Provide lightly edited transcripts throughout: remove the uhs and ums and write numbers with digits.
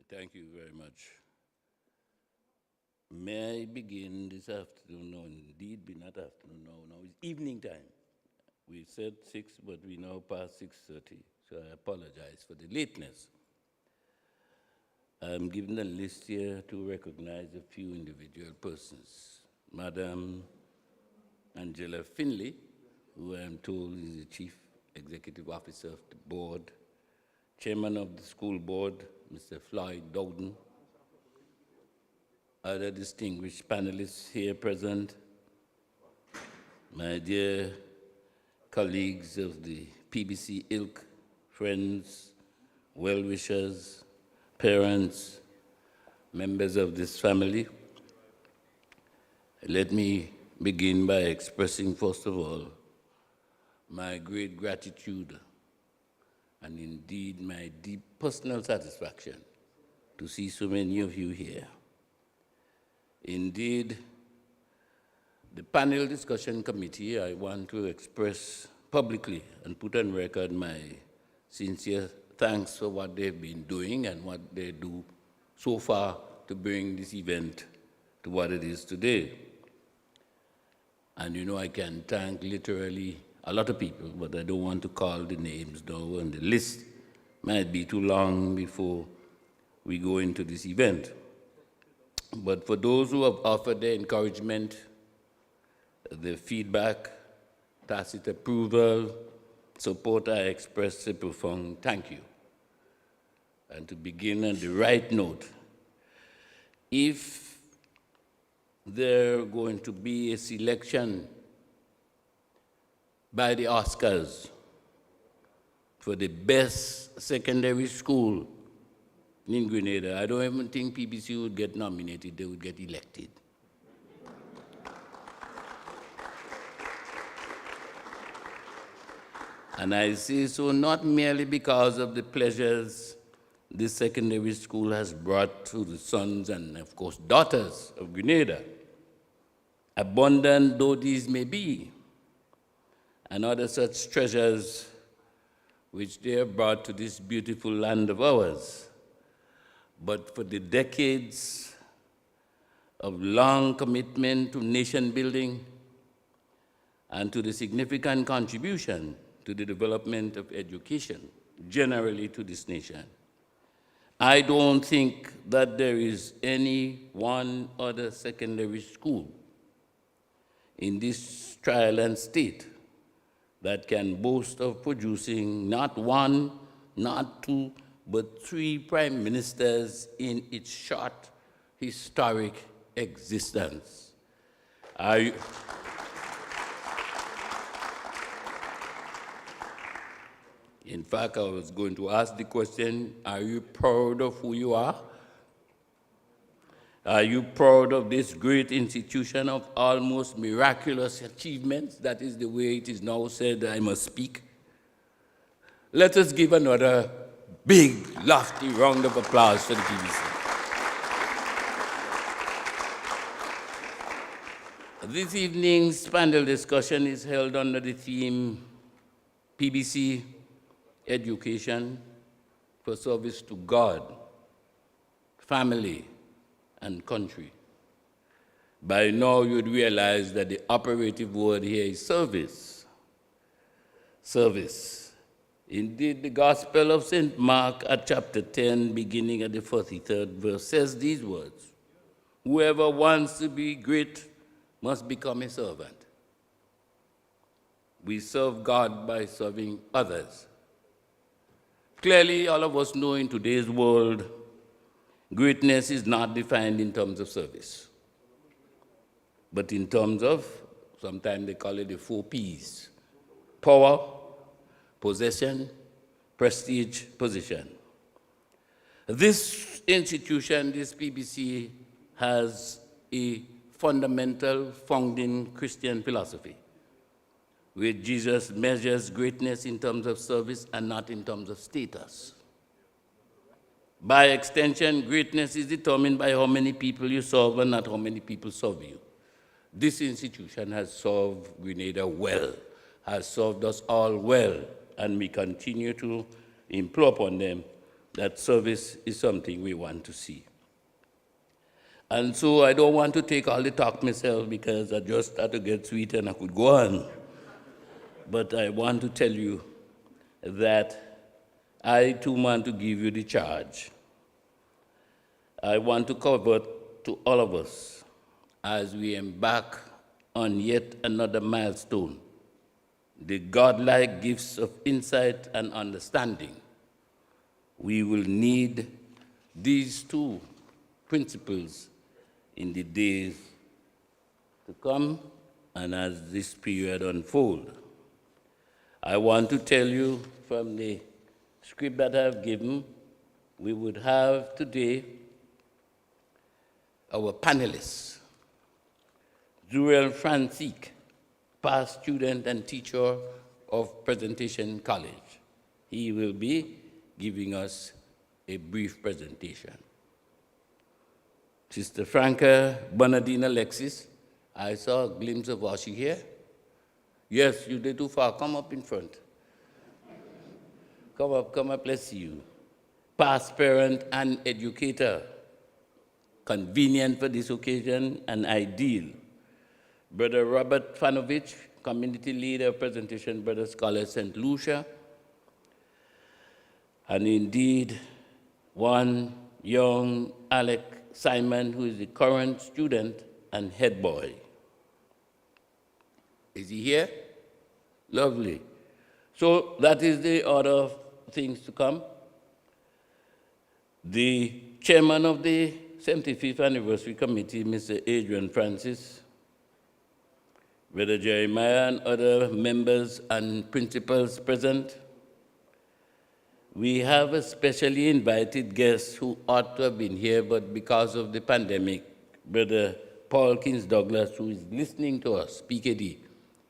Thank you very much. May I begin this afternoon? No, indeed, be not afternoon. No, it's evening time. We said 6, but we now past 6:30, so I apologize for the lateness. I'm given a list here to recognize a few individual persons. Madam Angela Finley, who I'm told is the Chief Executive Officer of the board, Chairman of the school board, Mr. Floyd Dowden, other distinguished panelists here present, my dear colleagues of the PBC ilk, friends, well-wishers, parents, members of this family. Let me begin by expressing, first of all, my great gratitude and indeed my deep personal satisfaction to see so many of you here. Indeed, the panel discussion committee, I want to express publicly and put on record my sincere thanks for what they've been doing and what they do so far to bring this event to what it is today. And you know, I can thank literally a lot of people, but I don't want to call the names now, and the list might be too long before we go into this event. But for those who have offered their encouragement, their feedback, tacit approval, support, I express a profound thank you. And to begin on the right note, if there's going to be a selection by the Oscars for the best secondary school in Grenada, I don't even think PBC would get nominated, they would get elected. And I say so not merely because of the pleasures this secondary school has brought to the sons and, of course, daughters of Grenada, abundant though these may be, and other such treasures which they have brought to this beautiful land of ours, but for the decades of long commitment to nation building and to the significant contribution to the development of education generally to this nation. I don't think that there is any one other secondary school in this trial state that can boast of producing not one, not two, but 3 prime ministers in its short historic existence. In fact, I was going to ask the question, are you proud of who you are? Are you proud of this great institution of almost miraculous achievements? That is the way it is now said I must speak. Let us give another big, lofty round of applause for the PBC. This evening's panel discussion is held under the theme PBC Education for Service to God, Family, and Country. By now, you'd realize that the operative word here is service. Service. Indeed, the Gospel of St. Mark at chapter 10, beginning at the 43rd verse, says these words: whoever wants to be great must become a servant. We serve God by serving others. Clearly, all of us know in today's world, greatness is not defined in terms of service, but in terms of, sometimes they call it the 4 Ps: power, possession, prestige, position. This institution, this PBC, has a fundamental founding Christian philosophy, where Jesus measures greatness in terms of service and not in terms of status. By extension, greatness is determined by how many people you serve and not how many people serve you. This institution has served Grenada well, has served us all well, and we continue to implore upon them that service is something we want to see. And so I don't want to take all the talk myself because I just start to get sweet and I could go on. But I want to tell you that I too want to give you the charge. I want to cover to all of us as we embark on yet another milestone, the godlike gifts of insight and understanding. We will need these two principles in the days to come and as this period unfolds. I want to tell you from the script that I've given, we would have today our panelists, Julian Franzik, past student and teacher of Presentation College. He will be giving us a brief presentation. Sister Franca Bernardine Alexis, I saw a glimpse of her. She here? Yes, you did too far. Come up in front. Come up, let's see you. Past parent and educator, convenient for this occasion and ideal. Brother Robert Fanovich, community leader, Presentation Brothers College, St. Lucia. And indeed, one young Alec Simon, who is the current student and head boy. Is he here? Lovely. So that is the order of things to come. The chairman of the 75th Anniversary Committee, Mr. Adrian Francis, Brother Jeremiah and other members and principals present. We have a specially invited guest who ought to have been here, but because of the pandemic, Brother Paul Kins Douglas, who is listening to us, PKD,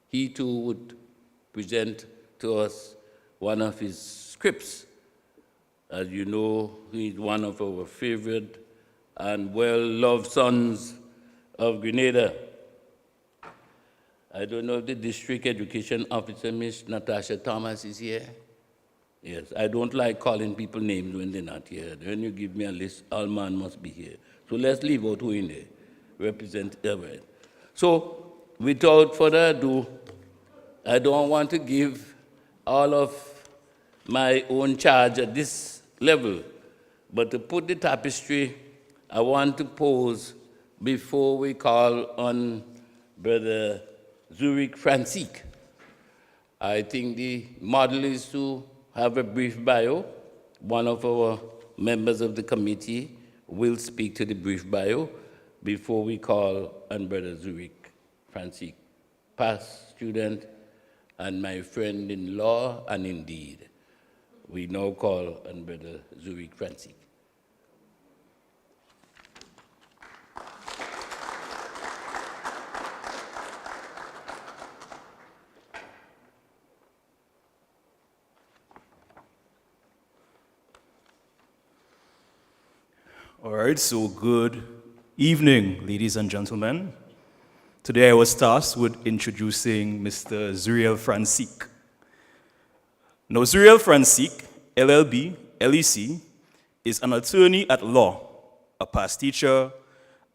he too would present to us one of his scripts. As you know, he's one of our favorite and well-loved sons of Grenada. I don't know if the district education officer, Miss Natasha Thomas, is here. Yes, I don't like calling people names when they're not here. When you give me a list, all man must be here. So let's leave out who in there represent everyone. So without further ado, I don't want to give all of my own charge at this level, but to put the tapestry, I want to pose before we call on Brother Julian Franzik. I think the model is to have a brief bio. One of our members of the committee will speak to the brief bio before we call on Brother Julian Franzik, past student and my friend in law, and indeed, we now call on Brother Julian Franzik. All right, so good evening, ladies and gentlemen. Today I was tasked with introducing Mr. Julian Franzik. Now, Julian Franzik, LLB, LEC, is an attorney at law, a past teacher,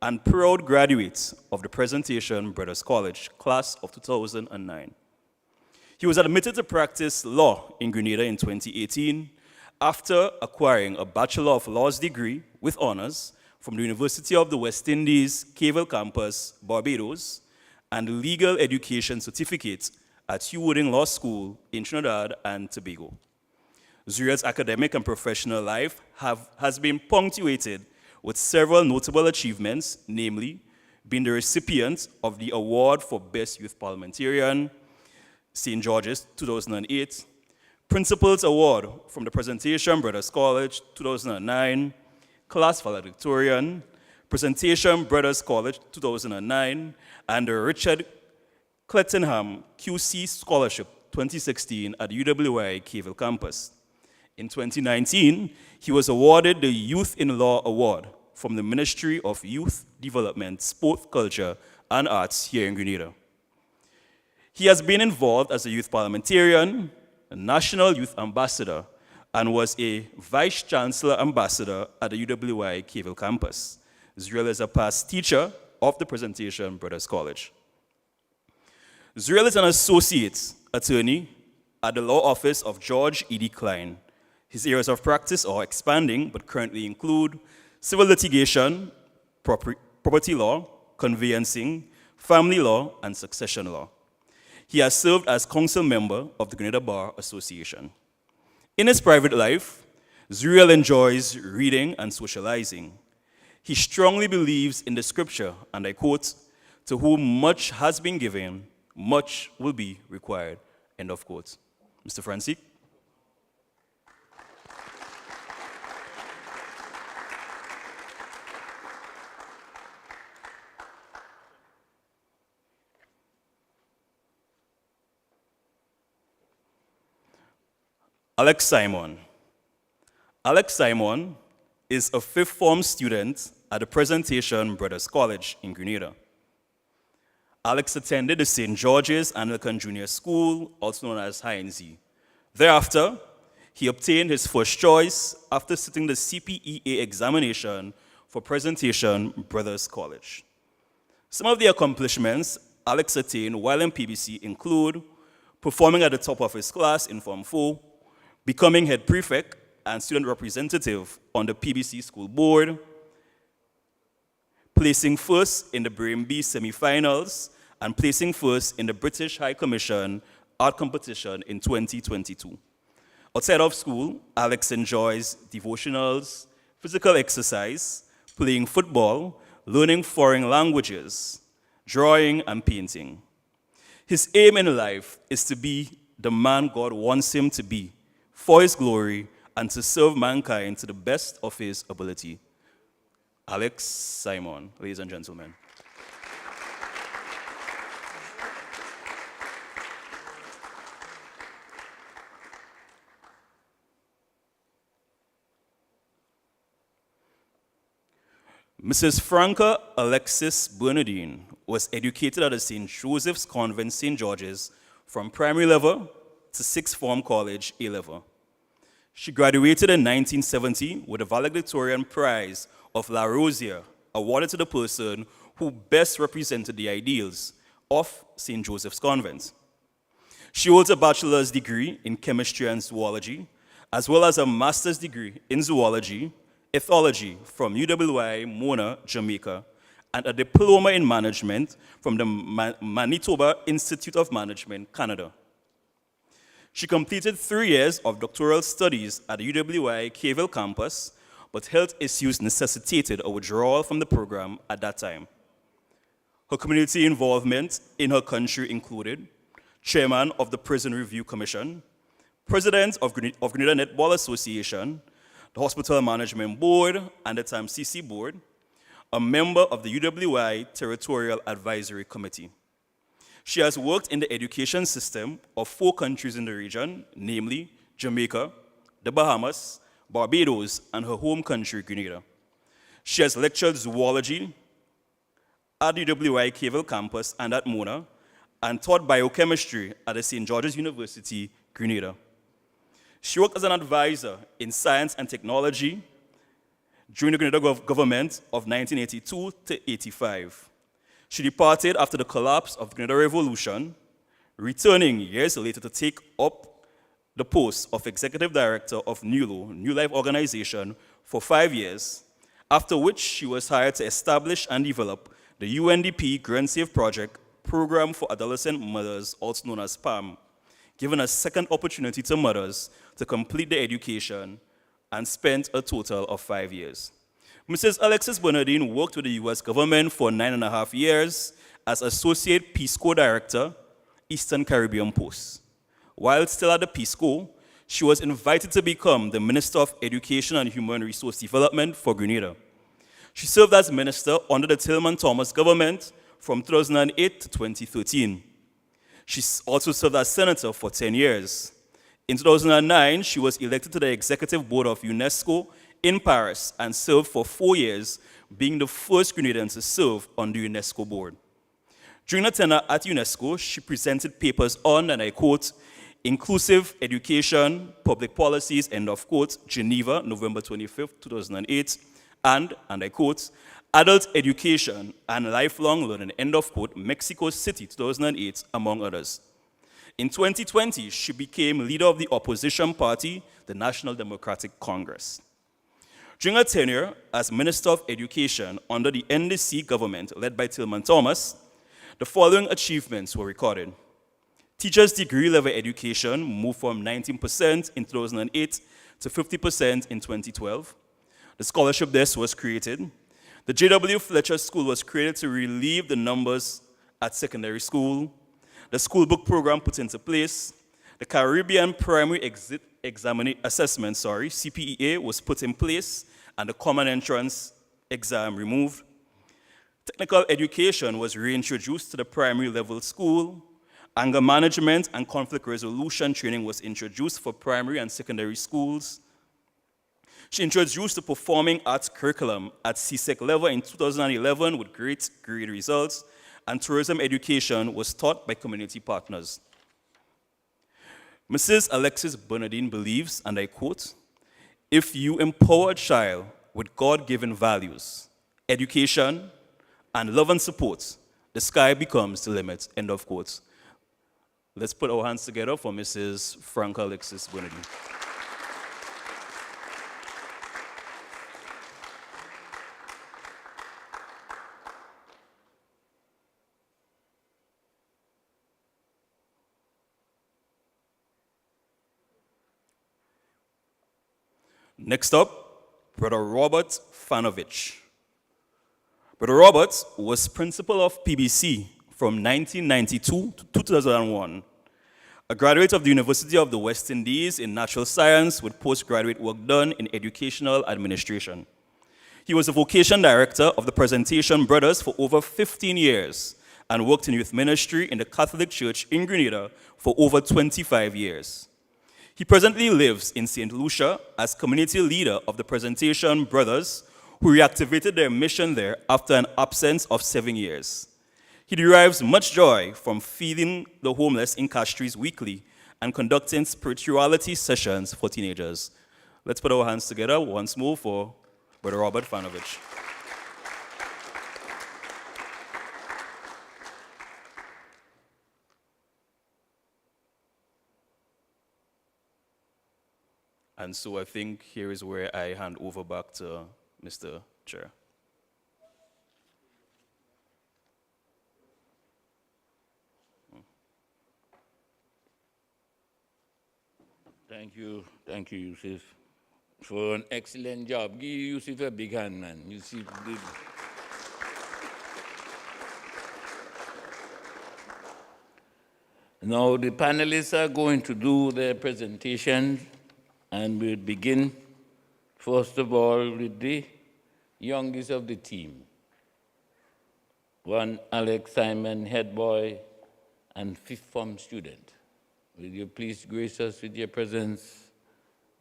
and proud graduate of the Presentation Brothers College, class of 2009. He was admitted to practice law in Grenada in 2018 after acquiring a Bachelor of Laws degree with honors from the University of the West Indies, Cable Campus, Barbados, and legal education certificate at Hugh Wooding Law School in Trinidad and Tobago. Julian's academic and professional life has been punctuated with several notable achievements, namely being the recipient of the Award for Best Youth Parliamentarian, St. George's 2008, Principals Award from the Presentation Brothers College 2009, Class Valedictorian, Presentation Brothers College 2009, and the Richard Clettenham QC Scholarship 2016 at UWI Cable Campus. In 2019, he was awarded the Youth in Law Award from the Ministry of Youth Development, Sport, Culture, and Arts here in Grenada. He has been involved as a youth parliamentarian, a national youth ambassador, and was a Vice Chancellor Ambassador at the UWI Cavell campus. Zuriel is a past teacher of the Presentation Brothers College. Zuriel is an associate attorney at the law office of George E.D. Klein. His areas of practice are expanding, but currently include civil litigation, property law, conveyancing, family law, and succession law. He has served as council member of the Grenada Bar Association. In his private life, Zuriel enjoys reading and socializing. He strongly believes in the scripture, and I quote, "To whom much has been given, much will be required," end of quote. Mr. Franzik. Alex Simon. Alex Simon is a fifth form student at the Presentation Brothers College in Grenada. Alex attended the St. George's Anglican Junior School, also known as Heinz. Thereafter, he obtained his first choice after sitting the CPEA examination for Presentation Brothers College. Some of the accomplishments Alex attained while in PBC include performing at the top of his class in Form 4, becoming head prefect and student representative on the PBC school board, placing first in the Brain-B semi-finals, and placing first in the British High Commission art competition in 2022. Outside of school, Alex enjoys devotionals, physical exercise, playing football, learning foreign languages, drawing, and painting. His aim in life is to be the man God wants him to be, for his glory, and to serve mankind to the best of his ability. Alex Simon, ladies and gentlemen. Mrs. Franca Alexis Bernardine was educated at the St. Joseph's Convent, St. George's, from primary level to sixth form college A-level. She graduated in 1970 with a valedictorian prize of La Rosier, awarded to the person who best represented the ideals of St. Joseph's Convent. She holds a bachelor's degree in chemistry and zoology, as well as a master's degree in zoology, ethology from UWI, Mona, Jamaica, and a diploma in management from the Manitoba Institute of Management, Canada. She completed 3 years of doctoral studies at the UWI Cavell campus, but health issues necessitated a withdrawal from the program at that time. Her community involvement in her country included chairman of the Prison Review Commission, president of Grenada Netball Association, the Hospital Management Board, and the time CC Board, a member of the UWI Territorial Advisory Committee. She has worked in the education system of 4 countries in the region, namely Jamaica, the Bahamas, Barbados, and her home country, Grenada. She has lectured zoology at the UWI Cavell campus and at Mona, and taught biochemistry at the St. George's University, Grenada. She worked as an advisor in science and technology during the Grenada government of 1982 to 85. She departed after the collapse of the Grenada Revolution, returning years later to take up the post of Executive Director of NULO, New Life Organization, for 5 years, after which she was hired to establish and develop the UNDP Grand Safe Project Program for Adolescent Mothers, also known as PAM, giving a second opportunity to mothers to complete their education, and spent a total of 5 years. Mrs. Alexis Bernardine worked with the U.S. government for 9.5 years as Associate Peace Corps Director, Eastern Caribbean Post. While still at the Peace Corps, she was invited to become the Minister of Education and Human Resource Development for Grenada. She served as minister under the Tillman Thomas government from 2008 to 2013. She also served as senator for 10 years. In 2009, she was elected to the executive board of UNESCO in Paris and served for 4 years, being the first Grenadian to serve on the UNESCO board. During her tenure at UNESCO, she presented papers on, and I quote, Inclusive Education, Public Policies, end of quote, Geneva, November 25th, 2008, and I quote, Adult Education and Lifelong Learning, end of quote, Mexico City, 2008, among others. In 2020, she became leader of the opposition party, the National Democratic Congress. During her tenure as Minister of Education under the NDC government led by Tillman Thomas, the following achievements were recorded. Teachers' degree level education moved from 19% in 2008 to 50% in 2012. The scholarship desk was created. The J.W. Fletcher School was created to relieve the numbers at secondary school. The school book program put into place. The Caribbean Primary Assessment, CPEA, was put in place, and the Common Entrance exam removed. Technical education was reintroduced to the primary level school. Anger management and conflict resolution training was introduced for primary and secondary schools. She introduced the performing arts curriculum at CSEC level in 2011 with great grade results, and tourism education was taught by community partners. Mrs. Alexis Bernardine believes, and I quote, if you empower a child with God-given values, education, and love and support, the sky becomes the limit, end of quote. Let's put our hands together for Mrs. Franca Alexis Bernardine. Next up, Brother Robert Fanovich. Brother Robert was principal of PBC from 1992 to 2001, a graduate of the University of the West Indies in natural science with postgraduate work done in educational administration. He was a vocation director of the Presentation Brothers for over 15 years and worked in youth ministry in the Catholic Church in Grenada for over 25 years. He presently lives in St. Lucia as community leader of the Presentation Brothers, who reactivated their mission there after an absence of 7 years. He derives much joy from feeding the homeless in Castries weekly and conducting spirituality sessions for teenagers. Let's put our hands together once more for Brother Robert Fanovich. And so I think here is where I hand over back to Mr. Chair. Thank you, Yusuf, for an excellent job. Give Yusuf a big hand, man. Yusuf did. Now the panelists are going to do their presentation, and we'll begin, first of all, with the youngest of the team. One, Alex Simon, head boy, and fifth form student. Will you please grace us with your presence,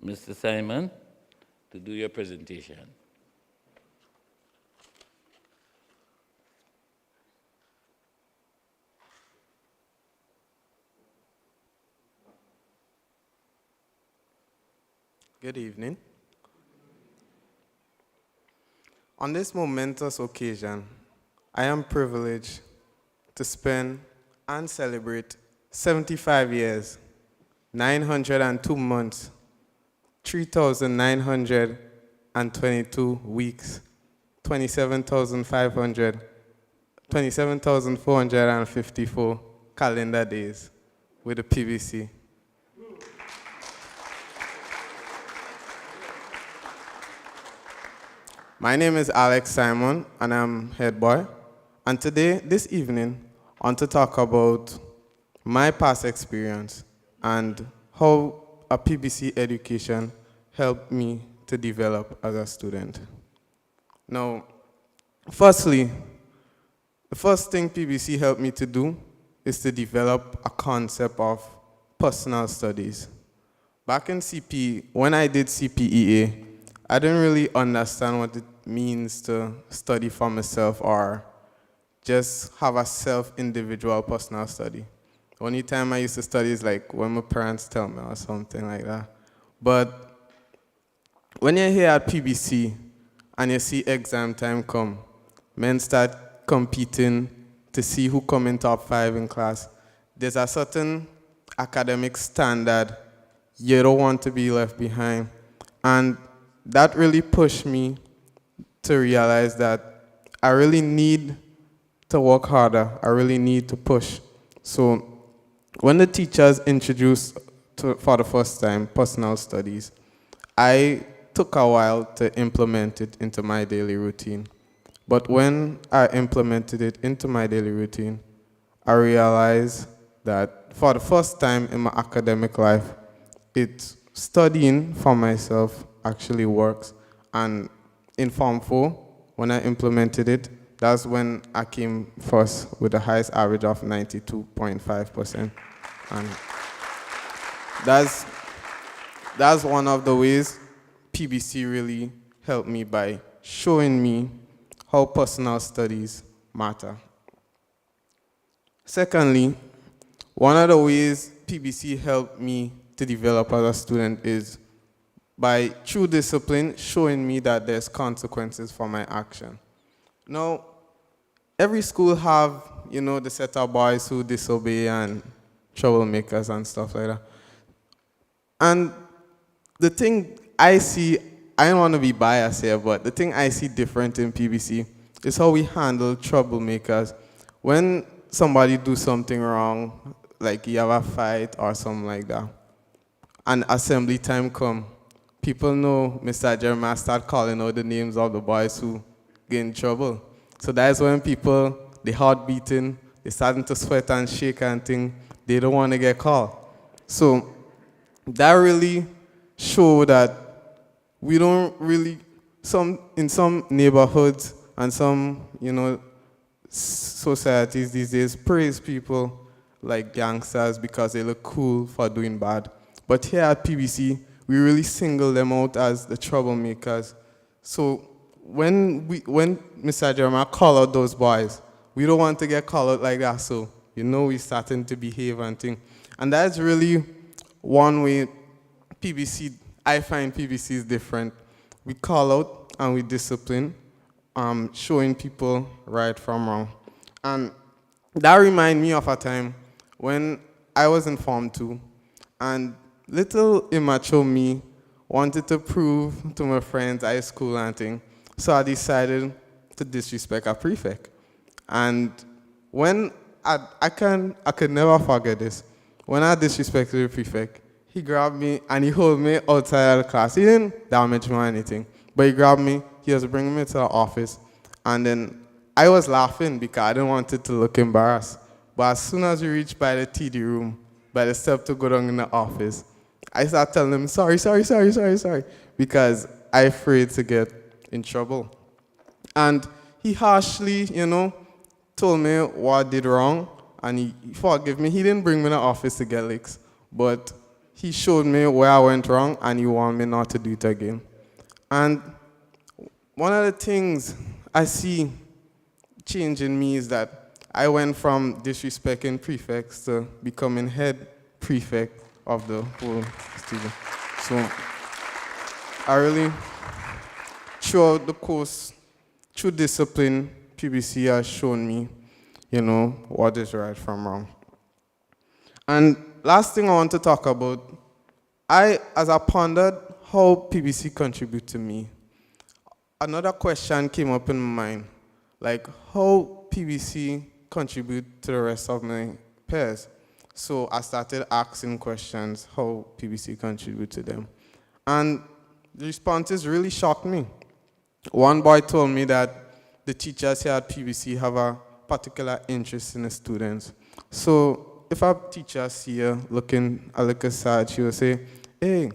Mr. Simon, to do your presentation? Good evening. On this momentous occasion, I am privileged to spend and celebrate 75 years, 902 months, 3,922 weeks, 27,454 calendar days with the PVC. My name is Alex Simon, and I'm head boy. And today, this evening, I want to talk about my past experience and how a PBC education helped me to develop as a student. Now, firstly, the first thing PBC helped me to do is to develop a concept of personal studies. Back in CP, when I did CPEA, I didn't really understand what it means to study for myself or just have a self-individual personal study. The only time I used to study is like when my parents tell me or something like that. But when you're here at PBC and you see exam time come, men start competing to see who come in top 5 in class. There's a certain academic standard. You don't want to be left behind. And that really pushed me to realize that I really need to work harder. I really need to push. So when the teachers introduced for the first time personal studies, I took a while to implement it into my daily routine. But when I implemented it into my daily routine, I realized that for the first time in my academic life, studying for myself actually works. And in Form 4, when I implemented it, that's when I came first with the highest average of 92.5%. And that's one of the ways PBC really helped me by showing me how personal studies matter. Secondly, one of the ways PBC helped me to develop as a student is by, through discipline, showing me that there's consequences for my action. Now, every school have, the set of boys who disobey and troublemakers and stuff like that. And the thing I see, I don't want to be biased here, but the thing I see different in PBC is how we handle troublemakers. When somebody do something wrong, like you have a fight or something like that, and assembly time come, people know Mr. Jeremiah start calling out the names of the boys who get in trouble. So that's when people, they heart beating, they starting to sweat and shake and think they don't want to get called. So that really showed that we don't really, in some neighborhoods and some, societies these days praise people like gangsters because they look cool for doing bad. But here at PBC, we really single them out as the troublemakers. So when Mr. Jeremiah call out those boys, we don't want to get called out like that. So, we're starting to behave and things. And that's really one way I find PBC is different. We call out and we discipline, showing people right from wrong. And that reminds me of a time when I was in Form 2, and little immature me wanted to prove to my friends high school and thing. So I decided to disrespect a prefect. And when I could never forget this. When I disrespected the prefect, he grabbed me and he held me outside of the class. He didn't damage me or anything, but he grabbed me, he was bringing me to the office, and then I was laughing because I didn't want it to look embarrassed. But as soon as we reached by the TD room, by the step to go down in the office, I started telling him, sorry, because I'm afraid to get in trouble. And he harshly, told me what I did wrong, and he forgave me. He didn't bring me to the office to get licks, but he showed me where I went wrong, and he wanted me not to do it again. And one of the things I see change in me is that I went from disrespecting prefects to becoming head prefect of the whole student. So I really, throughout the course, through discipline, PBC has shown me, what is right from wrong. And last thing I want to talk about, as I pondered how PBC contribute to me, another question came up in my mind, like how PBC contribute to the rest of my peers. So I started asking questions, how PBC contribute to them. And the responses really shocked me. One boy told me that the teachers here at PBC have a particular interest in the students. So if a teacher see you looking a little sad, she will say, hey,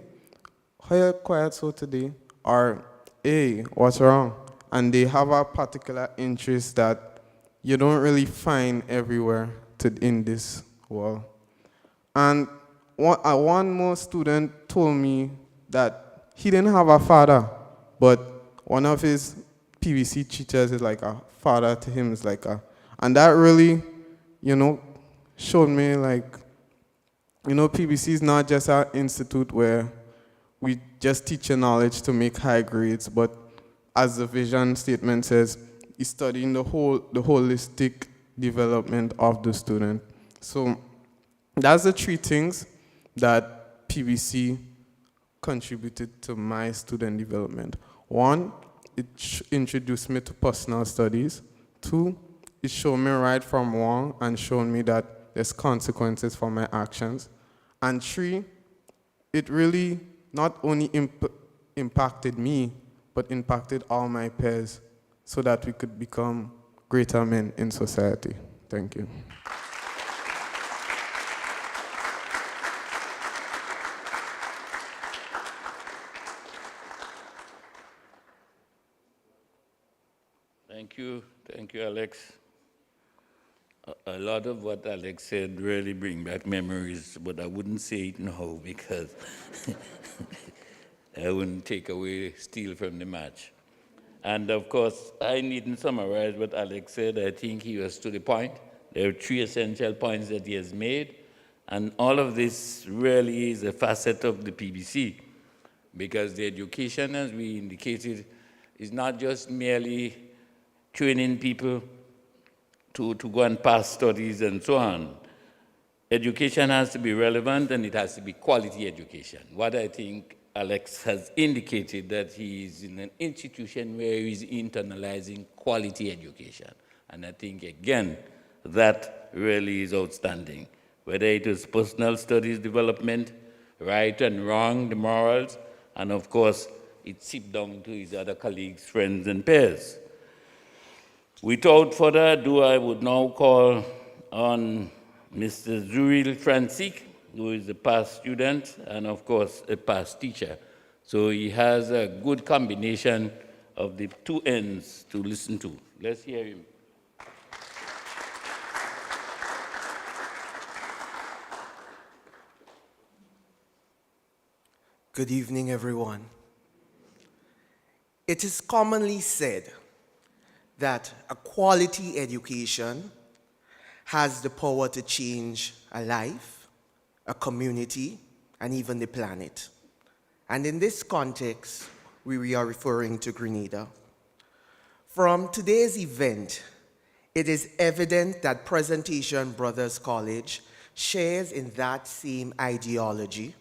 how you quiet so today? Or, hey, what's wrong? And they have a particular interest that you don't really find everywhere in this world. And one more student told me that he didn't have a father, but one of his PBC teachers is like a father to him, is like a, and that really, showed me like, PBC is not just our institute where we just teach you knowledge to make high grades, but as the vision statement says, is studying the holistic development of the student. So that's the three things that PBC contributed to my student development. One, it introduced me to personal studies. Two, it showed me right from wrong and showed me that there's consequences for my actions. And three, it really not only impacted me, but impacted all my peers so that we could become greater men in society. Thank you. Thank you, Alex. A lot of what Alex said really bring back memories, but I wouldn't say it now because I wouldn't steal from the match. And of course, I needn't summarize what Alex said. I think he was to the point. There are three essential points that he has made, and all of this really is a facet of the PBC, because the education, as we indicated, is not just merely training people to go and pass studies and so on. Education has to be relevant and it has to be quality education. What I think Alex has indicated that he is in an institution where he is internalizing quality education. And I think, again, that really is outstanding. Whether it is personal studies development, right and wrong, the morals, and of course, it seeped down to his other colleagues, friends, and peers. Without further ado, I would now call on Mr. Julian Franzik, who is a past student and, of course, a past teacher. So he has a good combination of the two ends to listen to. Let's hear him. Good evening, everyone. It is commonly said that a quality education has the power to change a life, a community, and even the planet. And in this context, we are referring to Grenada. From today's event, it is evident that Presentation Brothers College shares in that same ideology,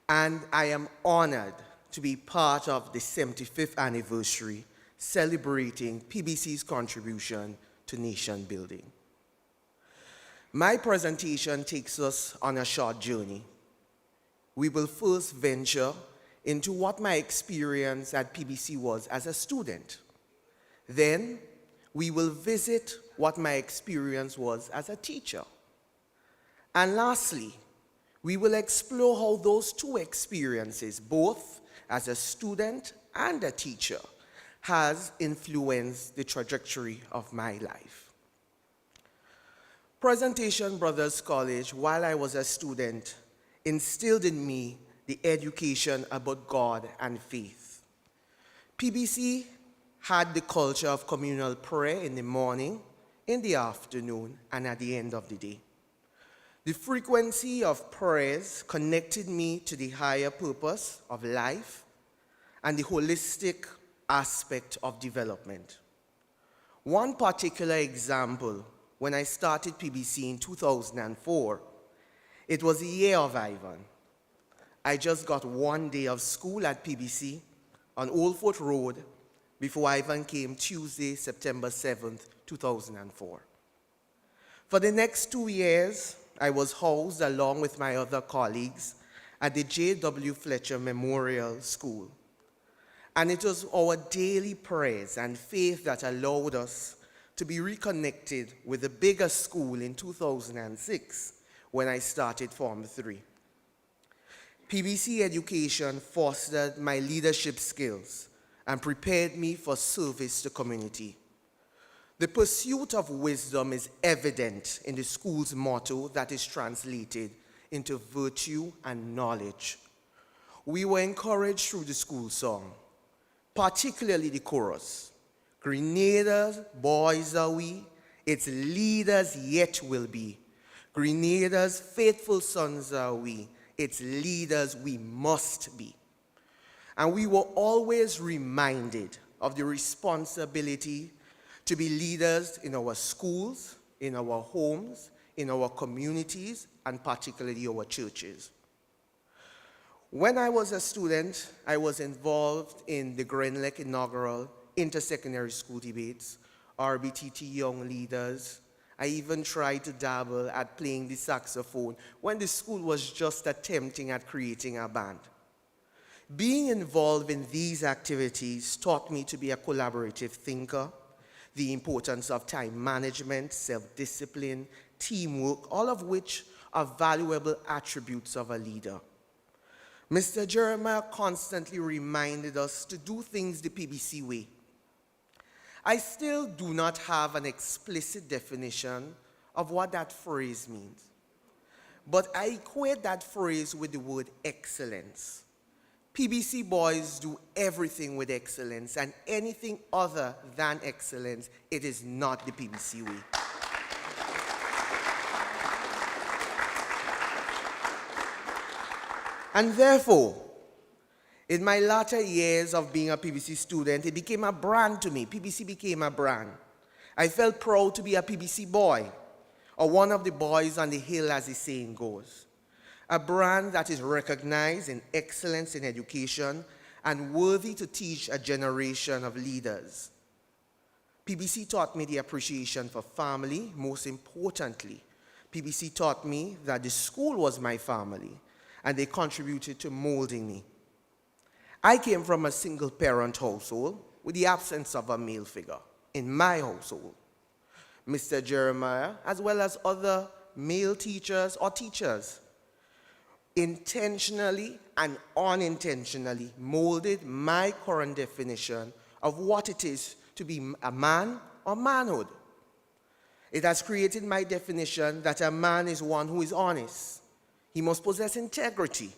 and I am honored to be part of the 75th anniversary celebrating PBC's contribution to nation building. My presentation takes us on a short journey. We will first venture into what my experience at PBC was as a student. Then, we will visit what my experience was as a teacher. And lastly, we will explore how those two experiences, both as a student and a teacher, has influenced the trajectory of my life. Presentation Brothers College, while I was a student, instilled in me the education about God and faith. PBC had the culture of communal prayer in the morning, in the afternoon, and at the end of the day. The frequency of prayers connected me to the higher purpose of life and the holistic aspect of development. One particular example, when I started PBC in 2004, it was the year of Ivan. I just got one day of school at PBC on Old Fort Road before Ivan came Tuesday, September 7th, 2004. For the next 2 years, I was housed along with my other colleagues at the J.W. Fletcher Memorial School. And it was our daily prayers and faith that allowed us to be reconnected with the bigger school in 2006 when I started Form 3. PBC education fostered my leadership skills and prepared me for service to community. The pursuit of wisdom is evident in the school's motto that is translated into virtue and knowledge. We were encouraged through the school song, particularly the chorus. Grenada's boys are we, its leaders yet will be. Grenada's faithful sons are we. Its leaders we must be. And we were always reminded of the responsibility to be leaders in our schools, in our homes, in our communities, and particularly our churches. When I was a student, I was involved in the Grenlec inaugural inter-secondary school debates, RBTT Young Leaders. I even tried to dabble at playing the saxophone when the school was just attempting at creating a band. Being involved in these activities taught me to be a collaborative thinker, the importance of time management, self-discipline, teamwork, all of which are valuable attributes of a leader. Mr. Jeremiah constantly reminded us to do things the PBC way. I still do not have an explicit definition of what that phrase means, but I equate that phrase with the word excellence. PBC boys do everything with excellence, and anything other than excellence, it is not the PBC way. And therefore, in my latter years of being a PBC student, it became a brand to me. PBC became a brand. I felt proud to be a PBC boy, or one of the boys on the hill, as the saying goes. A brand that is recognized in excellence in education and worthy to teach a generation of leaders. PBC taught me the appreciation for family. Most importantly, PBC taught me that the school was my family, and they contributed to molding me. I came from a single-parent household with the absence of a male figure in my household. Mr. Jeremiah, as well as other male teachers or teachers, intentionally and unintentionally molded my current definition of what it is to be a man or manhood. It has created my definition that a man is one who is honest. He must possess integrity.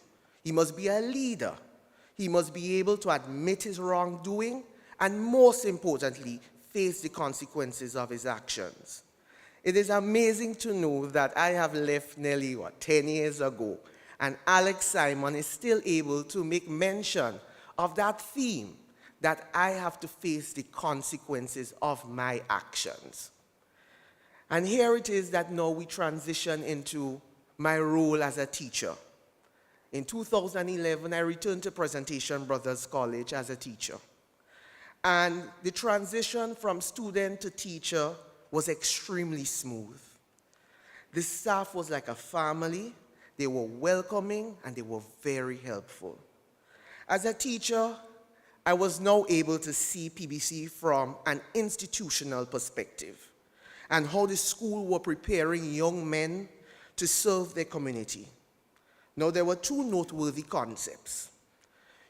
He must be a leader. He must be able to admit his wrongdoing and, most importantly, face the consequences of his actions. It is amazing to know that I have left nearly, 10 years ago, and Alex Simon is still able to make mention of that theme, that I have to face the consequences of my actions. And here it is that now we transition into my role as a teacher. In 2011, I returned to Presentation Brothers College as a teacher. And the transition from student to teacher was extremely smooth. The staff was like a family. They were welcoming and they were very helpful. As a teacher, I was now able to see PBC from an institutional perspective and how the school were preparing young men to serve their community. Now, there were two noteworthy concepts.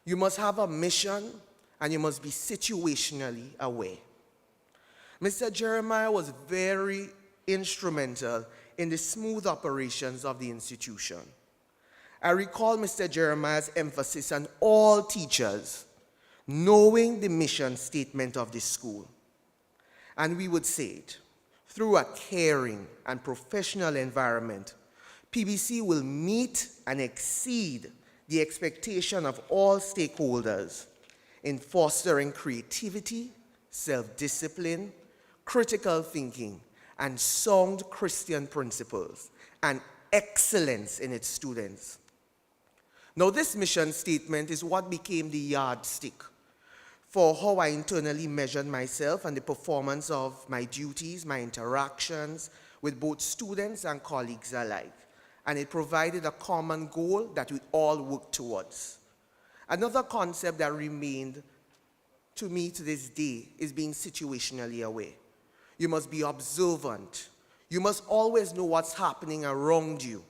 You must have a mission and you must be situationally aware. Mr. Jeremiah was very instrumental in the smooth operations of the institution. I recall Mr. Jeremiah's emphasis on all teachers knowing the mission statement of the school. And we would say it, through a caring and professional environment, PBC will meet and exceed the expectation of all stakeholders in fostering creativity, self-discipline, critical thinking, and sound Christian principles, and excellence in its students. Now, this mission statement is what became the yardstick for how I internally measured myself and the performance of my duties, my interactions with both students and colleagues alike. And it provided a common goal that we all work towards. Another concept that remained to me to this day is being situationally aware. You must be observant. You must always know what's happening around you.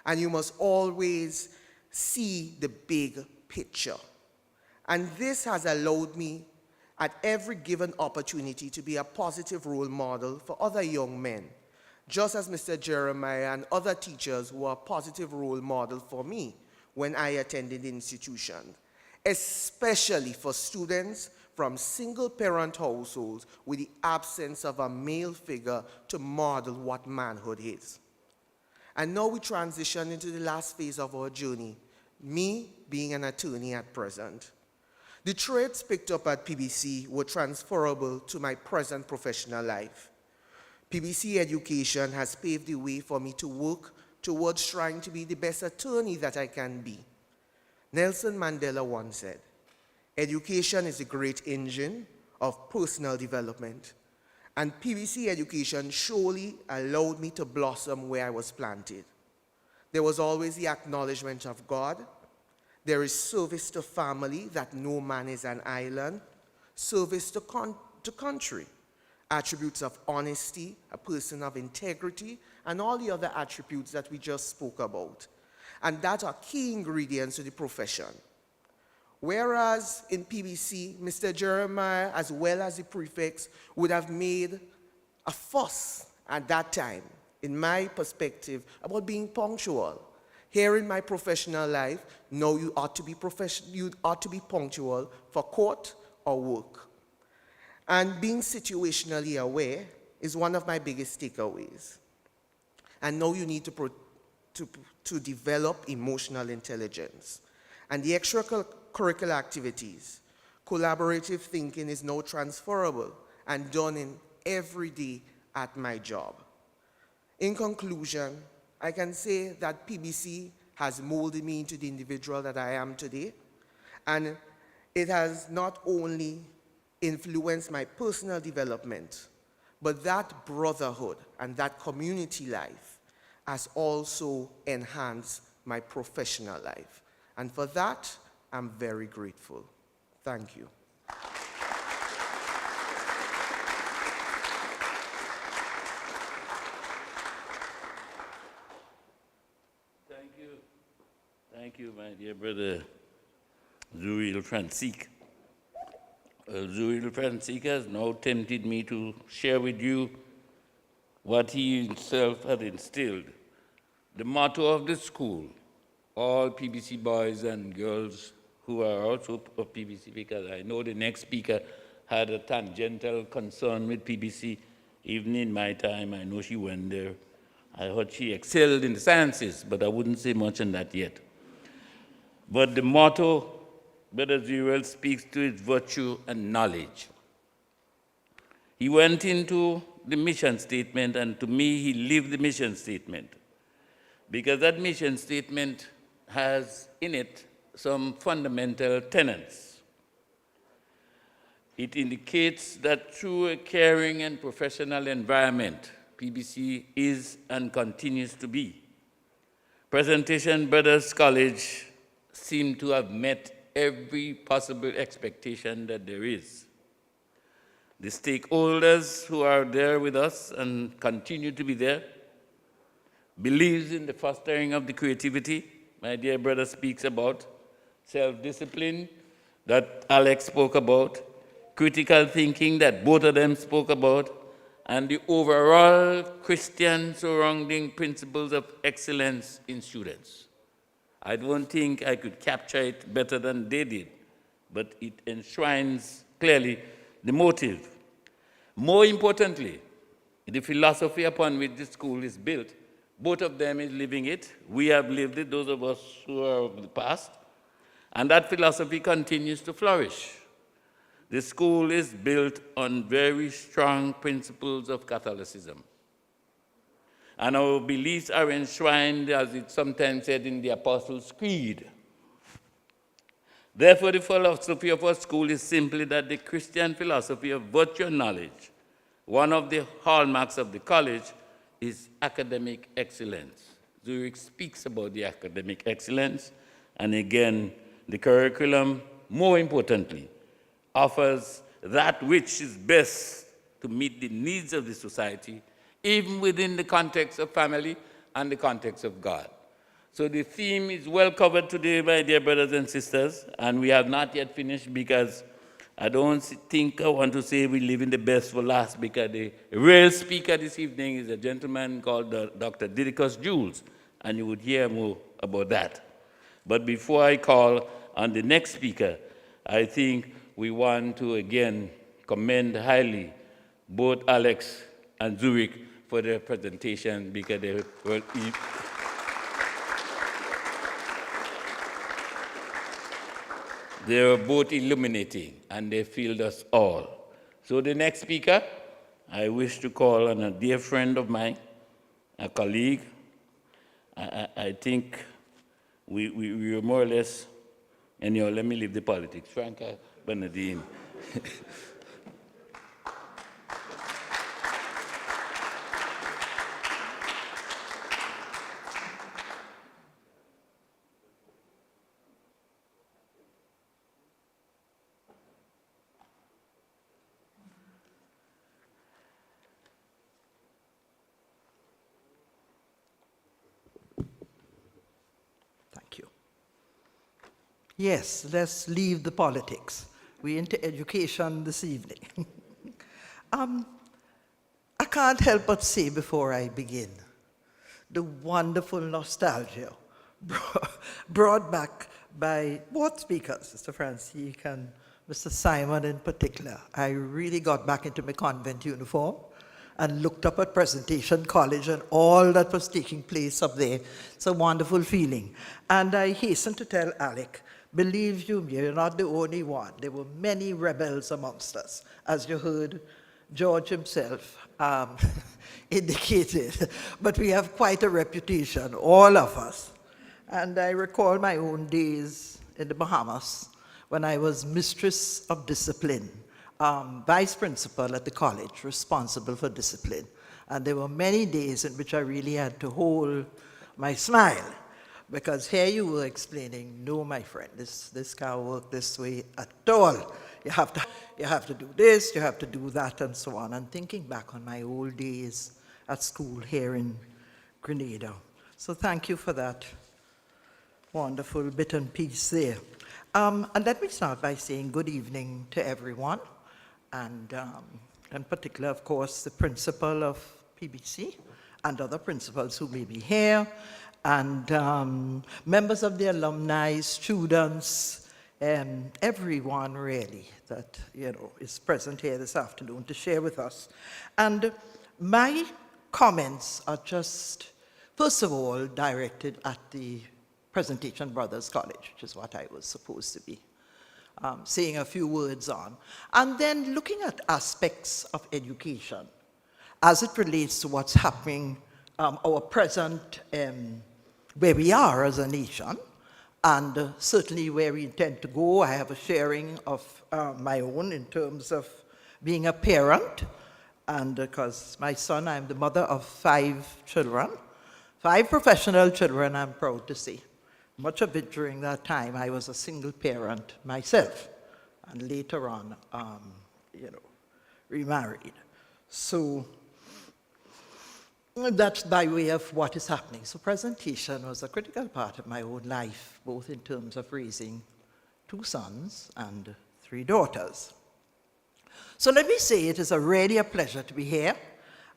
And you must always see the big picture. And this has allowed me at every given opportunity to be a positive role model for other young men, just as Mr. Jeremiah and other teachers were a positive role model for me when I attended the institution, especially for students from single-parent households with the absence of a male figure to model what manhood is. And now we transition into the last phase of our journey, me being an attorney at present. The traits picked up at PBC were transferable to my present professional life. PBC education has paved the way for me to work towards trying to be the best attorney that I can be. Nelson Mandela once said, "Education is a great engine of personal development." And PBC education surely allowed me to blossom where I was planted. There was always the acknowledgement of God. There is service to family, that no man is an island. Service to country. Attributes of honesty, a person of integrity, and all the other attributes that we just spoke about. And that are key ingredients to the profession. Whereas in PBC, Mr. Jeremiah, as well as the prefects, would have made a fuss at that time, in my perspective, about being punctual. Here in my professional life, no, you ought to be punctual for court or work. And being situationally aware is one of my biggest takeaways. And now you need to develop emotional intelligence. And the extracurricular activities, collaborative thinking is now transferable and done in every day at my job. In conclusion, I can say that PBC has molded me into the individual that I am today, and it has not only influenced my personal development, but that brotherhood and that community life has also enhanced my professional life. And for that, I'm very grateful. Thank you. Thank you, my dear brother, Julian Franzik. Julian Franzik has now tempted me to share with you what he himself had instilled. The motto of the school, all PBC boys and girls who are also of PBC, because I know the next speaker had a tangential concern with PBC. Even in my time, I know she went there. I heard she excelled in the sciences, but I wouldn't say much on that yet. But the motto, Brother Zuriel speaks to its virtue and knowledge. He went into the mission statement, and to me, he lived the mission statement. Because that mission statement has in it some fundamental tenets. It indicates that through a caring and professional environment, PBC is and continues to be. Presentation Brothers College seem to have met every possible expectation that there is. The stakeholders who are there with us and continue to be there believes in the fostering of the creativity. My dear brother speaks about self-discipline that Alex spoke about, critical thinking that both of them spoke about, and the overall Christian surrounding principles of excellence in students. I don't think I could capture it better than they did, but it enshrines clearly the motive. More importantly, the philosophy upon which the school is built, both of them is living it. We have lived it, those of us who are of the past, and that philosophy continues to flourish. The school is built on very strong principles of Catholicism. And our beliefs are enshrined, as it's sometimes said in the Apostles' Creed. Therefore, the philosophy of our school is simply that the Christian philosophy of virtue and knowledge, one of the hallmarks of the college, is academic excellence. Zurich speaks about the academic excellence, and again, the curriculum, more importantly, offers that which is best to meet the needs of the society, even within the context of family and the context of God. So the theme is well covered today, my dear brothers and sisters, and we have not yet finished because I don't think I want to say we live in the best for last, because the real speaker this evening is a gentleman called Dr. Didicus Jules, and you would hear more about that. But before I call on the next speaker, I think we want to again commend highly both Alex and Zurich for their presentation, because they were They are both illuminating, and they filled us all. So the next speaker, I wish to call on a dear friend of mine, a colleague. I think we were more or less, and let me leave the politics. Franca Bernardine. Thank you. Yes, let's leave the politics. We're into education this evening. I can't help but say before I begin, the wonderful nostalgia brought back by both speakers, Mr. Franzik and Mr. Simon in particular. I really got back into my convent uniform and looked up at Presentation College and all that was taking place up there. It's a wonderful feeling. And I hasten to tell Alec, believe you me, you're not the only one. There were many rebels amongst us, as you heard George himself indicated. But we have quite a reputation, all of us. And I recall my own days in the Bahamas when I was mistress of discipline, vice principal at the college, responsible for discipline. And there were many days in which I really had to hold my smile, because here you were explaining, no, my friend, this can't work this way at all. You have to do this, you have to do that, and so on. And thinking back on my old days at school here in Grenada. So thank you for that wonderful bit and piece there. And let me start by saying good evening to everyone, and in particular, of course, the principal of PBC and other principals who may be here, and members of the alumni, students, everyone really that is present here this afternoon to share with us. And my comments are just, first of all, directed at the Presentation Brothers College, which is what I was supposed to be saying a few words on. And then looking at aspects of education as it relates to what's happening, our present, where we are as a nation, and certainly where we intend to go. I have a sharing of my own in terms of being a parent, and because my son, I'm the mother of 5 children, 5 professional children, I'm proud to say. Much of it during that time, I was a single parent myself, and later on, remarried. So that's by way of what is happening. So presentation was a critical part of my own life, both in terms of raising 2 sons and 3 daughters. So let me say it is really a pleasure to be here,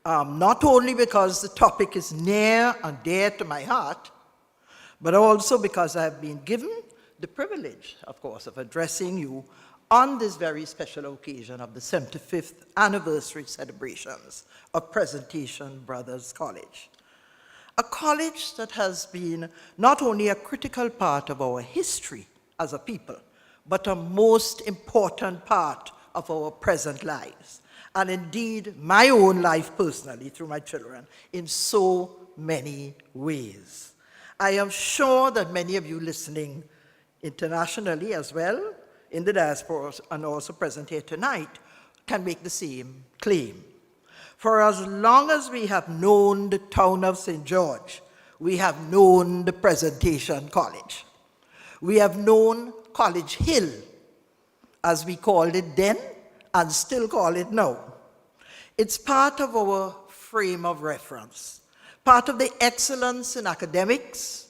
not only because the topic is near and dear to my heart, but also because I have been given the privilege, of course, of addressing you on this very special occasion of the 75th anniversary celebrations of Presentation Brothers College. A college that has been not only a critical part of our history as a people, but a most important part of our present lives. And indeed, my own life personally, through my children, in so many ways. I am sure that many of you listening internationally as well, in the diaspora and also present here tonight, can make the same claim. For as long as we have known the town of St. George, we have known the Presentation College. We have known College Hill, as we called it then, and still call it now. It's part of our frame of reference, part of the excellence in academics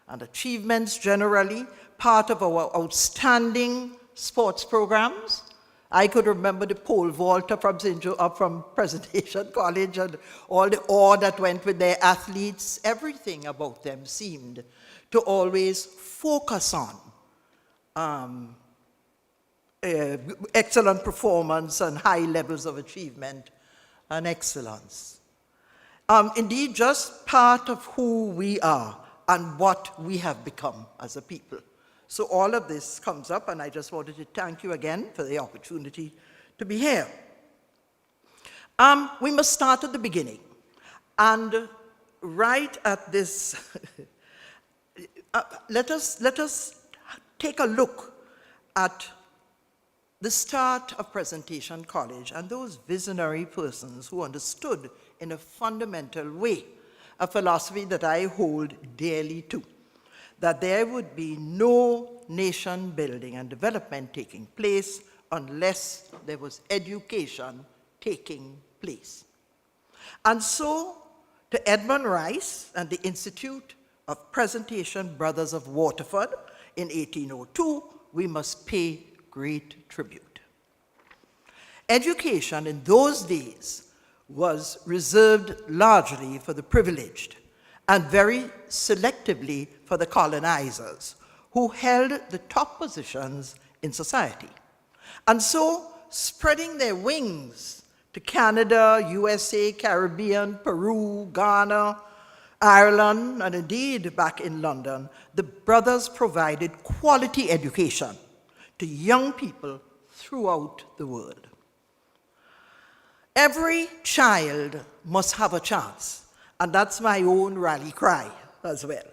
and achievements generally, part of our outstanding sports programs. I could remember the pole vaulter from Presentation College and all the awe that went with their athletes. Everything about them seemed to always focus on excellent performance and high levels of achievement and excellence. Indeed, just part of who we are and what we have become as a people. So all of this comes up, and I just wanted to thank you again for the opportunity to be here. We must start at the beginning. And right at this, let us take a look at the start of Presentation College and those visionary persons who understood in a fundamental way a philosophy that I hold dearly to, that there would be no nation building and development taking place unless there was education taking place. And so, to Edmund Rice and the Institute of Presentation Brothers of Waterford in 1802, we must pay great tribute. Education in those days was reserved largely for the privileged and very selectively for the colonizers who held the top positions in society. And so, spreading their wings to Canada, USA, Caribbean, Peru, Ghana, Ireland, and indeed back in London, the brothers provided quality education to young people throughout the world. Every child must have a chance, and that's my own rally cry as well.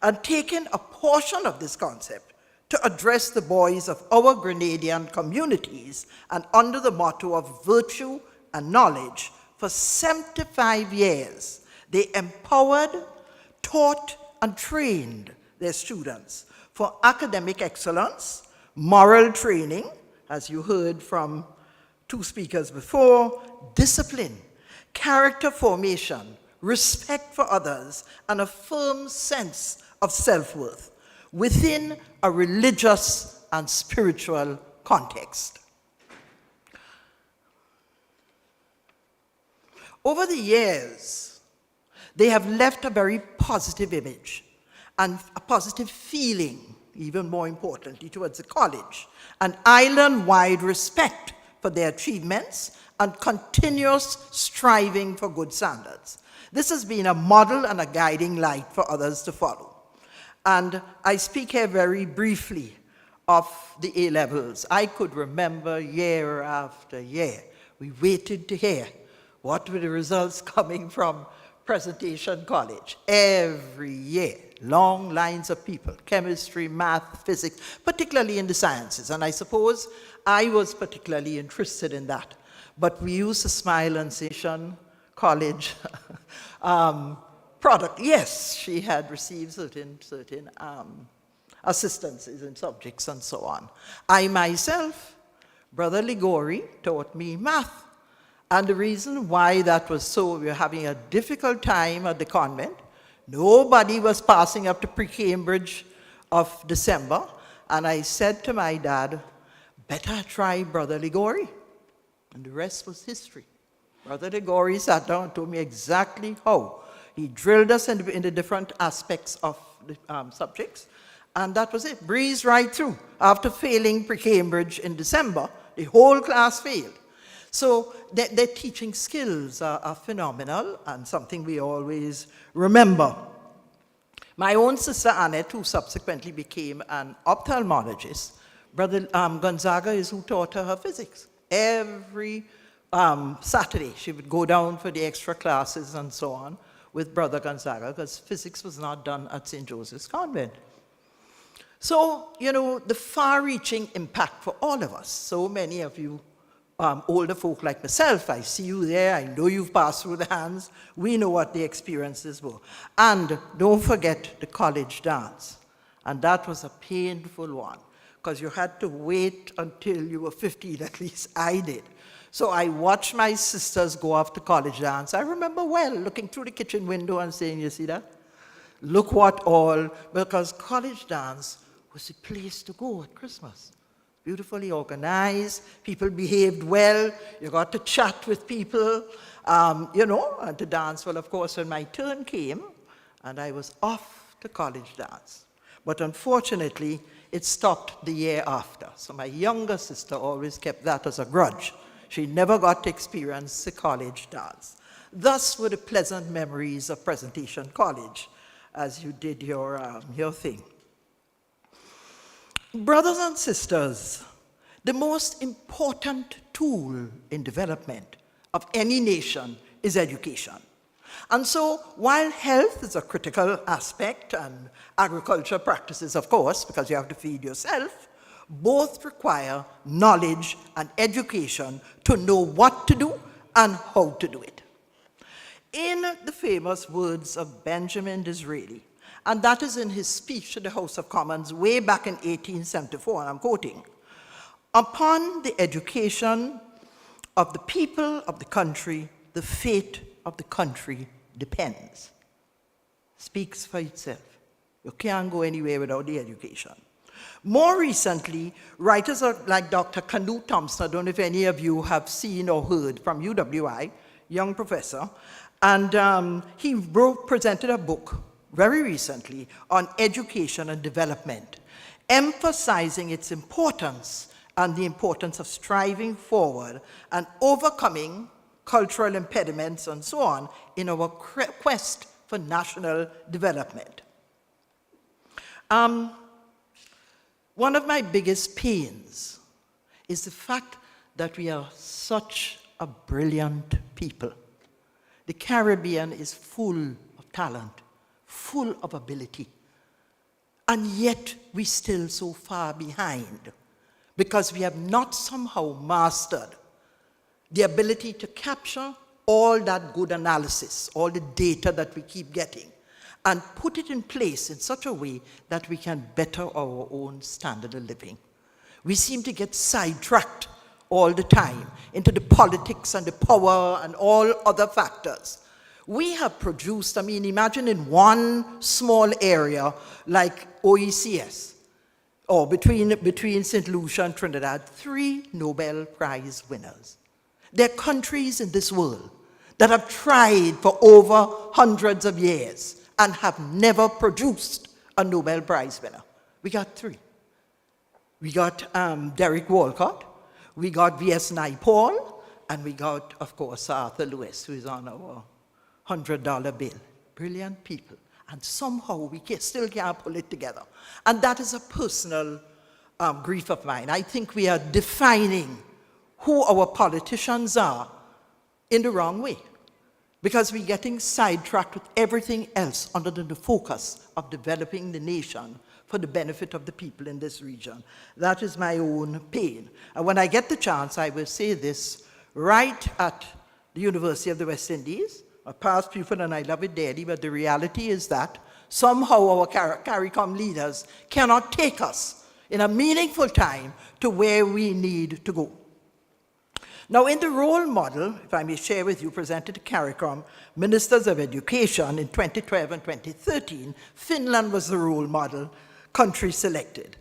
And taking a portion of this concept to address the boys of our Grenadian communities and under the motto of virtue and knowledge, for 75 years, they empowered, taught, and trained their students for academic excellence, moral training, as you heard from two speakers before, discipline, character formation, respect for others, and a firm sense of self-worth within a religious and spiritual context. Over the years, they have left a very positive image and a positive feeling, even more importantly, towards the college, an island-wide respect for their achievements and continuous striving for good standards. This has been a model and a guiding light for others to follow. And I speak here very briefly of the A-levels. I could remember year after year, we waited to hear what were the results coming from Presentation College. Every year, long lines of people, chemistry, math, physics, particularly in the sciences. And I suppose I was particularly interested in that. But we used to smile and say, Sean, college product. Yes, she had received certain assistances in subjects and so on. I myself, Brother Ligori, taught me math. And the reason why that was so, we were having a difficult time at the convent. Nobody was passing up to pre-Cambridge of December. And I said to my dad, better try Brother Ligori. And the rest was history. Brother Ligori sat down and told me exactly how. He drilled us in the different aspects of the subjects. And that was it, breezed right through. After failing pre-Cambridge in December, the whole class failed. So their teaching skills are phenomenal and something we always remember. My own sister Annette, who subsequently became an ophthalmologist, Brother Gonzaga is who taught her physics. Every Saturday she would go down for the extra classes and so on with Brother Gonzaga because physics was not done at St. Joseph's Convent. So, you know, the far-reaching impact for all of us, so many of you older folk like myself, I see you there, I know you've passed through the hands, we know what the experiences were. And don't forget the college dance. And that was a painful one, because you had to wait until you were 15, at least I did. So I watched my sisters go off to college dance. I remember well looking through the kitchen window and saying, you see that? Look what all, because college dance was the place to go at Christmas. Beautifully organized, people behaved well, you got to chat with people, you know, and to dance. Well, of course, when my turn came, and I was off to college dance. But unfortunately, it stopped the year after. So my younger sister always kept that as a grudge. She never got to experience the college dance. Thus were the pleasant memories of Presentation College, as you did your thing. Brothers and sisters, the most important tool in development of any nation is education. And so, while health is a critical aspect, and agriculture practices, of course, because you have to feed yourself, both require knowledge and education to know what to do and how to do it. In the famous words of Benjamin Disraeli, and that is in his speech to the House of Commons way back in 1874, and I'm quoting, "Upon the education of the people of the country, the fate of the country depends." Speaks for itself. You can't go anywhere without the education. More recently, writers like Dr. Canute Thompson, I don't know if any of you have seen or heard from UWI, young professor, and he presented a book very recently on education and development, emphasizing its importance and the importance of striving forward and overcoming cultural impediments and so on in our quest for national development. One of my biggest pains is the fact that we are such a brilliant people. The Caribbean is full of talent, full of ability, and yet we're still so far behind because we have not somehow mastered the ability to capture all that good analysis, all the data that we keep getting, and put it in place in such a way that we can better our own standard of living. We seem to get sidetracked all the time into the politics and the power and all other factors. We have produced, imagine in one small area like OECS, or between St. Lucia and Trinidad, 3 Nobel Prize winners. There are countries in this world that have tried for over hundreds of years and have never produced a Nobel Prize winner. We got 3. We got Derek Walcott, we got V.S. Naipaul, and we got, of course, Arthur Lewis, who is on our $100 bill. Brilliant people. And somehow we still can't pull it together. And that is a personal grief of mine. I think we are defining who our politicians are in the wrong way, because we're getting sidetracked with everything else under the focus of developing the nation for the benefit of the people in this region. That is my own pain. And when I get the chance, I will say this right at the University of the West Indies, a past pupil, and I love it dearly, but the reality is that somehow our CARICOM leaders cannot take us in a meaningful time to where we need to go. Now, in the role model, if I may share with you, presented to CARICOM Ministers of Education in 2012 and 2013, Finland was the role model country selected,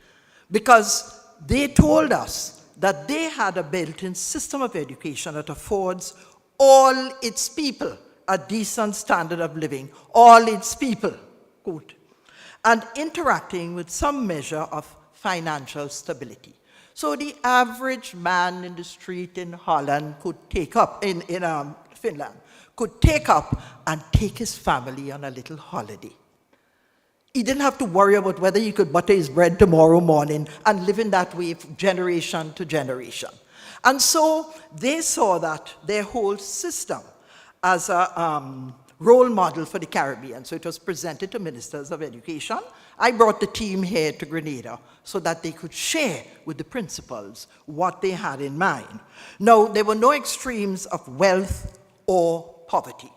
because they told us that they had a built-in system of education that affords all its people a decent standard of living, all its people, quote, and interacting with some measure of financial stability. So the average man in the street in Holland could take up, in Finland, could take up and take his family on a little holiday. He didn't have to worry about whether he could butter his bread tomorrow morning and live in that way from generation to generation. And so they saw that their whole system as a role model for the Caribbean. So it was presented to ministers of education. I brought the team here to Grenada so that they could share with the principals what they had in mind. Now, there were no extremes of wealth or poverty,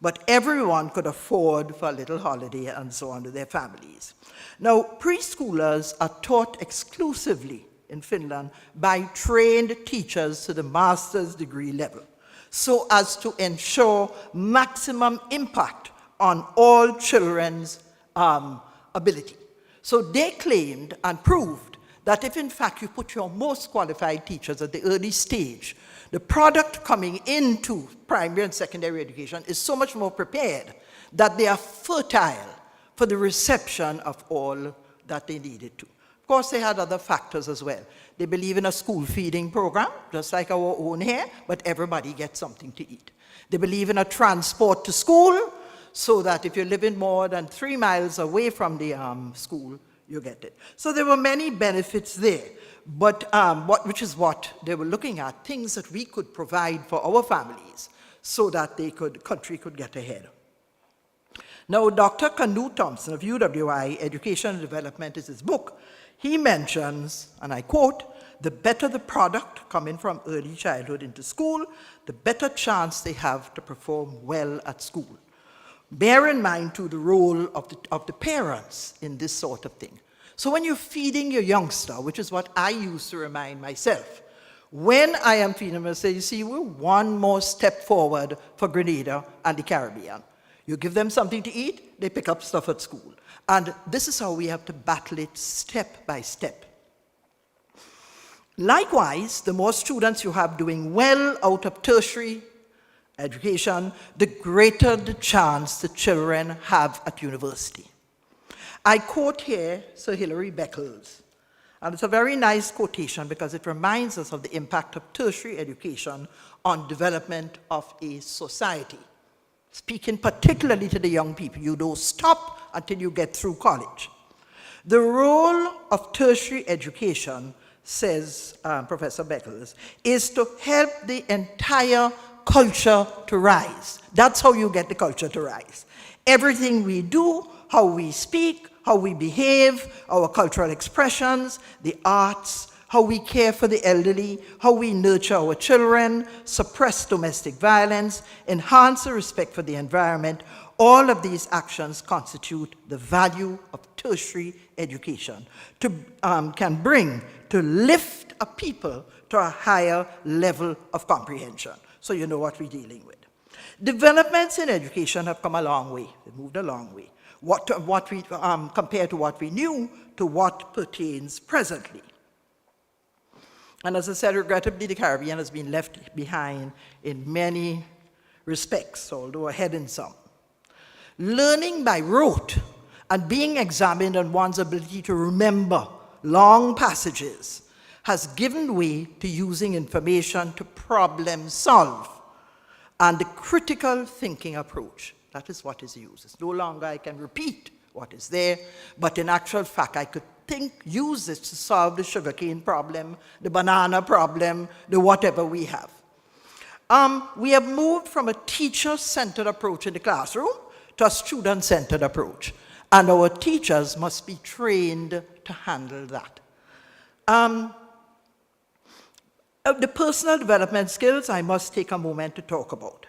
but everyone could afford for a little holiday and so on to their families. Now, preschoolers are taught exclusively in Finland by trained teachers to the master's degree level, so as to ensure maximum impact on all children's ability. So they claimed and proved that if in fact you put your most qualified teachers at the early stage, the product coming into primary and secondary education is so much more prepared that they are fertile for the reception of all that they needed to. Of course, they had other factors as well. They believe in a school feeding program, just like our own here, but everybody gets something to eat. They believe in a transport to school, so that if you're living more than 3 miles away from the school, you get it. So there were many benefits there, but which is what they were looking at, things that we could provide for our families so that country could get ahead. Now, Dr. Canute Thompson of UWI, Education and Development is his book. He mentions, and I quote, "The better the product coming from early childhood into school, the better chance they have to perform well at school." Bear in mind, too, the role of the parents in this sort of thing. So when you're feeding your youngster, which is what I used to remind myself, when I am feeding them, I say, you see, we're one more step forward for Grenada and the Caribbean. You give them something to eat, they pick up stuff at school. And this is how we have to battle it step by step. Likewise, the more students you have doing well out of tertiary education, the greater the chance the children have at university. I quote here Sir Hilary Beckles, and it's a very nice quotation because it reminds us of the impact of tertiary education on development of a society. Speaking particularly to the young people, you don't stop until you get through college. The role of tertiary education, says Professor Beckles, is to help the entire culture to rise. That's how you get the culture to rise. Everything we do, how we speak, how we behave, our cultural expressions, the arts, how we care for the elderly, how we nurture our children, suppress domestic violence, enhance the respect for the environment, all of these actions constitute the value of tertiary education can bring to lift a people to a higher level of comprehension. So you know what we're dealing with. Developments in education have come a long way. They've moved a long way. Compared to what we knew to what pertains presently. And as I said, regrettably, the Caribbean has been left behind in many respects, although ahead in some. Learning by rote and being examined on one's ability to remember long passages has given way to using information to problem solve and the critical thinking approach. That is what is used. It's no longer I can repeat what is there, but in actual fact I could use this to solve the sugarcane problem, the banana problem, the whatever we have. We have moved from a teacher-centered approach in the classroom to a student-centered approach, and our teachers must be trained to handle that. The personal development skills I must take a moment to talk about.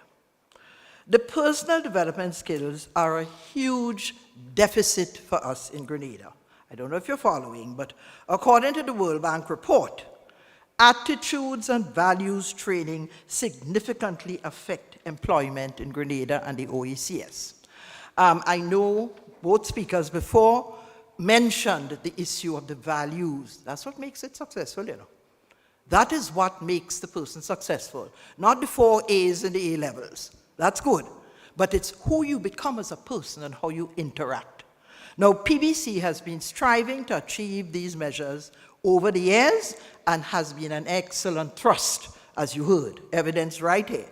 The personal development skills are a huge deficit for us in Grenada. I don't know if you're following, but according to the World Bank report, attitudes and values training significantly affect employment in Grenada and the OECS. I know both speakers before mentioned the issue of the values. That's what makes it successful, you know. That is what makes the person successful, not the 4 A's in the A levels. That's good, but it's who you become as a person and how you interact. Now, PBC has been striving to achieve these measures over the years and has been an excellent thrust, as you heard, evidence right here.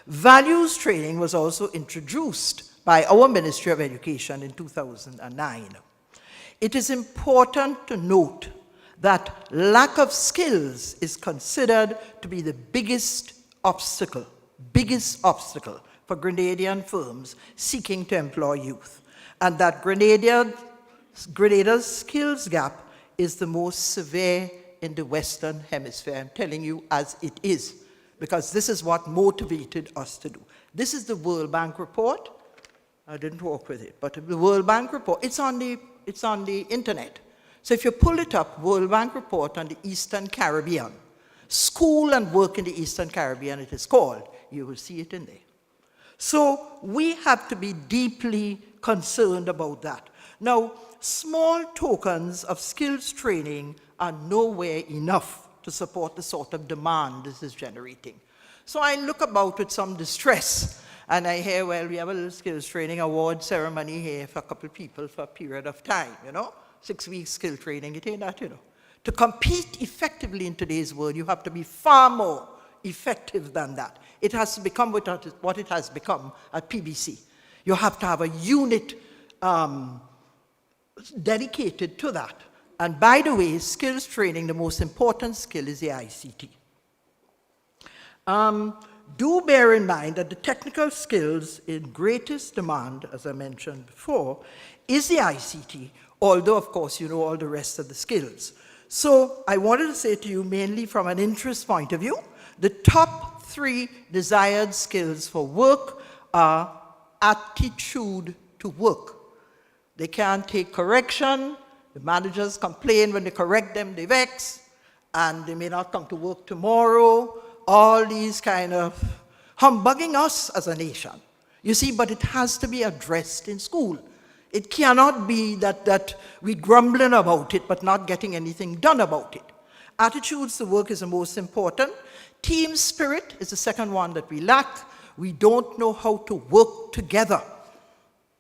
Values training was also introduced by our Ministry of Education in 2009. It is important to note that lack of skills is considered to be the biggest obstacle for Grenadian firms seeking to employ youth, and that Grenada's skills gap is the most severe in the Western Hemisphere. I'm telling you as it is, because this is what motivated us to do. This is the World Bank report. I didn't work with it, but the World Bank report, it's on the internet. So if you pull it up, World Bank report on the Eastern Caribbean, school and work in the Eastern Caribbean, it is called, you will see it in there. So we have to be deeply concerned about that. Now, small tokens of skills training are nowhere enough to support the sort of demand this is generating. So I look about with some distress, and I hear, well, we have a little skills training award ceremony here for a couple of people for a period of time, you know, 6 weeks skill training, it ain't that, you know. To compete effectively in today's world, you have to be far more effective than that. It has to become what it has become at PBC. You have to have a unit dedicated to that. And by the way, skills training, the most important skill is the ICT. Do bear in mind that the technical skills in greatest demand, as I mentioned before, is the ICT, although, of course, you know all the rest of the skills. So I wanted to say to you, mainly from an interest point of view, the top 3 desired skills for work are attitude to work. They can't take correction. The managers complain when they correct them, they vex, and they may not come to work tomorrow. All these kind of humbugging us as a nation. You see, but it has to be addressed in school. It cannot be that we're grumbling about it but not getting anything done about it. Attitudes to work is the most important. Team spirit is the second one that we lack. We don't know how to work together.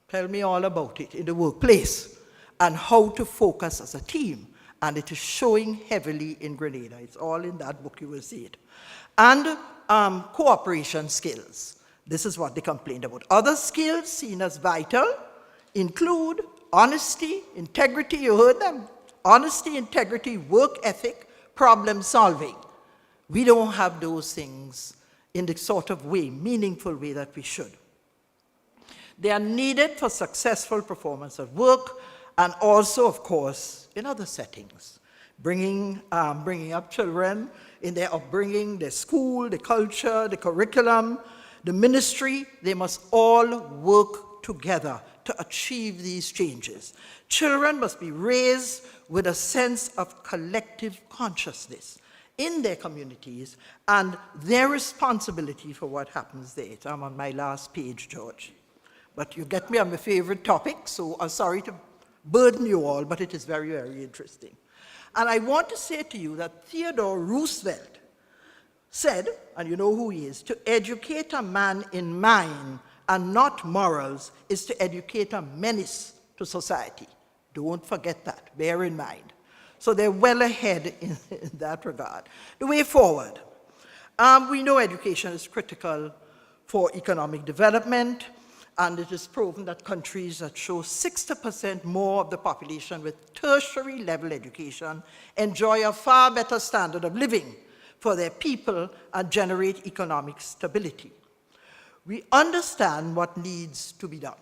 Tell me all about it in the workplace and how to focus as a team. And it is showing heavily in Grenada. It's all in that book, you will see it. And cooperation skills. This is what they complained about. Other skills seen as vital include honesty, integrity, you heard them. Honesty, integrity, work ethic, problem solving. We don't have those things in the sort of way, meaningful way that we should. They are needed for successful performance at work and also, of course, in other settings. Bringing up children in their upbringing, their school, the culture, the curriculum, the ministry, they must all work together to achieve these changes. Children must be raised with a sense of collective consciousness in their communities and their responsibility for what happens there. I'm on my last page, George. But you get me on my favorite topic, so I'm sorry to burden you all, but it is very, very interesting. And I want to say to you that Theodore Roosevelt said, and you know who he is, to educate a man in mind and not morals is to educate a menace to society. Don't forget that, bear in mind. So they're well ahead in that regard. The way forward. We know education is critical for economic development, and it is proven that countries that show 60% more of the population with tertiary level education enjoy a far better standard of living for their people and generate economic stability. We understand what needs to be done.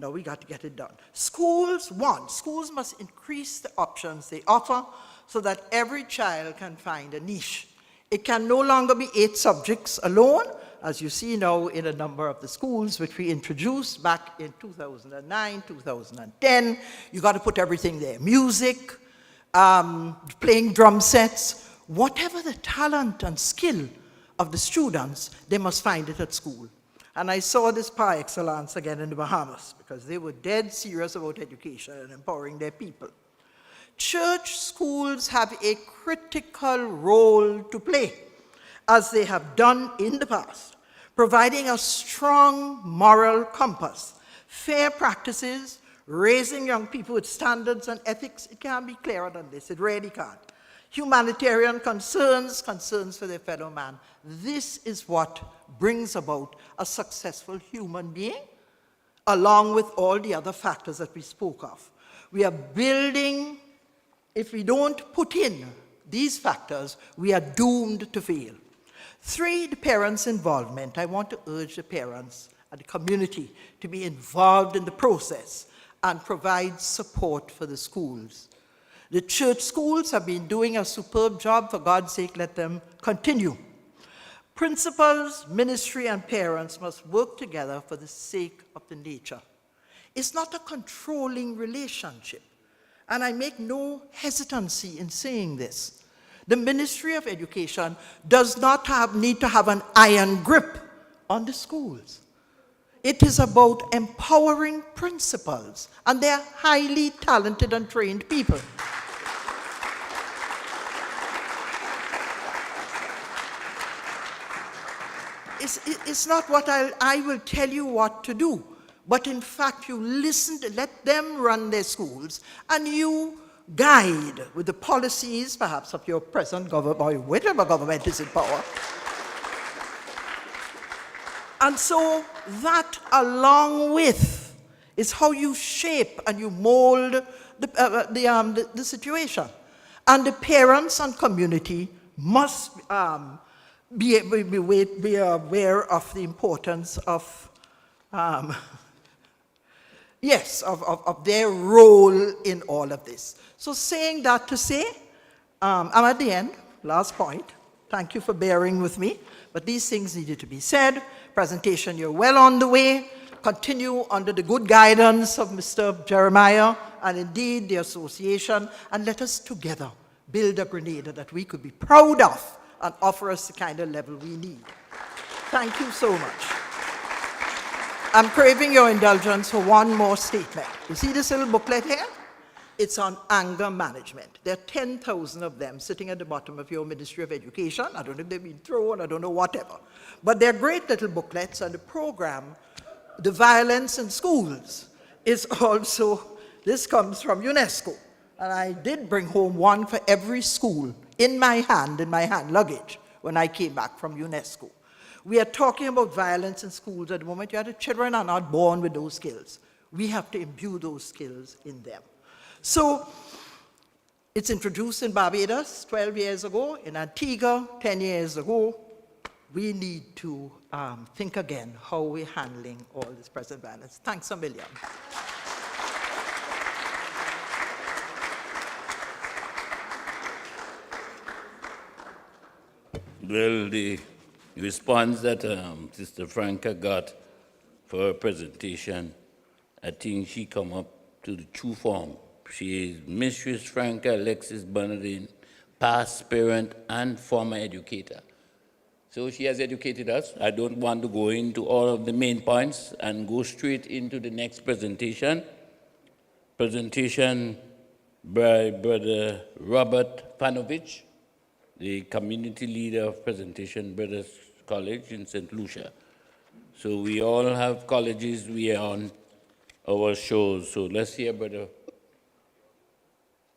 Now we got to get it done. Schools must increase the options they offer so that every child can find a niche. It can no longer be 8 subjects alone, as you see now in a number of the schools which we introduced back in 2009, 2010. You got to put everything there. Music, playing drum sets, whatever the talent and skill of the students, they must find it at school. And I saw this par excellence again in the Bahamas because they were dead serious about education and empowering their people. Church schools have a critical role to play, as they have done in the past, providing a strong moral compass, fair practices, raising young people with standards and ethics. It can't be clearer than this, it really can't. Humanitarian concerns for their fellow man. This is what brings about a successful human being, along with all the other factors that we spoke of. We are building, if we don't put in these factors, we are doomed to fail. 3, the parents' involvement. I want to urge the parents and the community to be involved in the process and provide support for the schools. The church schools have been doing a superb job. For God's sake, let them continue. Principals, ministry, and parents must work together for the sake of the nature. It's not a controlling relationship, and I make no hesitancy in saying this. The Ministry of Education does not need to have an iron grip on the schools. It is about empowering principals, and they're highly talented and trained people. It's not what I will tell you what to do, but in fact you listen to, let them run their schools, and you guide with the policies perhaps of your present government or whatever government is in power. And so that along with is how you shape and you mold the situation. And the parents and community must be aware of the importance of, yes, of their role in all of this. So saying that to say, I'm at the end, last point. Thank you for bearing with me, but these things needed to be said. Presentation, you're well on the way. Continue under the good guidance of Mr. Jeremiah and indeed the association, and let us together build a Grenada that we could be proud of and offer us the kind of level we need. Thank you so much. I'm craving your indulgence for one more statement. You see this little booklet here? It's on anger management. There are 10,000 of them sitting at the bottom of your Ministry of Education. I don't know if they've been thrown, I don't know, whatever. But they're great little booklets, and the program, The Violence in Schools, is also, this comes from UNESCO. And I did bring home one for every school in my hand luggage, when I came back from UNESCO. We are talking about violence in schools at the moment. The children are not born with those skills. We have to imbue those skills in them. So it's introduced in Barbados 12 years ago, in Antigua 10 years ago. We need to think again how we're handling all this present violence. Thanks a million. Well, the response that Sister Franca got for her presentation, I think she come up to the true form. She is Mistress Franca Alexis Bernardine, past parent and former educator. So she has educated us. I don't want to go into all of the main points and go straight into the next presentation. Presentation by Brother Robert Fanovich, the community leader of Presentation Brothers College in St. Lucia. So we all have colleges we are on our shows. So let's hear Brother.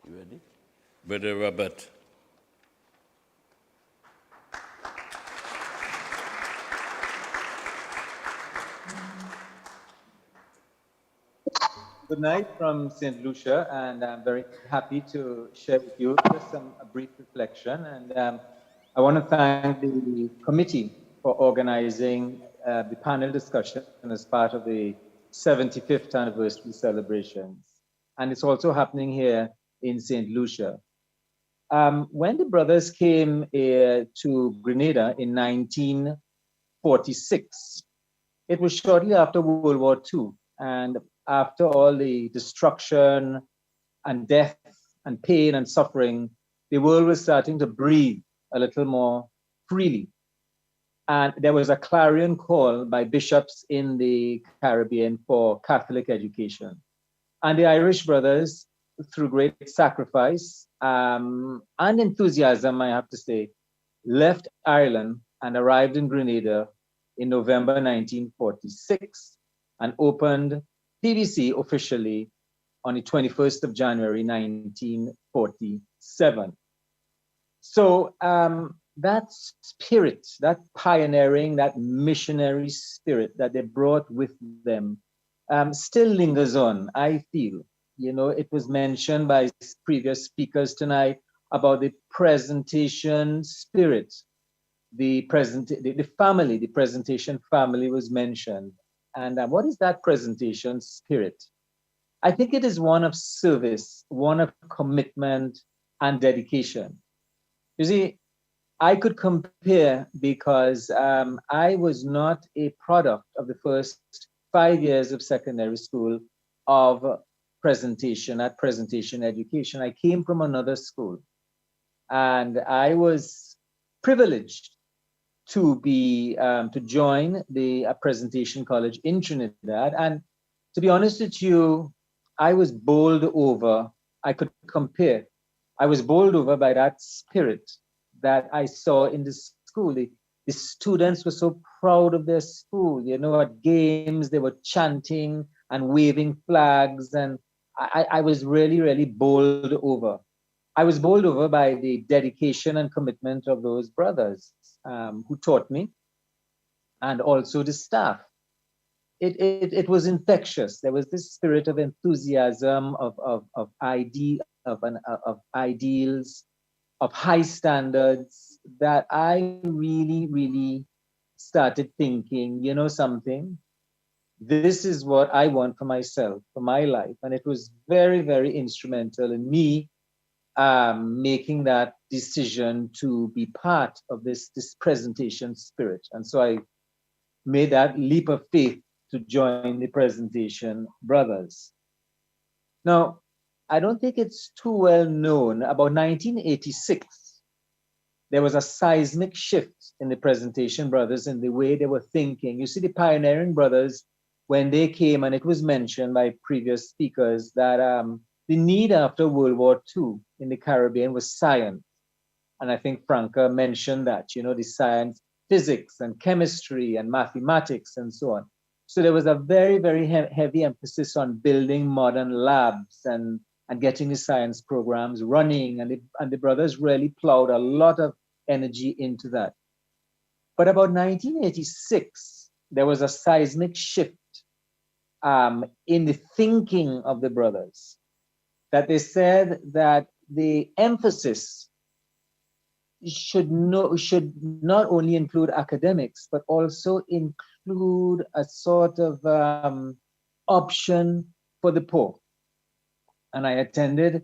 You ready? Brother Robert. Good night from St. Lucia, and I'm very happy to share with you just a brief reflection. And I want to thank the committee for organizing the panel discussion as part of the 75th anniversary celebrations. And it's also happening here in St. Lucia. When the brothers came to Grenada in 1946, it was shortly after World War II. And after all the destruction and death and pain and suffering, the world was starting to breathe a little more freely. And there was a clarion call by bishops in the Caribbean for Catholic education. And the Irish brothers, through great sacrifice and enthusiasm, I have to say, left Ireland and arrived in Grenada in November 1946 and opened PBC officially on the 21st of January, 1947. So that spirit, that pioneering, that missionary spirit that they brought with them still lingers on, I feel. You know, it was mentioned by previous speakers tonight about the presentation spirit. The family, the presentation family was mentioned. And what is that presentation spirit? I think it is one of service, one of commitment and dedication. You see, I could compare because I was not a product of the first 5 years of secondary school of presentation education. I came from another school, and I was privileged to be to join the presentation college in Trinidad. And to be honest with you, I was bowled over. I could compare. I was bowled over by that spirit that I saw in the school. The students were so proud of their school. You know, at games, they were chanting and waving flags. And I was really, really bowled over. I was bowled over by the dedication and commitment of those brothers who taught me, and also the staff. it was infectious. There was this spirit of enthusiasm, of ideals, of high standards that I really, really started thinking, you know something, this is what I want for myself, for my life. And it was very, very instrumental in me making that decision to be part of this presentation spirit. And so I made that leap of faith to join the Presentation Brothers. Now, I don't think it's too well known. About 1986, there was a seismic shift in the Presentation Brothers in the way they were thinking. You see, the Pioneering Brothers, when they came, and it was mentioned by previous speakers, that the need after World War II in the Caribbean was science. And I think Franca mentioned that, you know, the science, physics and chemistry and mathematics and so on. So there was a very, very heavy emphasis on building modern labs and getting the science programs running. And the brothers really plowed a lot of energy into that. But about 1986, there was a seismic shift in the thinking of the brothers, that they said that the emphasis should not only include academics, but also include a sort of option for the poor. And I attended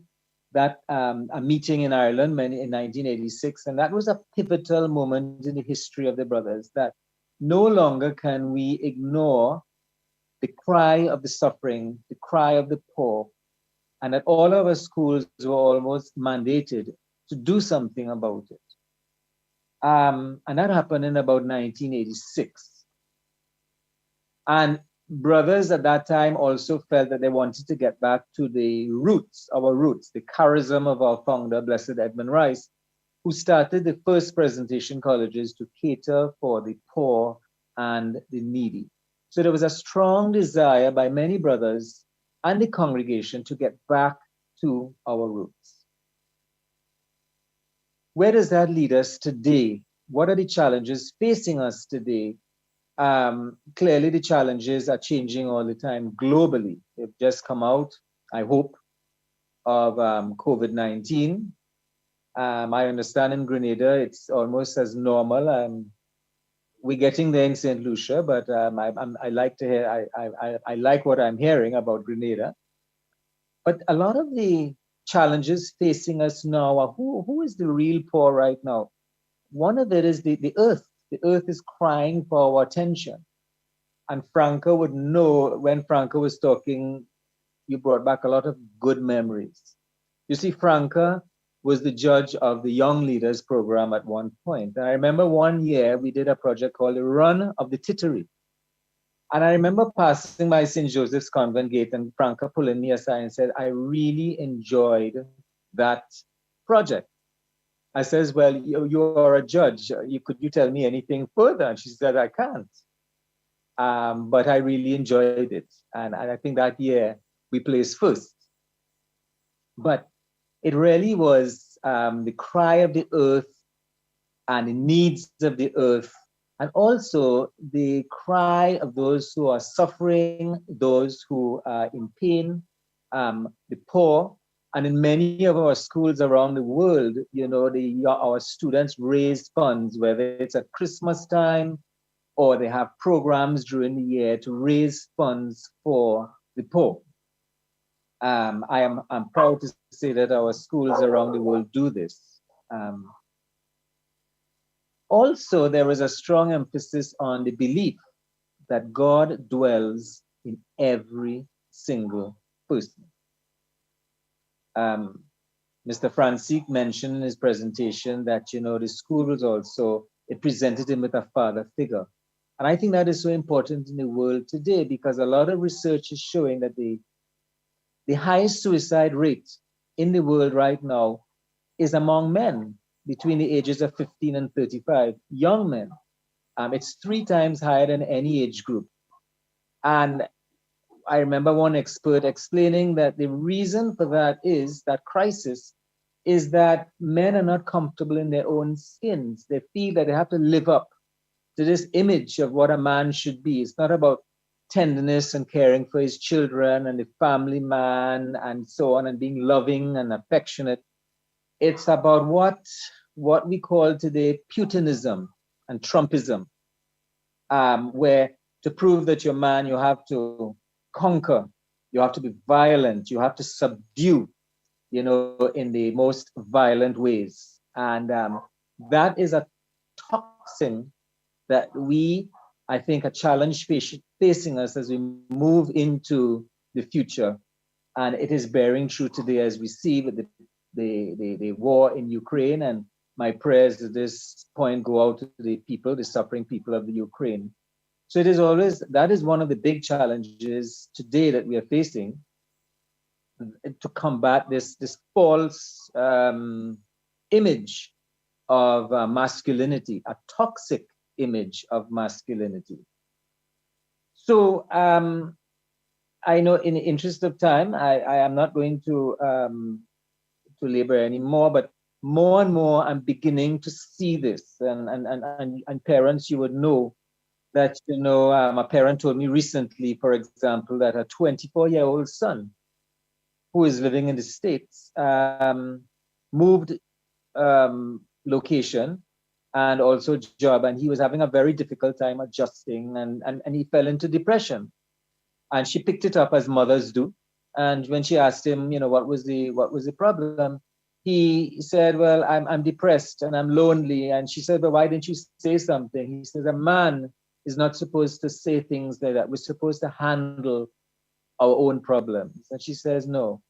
that a meeting in Ireland in 1986, and that was a pivotal moment in the history of the brothers, that no longer can we ignore the cry of the suffering, the cry of the poor, and that all of our schools were almost mandated to do something about it. And that happened in about 1986. And brothers at that time also felt that they wanted to get back to the roots, our roots, the charism of our founder, Blessed Edmund Rice, who started the first presentation colleges to cater for the poor and the needy. So there was a strong desire by many brothers and the congregation to get back to our roots. Where does that lead us today? What are the challenges facing us today? Clearly, the challenges are changing all the time globally. They've just come out, I hope, of COVID-19. I understand in Grenada, it's almost as normal. We're getting there in St. Lucia, but I like to hear, I like what I'm hearing about Grenada. But a lot of the challenges facing us now are who is the real poor right now? One of it is the earth. The earth is crying for our attention. And Franca would know, when Franca was talking, you brought back a lot of good memories. You see, Franca was the judge of the Young Leaders program at one point. And I remember one year we did a project called the Run of the Tittery. And I remember passing by St. Joseph's Convent Gate and Franca pulling me aside and said, I really enjoyed that project. I says, well, you are a judge. Could you tell me anything further? And she said, I can't. But I really enjoyed it. And I think that year we placed first. But it really was the cry of the earth and the needs of the earth, and also the cry of those who are suffering, those who are in pain, the poor. And in many of our schools around the world, you know, our students raise funds, whether it's at Christmas time or they have programs during the year to raise funds for the poor. I'm proud to say that our schools around the world do this. Also, there is a strong emphasis on the belief that God dwells in every single person. Mr. Franzik mentioned in his presentation that, you know, the school was also, it presented him with a father figure. And I think that is so important in the world today, because a lot of research is showing that the highest suicide rate in the world right now is among men between the ages of 15 and 35, young men. It's 3 times higher than any age group. And I remember one expert explaining that the reason for that crisis is that men are not comfortable in their own skins. They feel that they have to live up to this image of what a man should be. It's not about tenderness and caring for his children and the family man and so on, and being loving and affectionate. It's about what we call today Putinism and Trumpism, where to prove that you're a man, you have to conquer, you have to be violent, you have to subdue, in the most violent ways. And that is a toxin that I think, a challenge facing us as we move into the future. And it is bearing true today as we see with the war in Ukraine. And my prayers at this point go out to the people, the suffering people of the Ukraine. So that is one of the big challenges today that we are facing, to combat this false image of masculinity, a toxic image of masculinity. So I know, in the interest of time, I am not going to labor anymore, but more and more I'm beginning to see this, and parents, you would know that, a parent told me recently, for example, that a 24-year-old son who is living in the States moved location and also job, and he was having a very difficult time adjusting, and he fell into depression. And she picked it up as mothers do. And when she asked him, what was the problem, he said, well, I'm depressed and I'm lonely. And she said, but why didn't you say something? He says, a man is not supposed to say things like that. We're supposed to handle our own problems. And she says, no.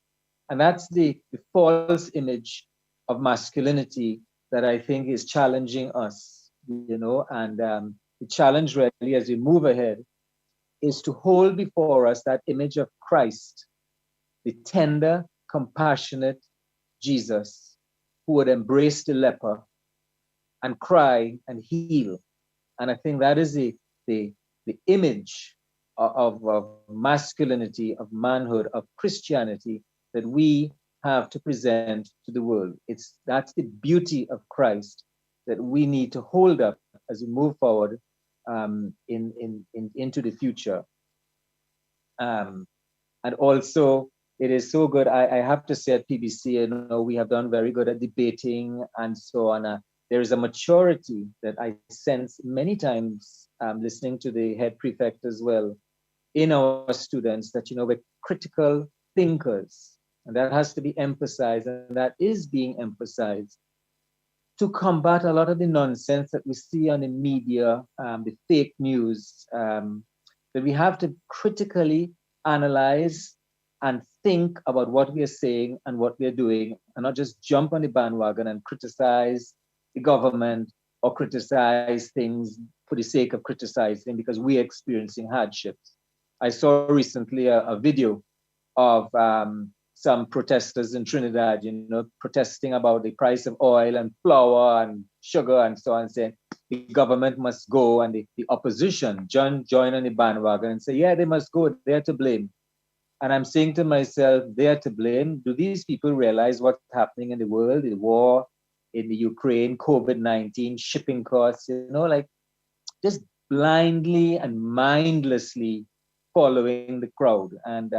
And that's the false image of masculinity that I think is challenging us, and the challenge really as we move ahead is to hold before us that image of Christ, the tender, compassionate Jesus, who would embrace the leper and cry and heal. And I think that is the image of masculinity, of manhood, of Christianity that we have to present to the world. That's the beauty of Christ that we need to hold up as we move forward into the future. And also, it is so good. I have to say, at PBC, we have done very good at debating and so on. There is a maturity that I sense many times, listening to the head prefect as well, in our students, that we're critical thinkers, and that has to be emphasized, and that is being emphasized to combat a lot of the nonsense that we see on the media, the fake news, that we have to critically analyze and think about what we are saying and what we are doing, and not just jump on the bandwagon and criticize the government or criticize things for the sake of criticizing because we are experiencing hardships. I saw recently a video of some protesters in Trinidad, protesting about the price of oil and flour and sugar and so on, saying the government must go, and the opposition join on the bandwagon and say, yeah, they must go, they're to blame. And I'm saying to myself, they're to blame. Do these people realize what's happening in the world, the war in the Ukraine, COVID-19, shipping costs, just blindly and mindlessly following the crowd? And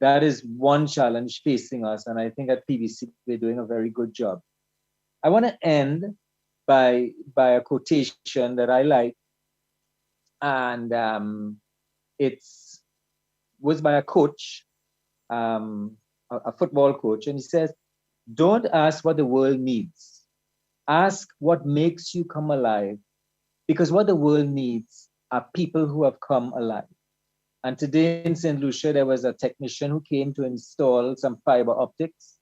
that is one challenge facing us. And I think at PBC, we're doing a very good job. I want to end by a quotation that I like. And it was by a coach, a football coach. And he says, don't ask what the world needs. Ask what makes you come alive. Because what the world needs are people who have come alive. And today in St. Lucia, there was a technician who came to install some fiber optics.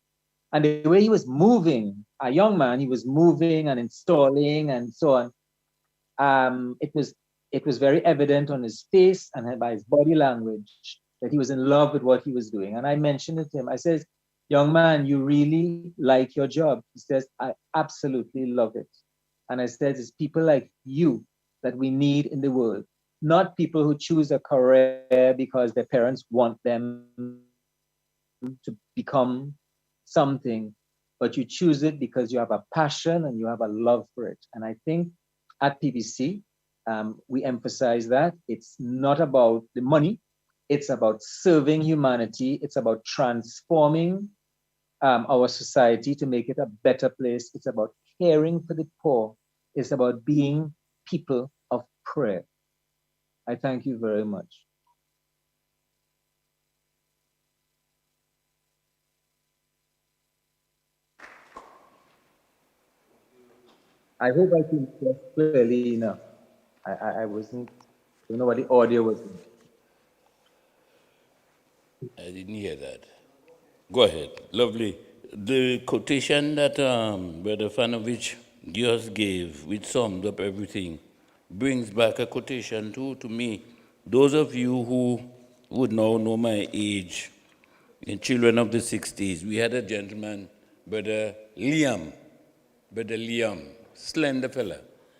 And the way he was moving, a young man, he was moving and installing and so on. It was very evident on his face and by his body language that he was in love with what he was doing. And I mentioned it to him. I said, young man, you really like your job? He says, I absolutely love it. And I said, it's people like you that we need in the world. Not people who choose a career because their parents want them to become something, but you choose it because you have a passion and you have a love for it. And I think at PBC, we emphasize that it's not about the money, it's about serving humanity, it's about transforming our society to make it a better place, it's about caring for the poor, it's about being people of prayer. I thank you very much. I hope I can express clearly enough. I wasn't, I don't know what the audio was. I didn't hear that. Go ahead. Lovely. The quotation that Brother Fanovich just gave, which summed up everything, brings back a quotation too to me. Those of you who would now know my age, in children of the 60s, we had a gentleman, Brother Liam, slender fella.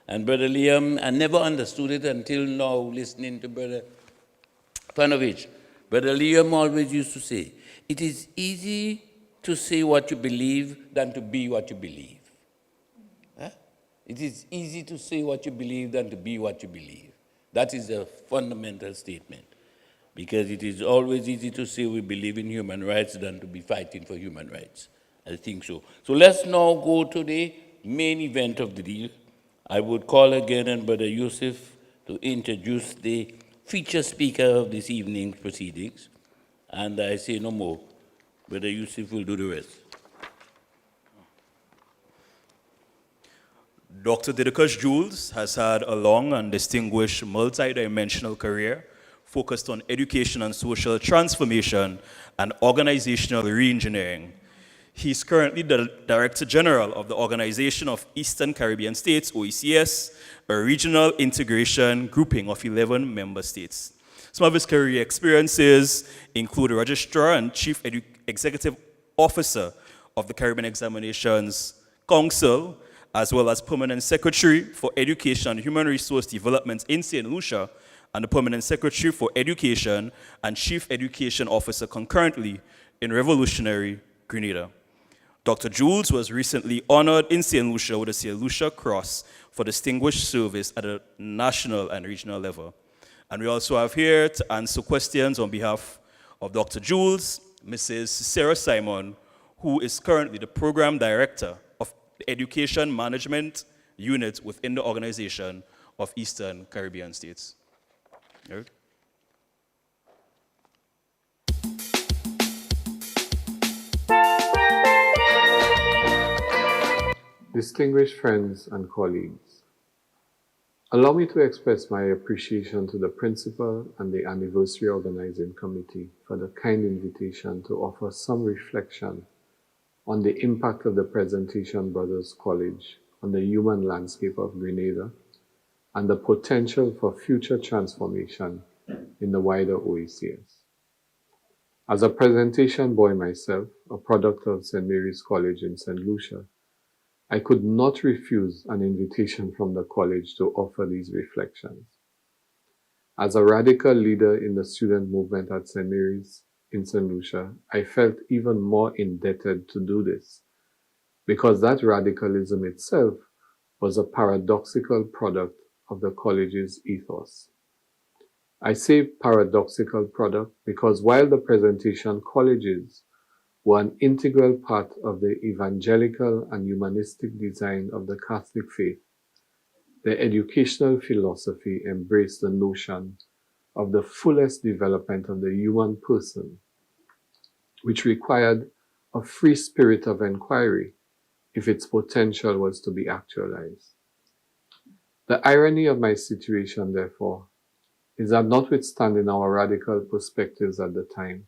And Brother Liam, I never understood it until now, listening to Brother Fanovich. Brother Liam always used to say, it is easy to say what you believe than to be what you believe. Huh? It is easy to say what you believe than to be what you believe. That is a fundamental statement. Because it is always easy to say we believe in human rights than to be fighting for human rights. I think so. So let's now go to the main event of the deal. I would call again on Brother Yusuf to introduce the feature speaker of this evening's proceedings. And I say no more. Brother Yusuf will do the rest. Dr. Didakus Jules has had a long and distinguished multi-dimensional career focused on education and social transformation and organizational re-engineering. He's currently the Director General of the Organization of Eastern Caribbean States, OECS, a regional integration grouping of 11 member states. Some of his career experiences include Registrar and Chief Executive Officer of the Caribbean Examinations Council, as well as Permanent Secretary for Education and Human Resource Development in St. Lucia, and the Permanent Secretary for Education and Chief Education Officer concurrently in revolutionary Grenada. Dr. Jules was recently honored in St. Lucia with the St. Lucia Cross for distinguished service at a national and regional level. And we also have here to answer questions on behalf of Dr. Jules, Mrs. Sarah Simon, who is currently the Program Director of the Education Management Unit within the Organization of Eastern Caribbean States. Eric? Distinguished friends and colleagues, allow me to express my appreciation to the Principal and the Anniversary Organizing Committee for the kind invitation to offer some reflection on the impact of the Presentation Brothers College on the human landscape of Grenada and the potential for future transformation in the wider OECS. As a presentation boy myself, a product of St. Mary's College in St. Lucia, I could not refuse an invitation from the college to offer these reflections. As a radical leader in the student movement at St. Mary's in St. Lucia, I felt even more indebted to do this, because that radicalism itself was a paradoxical product of the college's ethos. I say paradoxical product because while the presentation colleges were an integral part of the evangelical and humanistic design of the Catholic faith, their educational philosophy embraced the notion of the fullest development of the human person, which required a free spirit of inquiry if its potential was to be actualized. The irony of my situation, therefore, is that notwithstanding our radical perspectives at the time,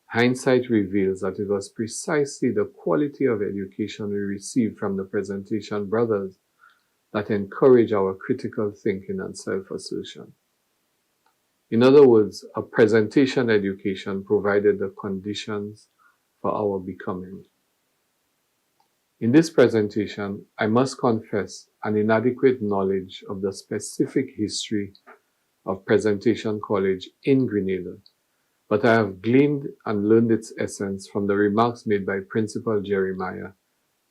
hindsight reveals that it was precisely the quality of education we received from the Presentation Brothers that encouraged our critical thinking and self-assertion. In other words, a presentation education provided the conditions for our becoming. In this presentation, I must confess an inadequate knowledge of the specific history of Presentation College in Grenada, but I have gleaned and learned its essence from the remarks made by Principal Jeremiah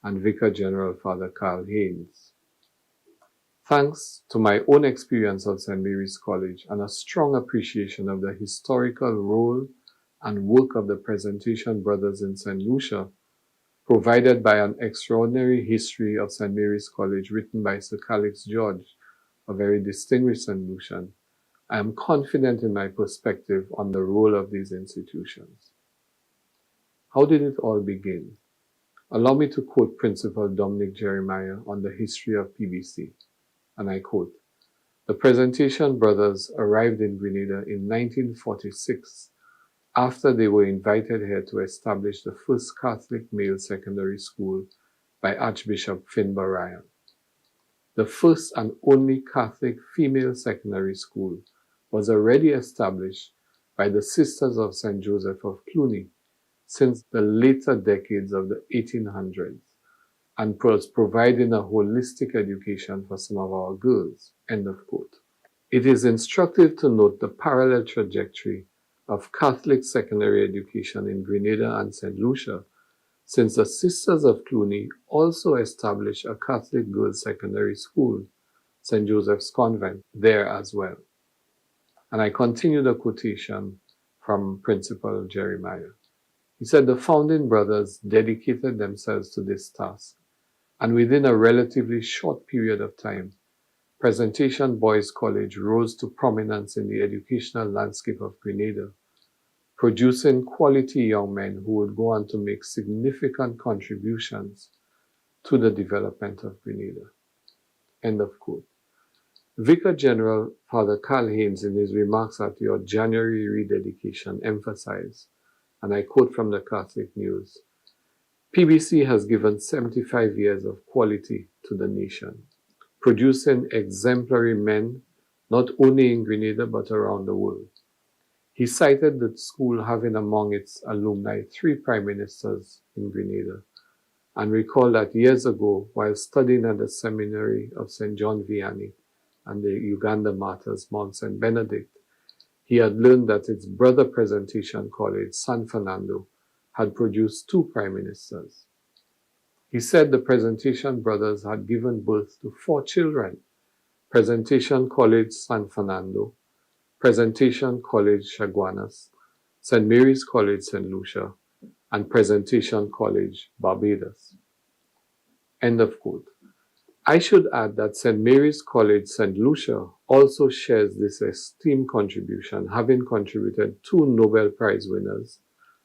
and Vicar General Father Carl Haynes. Thanks to my own experience at St. Mary's College and a strong appreciation of the historical role and work of the Presentation Brothers in St. Lucia, provided by an extraordinary history of St. Mary's College written by Sir Calix George, a very distinguished St. Lucian, I am confident in my perspective on the role of these institutions. How did it all begin? Allow me to quote Principal Dominic Jeremiah on the history of PBC, and I quote, "The Presentation Brothers arrived in Grenada in 1946 after they were invited here to establish the first Catholic male secondary school by Archbishop Finbar Ryan. The first and only Catholic female secondary school was already established by the Sisters of St. Joseph of Cluny since the later decades of the 1800s and was providing a holistic education for some of our girls." End of quote. It is instructive to note the parallel trajectory of Catholic secondary education in Grenada and St. Lucia, since the Sisters of Cluny also established a Catholic girls' secondary school, St. Joseph's Convent, there as well. And I continue the quotation from Principal Jeremiah. He said, "The founding brothers dedicated themselves to this task, and within a relatively short period of time, Presentation Boys College rose to prominence in the educational landscape of Grenada, producing quality young men who would go on to make significant contributions to the development of Grenada." End of quote. Vicar General Father Carl Haynes, in his remarks at your January rededication, emphasized, and I quote from the Catholic News, "PBC has given 75 years of quality to the nation, producing exemplary men not only in Grenada but around the world." He cited the school having among its alumni 3 prime ministers in Grenada, and recalled that years ago, while studying at the seminary of St. John Vianney and the Uganda Martyrs, Mount St. Benedict, he had learned that its brother Presentation College, San Fernando, had produced 2 prime ministers. He said the Presentation Brothers had given birth to 4 children: Presentation College San Fernando, Presentation College Chaguanas, St. Mary's College St. Lucia, and Presentation College Barbados. End of quote. I should add that St. Mary's College St. Lucia also shares this esteemed contribution, having contributed 2 Nobel Prize winners,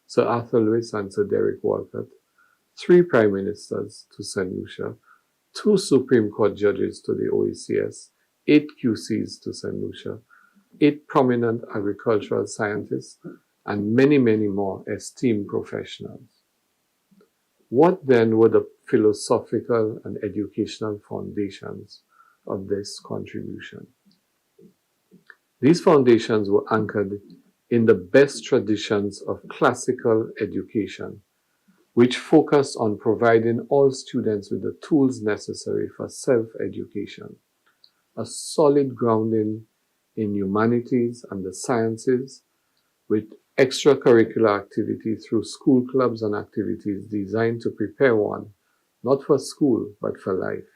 Sir Arthur Lewis and Sir Derek Walcott, 3 Prime Ministers to St. Lucia, 2 Supreme Court judges to the OECS, 8 QCs to St. Lucia, 8 prominent agricultural scientists, and many, many more esteemed professionals. What then were the philosophical and educational foundations of this contribution? These foundations were anchored in the best traditions of classical education, which focused on providing all students with the tools necessary for self-education, a solid grounding in humanities and the sciences, with extracurricular activity through school clubs and activities designed to prepare one, not for school, but for life.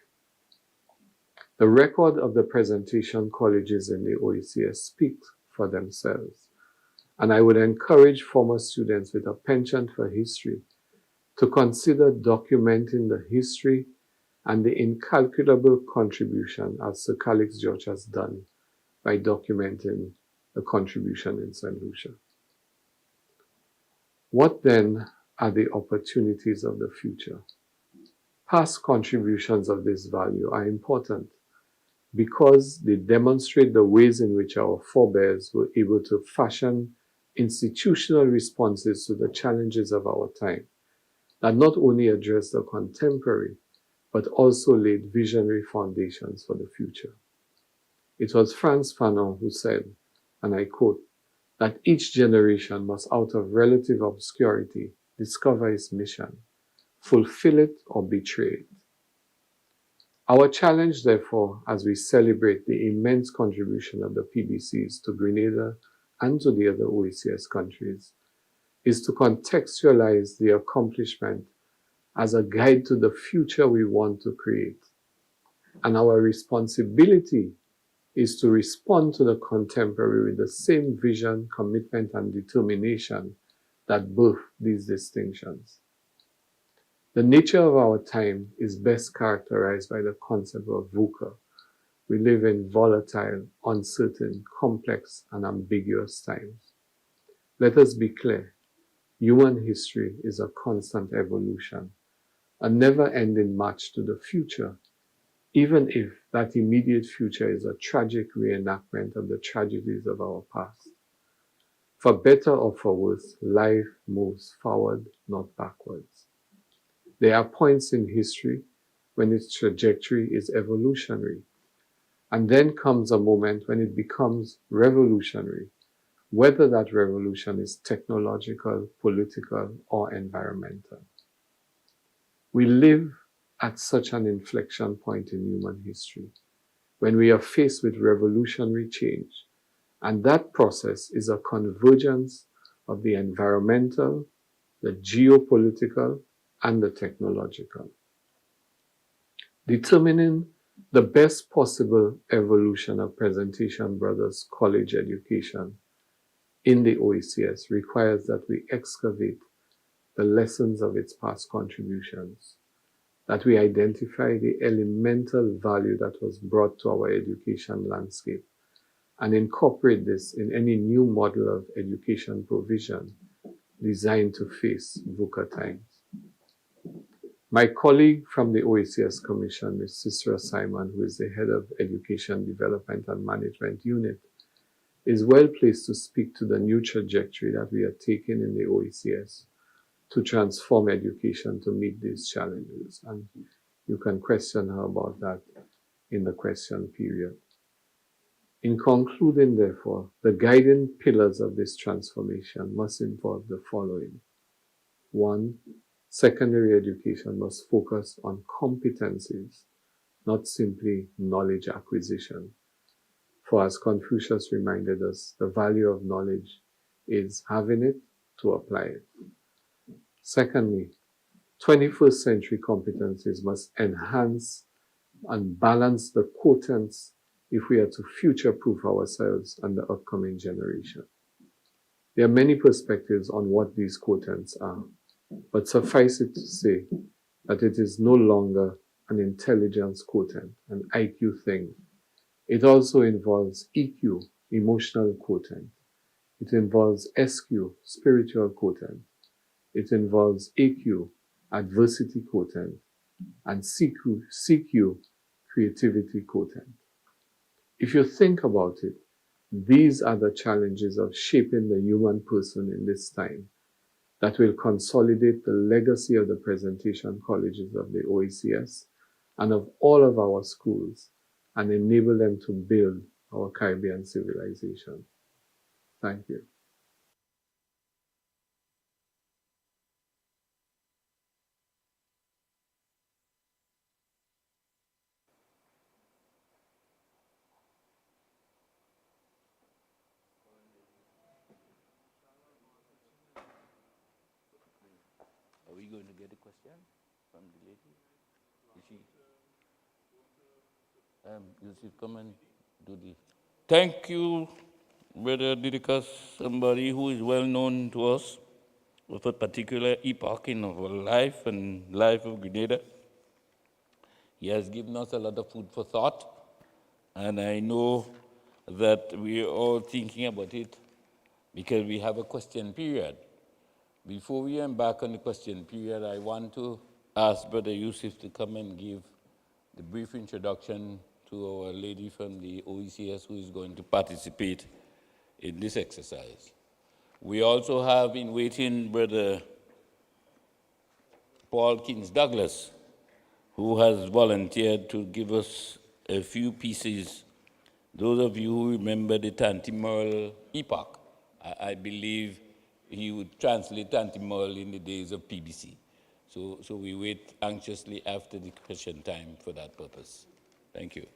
The record of the presentation colleges in the OECS speaks for themselves, and I would encourage former students with a penchant for history to consider documenting the history and the incalculable contribution, as Sir Calix George has done, by documenting the contribution in St. Lucia. What then are the opportunities of the future? Past contributions of this value are important because they demonstrate the ways in which our forebears were able to fashion institutional responses to the challenges of our time that not only address the contemporary, but also laid visionary foundations for the future. It was Frantz Fanon who said, and I quote, that each generation must out of relative obscurity discover its mission, fulfill it or betray it. Our challenge, therefore, as we celebrate the immense contribution of the PBCs to Grenada and to the other OECS countries, is to contextualize the accomplishment as a guide to the future we want to create. And our responsibility is to respond to the contemporary with the same vision, commitment, and determination that birth these distinctions. The nature of our time is best characterized by the concept of VUCA. We live in volatile, uncertain, complex, and ambiguous times. Let us be clear. Human history is a constant evolution, a never-ending march to the future, even if that immediate future is a tragic reenactment of the tragedies of our past. For better or for worse, life moves forward, not backwards. There are points in history when its trajectory is evolutionary, and then comes a moment when it becomes revolutionary, whether that revolution is technological, political, or environmental. We live at such an inflection point in human history when we are faced with revolutionary change, and that process is a convergence of the environmental, the geopolitical, and the technological. Determining the best possible evolution of Presentation Brothers College education in the OECS requires that we excavate the lessons of its past contributions, that we identify the elemental value that was brought to our education landscape, and incorporate this in any new model of education provision designed to face VUCA times. My colleague from the OECS Commission, Ms. Cicera Simon, who is the head of Education Development and Management Unit, is well placed to speak to the new trajectory that we are taking in the OECS to transform education to meet these challenges. And you can question her about that in the question period. In concluding, therefore, the guiding pillars of this transformation must involve the following. 1, secondary education must focus on competencies, not simply knowledge acquisition. For as Confucius reminded us, the value of knowledge is having it to apply it. Secondly, 21st century competencies must enhance and balance the quotients if we are to future-proof ourselves and the upcoming generation. There are many perspectives on what these quotients are, but suffice it to say that it is no longer an intelligence quotient, an IQ thing. It also involves EQ, emotional quotient. It involves SQ, spiritual quotient. It involves AQ, adversity quotient, and CQ, creativity quotient. If you think about it, these are the challenges of shaping the human person in this time that will consolidate the legacy of the presentation colleges of the OECS and of all of our schools and enable them to build our Caribbean civilization. Thank you. Are we going to get a question from the lady? Is she? Yusuf, come and do this. Thank you, Brother Didicus, somebody who is well known to us of a particular epoch in our life and life of Grenada. He has given us a lot of food for thought, and I know that we are all thinking about it because we have a question period. Before we embark on the question period, I want to ask Brother Yusuf to come and give the brief introduction to our lady from the OECS who is going to participate in this exercise. We also have in waiting Brother Paul Kings Douglas, who has volunteered to give us a few pieces. Those of you who remember the Tantimoral epoch, I believe he would translate Tantimoral in the days of PBC. So we wait anxiously after the question time for that purpose. Thank you.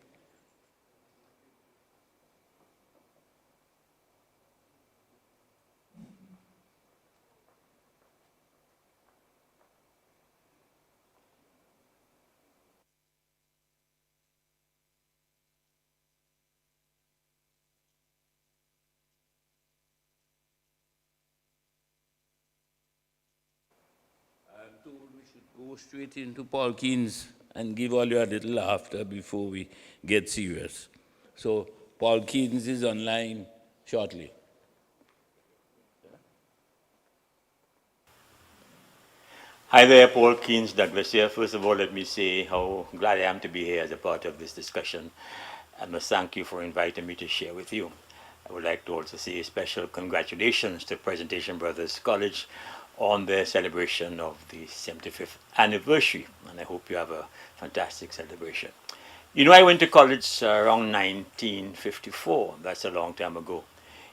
Go straight into Paul Keynes and give all your little laughter before we get serious. So Paul Keynes is online shortly. Hi there, Paul Keynes, Douglas here. First of all, let me say how glad I am to be here as a part of this discussion. I must thank you for inviting me to share with you. I would like to also say special congratulations to Presentation Brothers College on their celebration of the 75th anniversary, and I hope you have a fantastic celebration. You know, I went to college around 1954. That's a long time ago.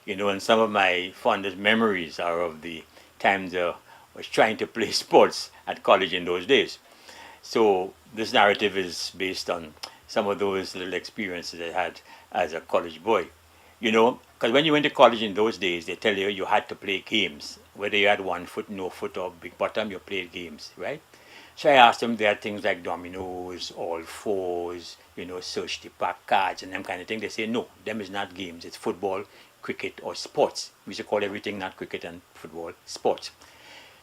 You know, and some of my fondest memories are of the times I was trying to play sports at college in those days. So this narrative is based on some of those little experiences I had as a college boy. You know, because when you went to college in those days, they tell you you had to play games. Whether you had 1 foot, no foot, or big bottom, you played games, right? So I asked them, there are things like dominoes, all fours, you know, search the pack cards, and them kind of thing. They say, no, them is not games. It's football, cricket, or sports. We should call everything, not cricket and football, sports.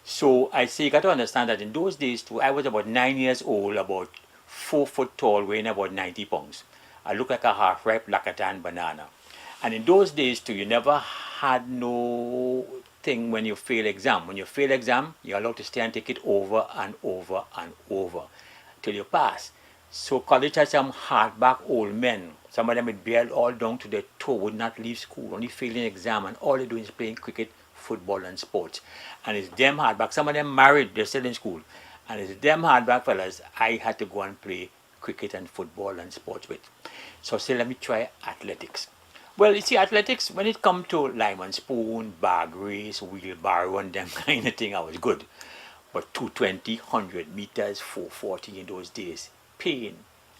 So I say, you got to understand that in those days, too, I was about 9 years old, about 4 foot tall, weighing about 90 pounds. I look like a half-ripe Lacatan banana. And in those days, too, you never had no thing when you fail exam. When you fail exam, you're allowed to stay and take it over and over and over till you pass. So college had some hardback old men. Some of them with beard all down to their toe, would not leave school, only failing exam, and all they do is playing cricket, football, and sports. And it's them hardback. Some of them married, they're still in school. And it's them hardback fellas I had to go and play cricket and football and sports with. So say, let me try athletics. Well, you see, athletics, when it comes to lime and spoon, bag race, wheelbarrow, and them kind of thing, I was good. But 220, 100 meters, 440 in those days, pain.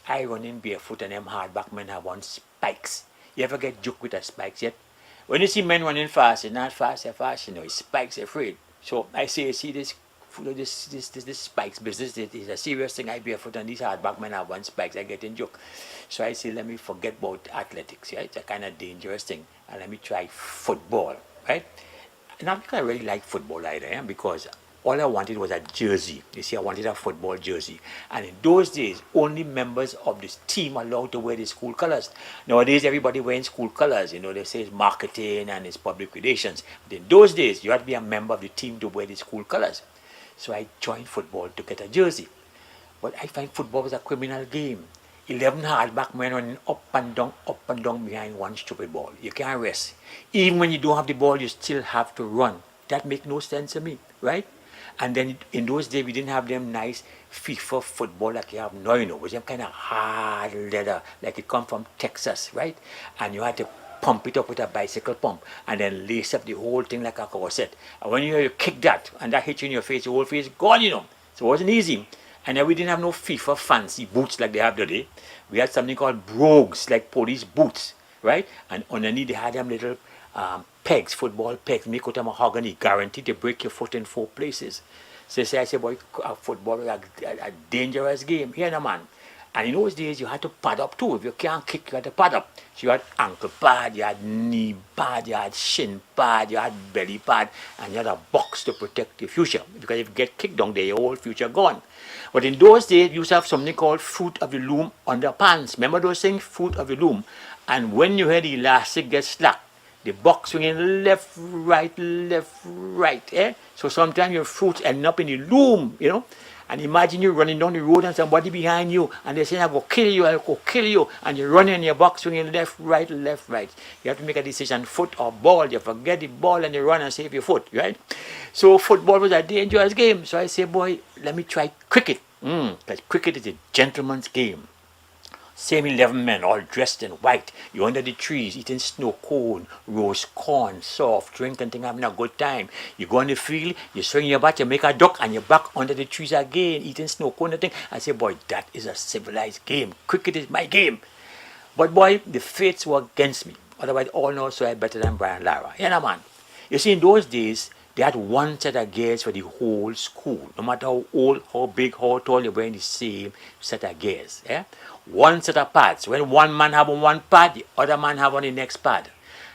I running barefoot and them hardback men have on spikes. You ever get joked with the spikes yet? When you see men running fast, it's not fast, they're fast, you know, it's spikes, they're afraid. So I say, see this spikes business, it is a serious thing. I barefoot and these hardback men have on spikes, I get in joke. So I say, let me forget about athletics, yeah? It's a kind of dangerous thing, and let me try football, right? And I'm not gonna really like football either, yeah? Because all I wanted was a jersey. You see, I wanted a football jersey. And in those days, only members of this team allowed to wear the school colors. Nowadays, everybody wearing school colors. You know, they say it's marketing and it's public relations. But in those days, you had to be a member of the team to wear the school colors. So I joined football to get a jersey. But I find football was a criminal game. 11 hardback men running up and down behind one stupid ball. You can't rest. Even when you don't have the ball, you still have to run. That makes no sense to me, right? And then in those days, we didn't have them nice FIFA football like you have now, you know, with them kind of hard leather, like it come from Texas, right? And you had to pump it up with a bicycle pump and then lace up the whole thing like a corset. And when you kick that and that hit you in your face, your whole face gone, you know. So it wasn't easy. And then we didn't have no FIFA fancy boots like they have today. We had something called brogues, like police boots, right? And underneath they had them little pegs, football pegs, make out of mahogany, guaranteed to break your foot in 4 places. So I say, boy, football is a dangerous game. Here, no man. And in those days, you had to pad up too. If you can't kick, you had to pad up. So you had ankle pad, you had knee pad, you had shin pad, you had belly pad, and you had a box to protect your future. Because if you get kicked down there, your whole future gone. But in those days, you used to have something called fruit of the loom underpants. Remember those things? Fruit of the loom. And when you had the elastic get slack, the box swinging left, right, eh? So sometimes your fruits end up in the loom, you know. And imagine you running down the road and somebody behind you, and they're saying, I'll go kill you, and you're running in your box swinging left, right. You have to make a decision, foot or ball. You forget the ball and you run and save your foot, right? So football was a dangerous game. So I say, boy, let me try cricket. Because cricket is a gentleman's game. Same 11 men, all dressed in white. You're under the trees, eating snow cone, roast corn, soft drink, and thing, having a good time. You go on the field, you swing your bat, you make a duck, and you're back under the trees again, eating snow cone and thing. I say, boy, that is a civilized game. Cricket is my game. But boy, the fates were against me. Otherwise, all know so I better than Brian Lara. You know, man. You see, in those days, they had one set of gears for the whole school. No matter how old, how big, how tall, you're wearing the same set of gears. Yeah? One set of pads. When one man have on one pad, the other man have on the next pad.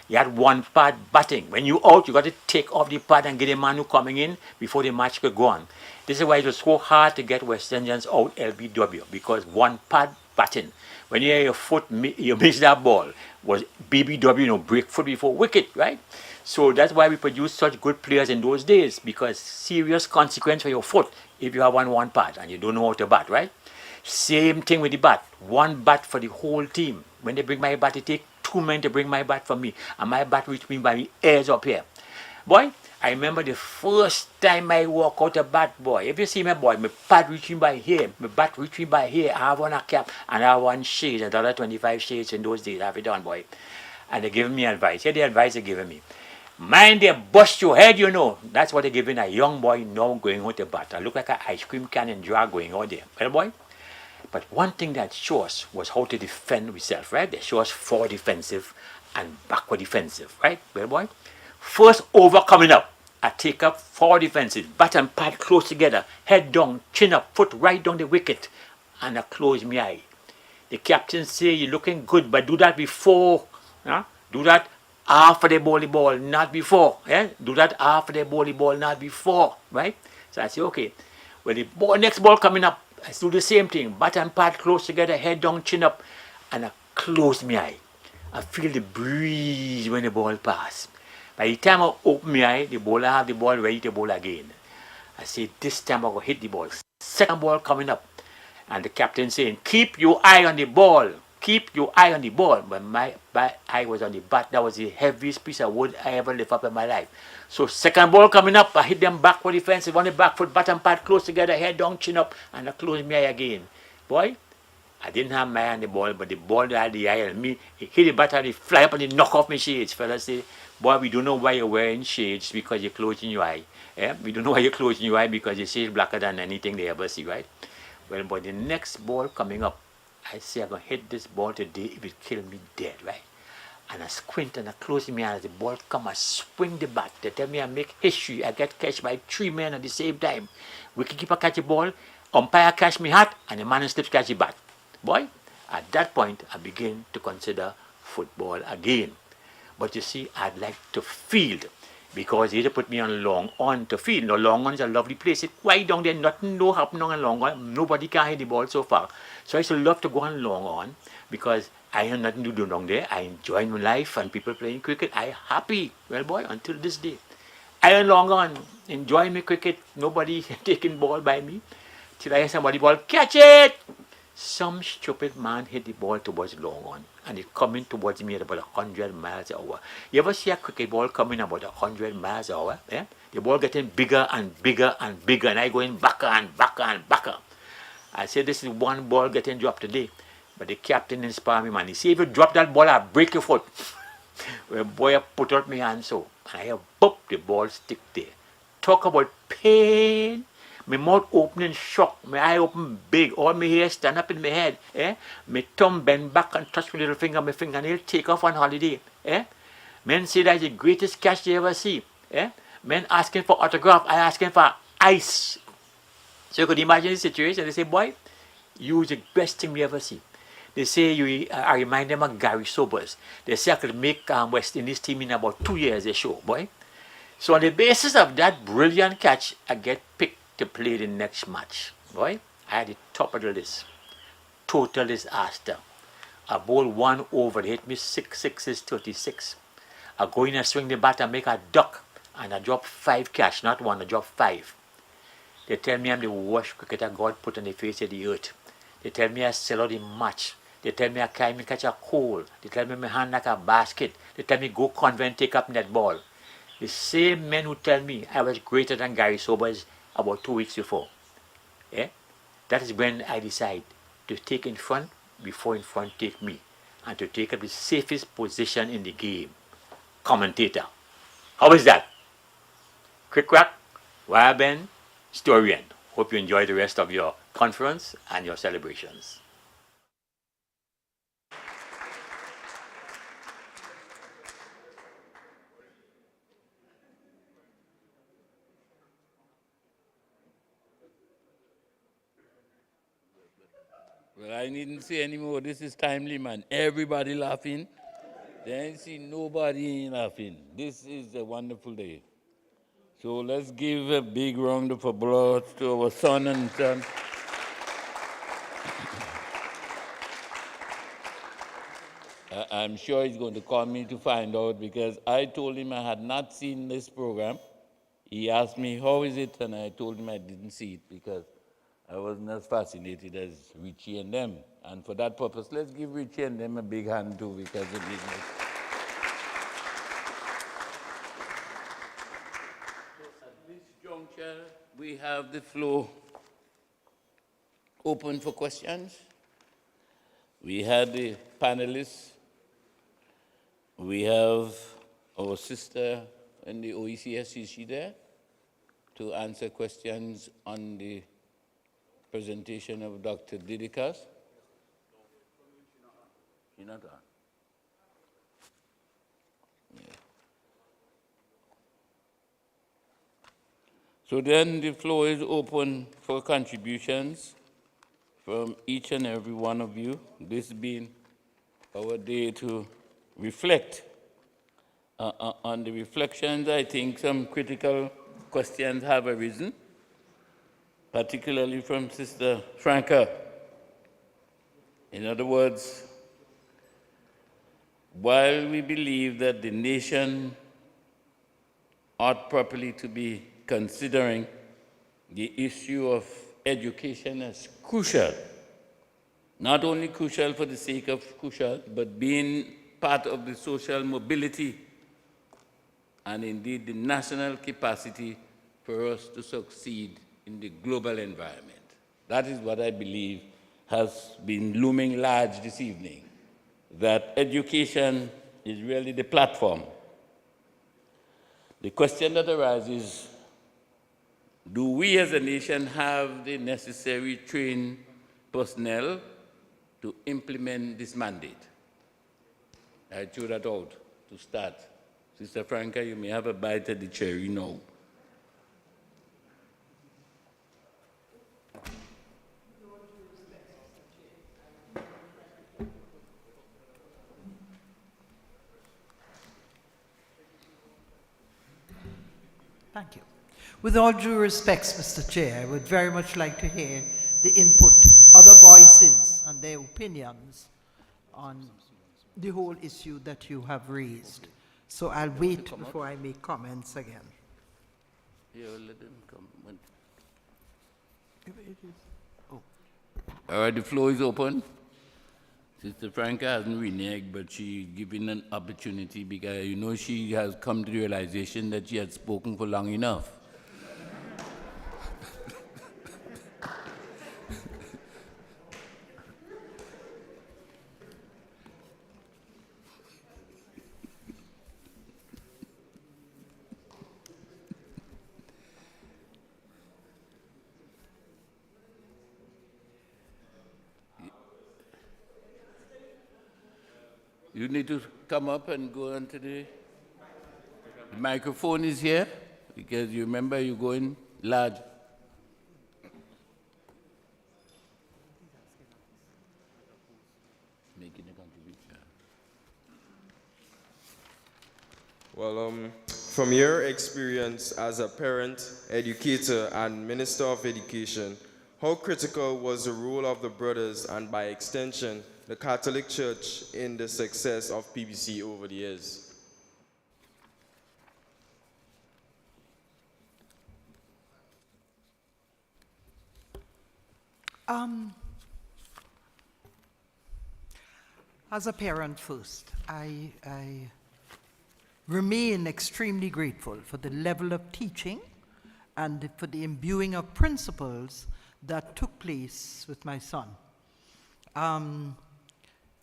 You had one pad batting. When you out, you got to take off the pad and get the man who coming in before the match could go on. This is why it was so hard to get West Indians out LBW, because one pad batting. When you hear your foot, you miss that ball, was BBW, break foot before wicket, right? So that's why we produced such good players in those days, because serious consequence for your foot if you have one pad and you don't know how to bat, right? Same thing with the bat. One bat for the whole team. When they bring my bat, it takes 2 men to bring my bat for me. And my bat reached me by the ears up here. Boy, I remember the first time I walk out a bat, boy. If you see my boy, my pad reaching by here, my bat reaching by here. I have on a cap and I have one shade, $1.25 shades in those days. I have it on, boy. And they're giving me advice. Here the advice they're giving me. Mind they bust your head, That's what they're giving a young boy now going out the bat. I look like an ice cream can and drag going out there. Well, boy? But one thing that shows us was how to defend ourselves, right? They show us forward defensive and backward defensive, right? Well, boy? First over coming up, I take up forward defensive, bat and pad close together, head down, chin up, foot right down the wicket, and I close my eye. The captain say, you're looking good, but do that before, do that after they ball the ball, not before. Do that after they ball the ball, not before, right? So I say, okay. Well, the next ball coming up, I do the same thing. Bat and pad close together, head down, chin up, and I close my eye. I feel the breeze when the ball pass. By the time I open my eye, I have the ball ready to bowl again. I say, this time I'm going to hit the ball. Second ball coming up. And the captain saying, keep your eye on the ball. Keep your eye on the ball. But my eye was on the bat. That was the heaviest piece of wood I ever lift up in my life. So second ball coming up, I hit them backward defensive on the back foot, bat and pad close together, head down, chin up, and I close my eye again. Boy, I didn't have my eye on the ball, but the ball that had the eye on me, it hit the bat and it fly up and it knock off my shades. Fellas say, boy, we don't know why you're wearing shades because you're closing your eye. We don't know why you're closing your eye because your shade blacker than anything they ever see, right? Well, but the next ball coming up, I say I'm going to hit this ball today, it will kill me dead, right? And I squint and I close my eyes. As the ball come, I swing the bat. They tell me I make history. I get catched by 3 men at the same time. Wicketkeeper catch the ball, umpire catch me hat, and the man in slips catch the bat. Boy, at that point, I begin to consider football again. But you see, I'd like to field because they put me on long on to field. Now, long on is a lovely place. It's quite down there, nothing no happening on long on. Nobody can hit the ball so far. So I used to love to go on long on because I have nothing to do down there. I enjoy my life and people playing cricket. I happy. Well, boy, until this day. I am long on, enjoying my cricket. Nobody taking ball by me. Till I hear somebody ball, catch it! Some stupid man hit the ball towards long on. And it coming towards me at about 100 miles an hour. You ever see a cricket ball coming about 100 miles an hour? Yeah? The ball getting bigger and bigger and bigger. And I going backer and backer and backer. I said, this is one ball getting dropped today. But the captain inspired me, man. He said, if you drop that ball, I'll break your foot. Well, boy, I put out my hand so. And I have, boop, the ball stick there. Talk about pain. My mouth opening shock. My eye open big. All my hair stand up in my head. My thumb bend back and touch my little finger. My fingernail take off on holiday. Men say that's the greatest catch they ever see. Men asking for autograph. I asking for ice. So you could imagine the situation. They say, boy, you the best thing we ever see. They say I remind them of Gary Sobers. They say I could make West Indies team in about 2 years, they show, boy. So on the basis of that brilliant catch, I get picked to play the next match. Boy, I had the top of the list. Total disaster. I bowl 1 over, they hit me 6 sixes, 36. I go in and swing the bat and make a duck, and I drop 5 catch, not 1, I drop 5. They tell me I'm the worst cricketer God put on the face of the earth. They tell me I sell out the match. They tell me I can't catch a cold. They tell me my hand like a basket. They tell me go convent, take up that ball. The same men who tell me I was greater than Gary Sobers about 2 weeks before. That is when I decide to take in front before in front take me. And to take up the safest position in the game. Commentator. How is that? Quick crack. Wire Ben. Story end. Hope you enjoy the rest of your conference and your celebrations. Well, I needn't say anymore. This is timely, man. Everybody laughing. There ain't seen nobody laughing. This is a wonderful day. So let's give a big round of applause to our son and son. I'm sure he's going to call me to find out because I told him I had not seen this program. He asked me, how is it? And I told him I didn't see it because I wasn't as fascinated as Richie and them. And for that purpose, let's give Richie and them a big hand too because it is. At this juncture, we have the floor open for questions. We had the panelists. We have our sister in the OECS, is she there? To answer questions on the presentation of Dr. Didikas. She's not on. Yeah. So then the floor is open for contributions from each and every one of you. This being our day to reflect. On the reflections, I think some critical questions have arisen, particularly from Sister Franca. In other words, while we believe that the nation ought properly to be considering the issue of education as crucial, not only crucial for the sake of crucial, but being part of the social mobility and indeed the national capacity for us to succeed in the global environment. That is what I believe has been looming large this evening, that education is really the platform. The question that arises, do we as a nation have the necessary trained personnel to implement this mandate? I threw that out to start. Sister Franca, you may have a bite at the cherry now. Thank you. With all due respects, Mr. Chair, I would very much like to hear the input, other voices and their opinions on the whole issue that you have raised. So I'll wait before I make comments again. Yeah, let them come. Oh. All right, the floor is open. Sister Franca hasn't reneged, but she's given an opportunity because you know she has come to the realization that she had spoken for long enough. You need to come up and go onto the microphone is here, because you remember you're going large. Making a contribution. Well, from your experience as a parent, educator, and minister of education, how critical was the role of the brothers and by extension, the Catholic Church in the success of PBC over the years? As a parent first, I remain extremely grateful for the level of teaching and for the imbuing of principles that took place with my son.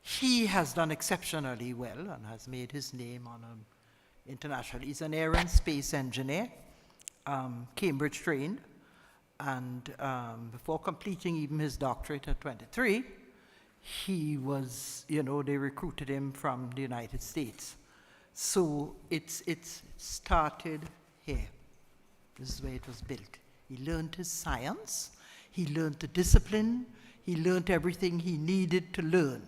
He has done exceptionally well and has made his name on an international. He's an air and space engineer, Cambridge trained, and before completing even his doctorate at 23, he was, they recruited him from the United States. So it's started here. This is where it was built. He learned his science, he learned the discipline, he learned everything he needed to learn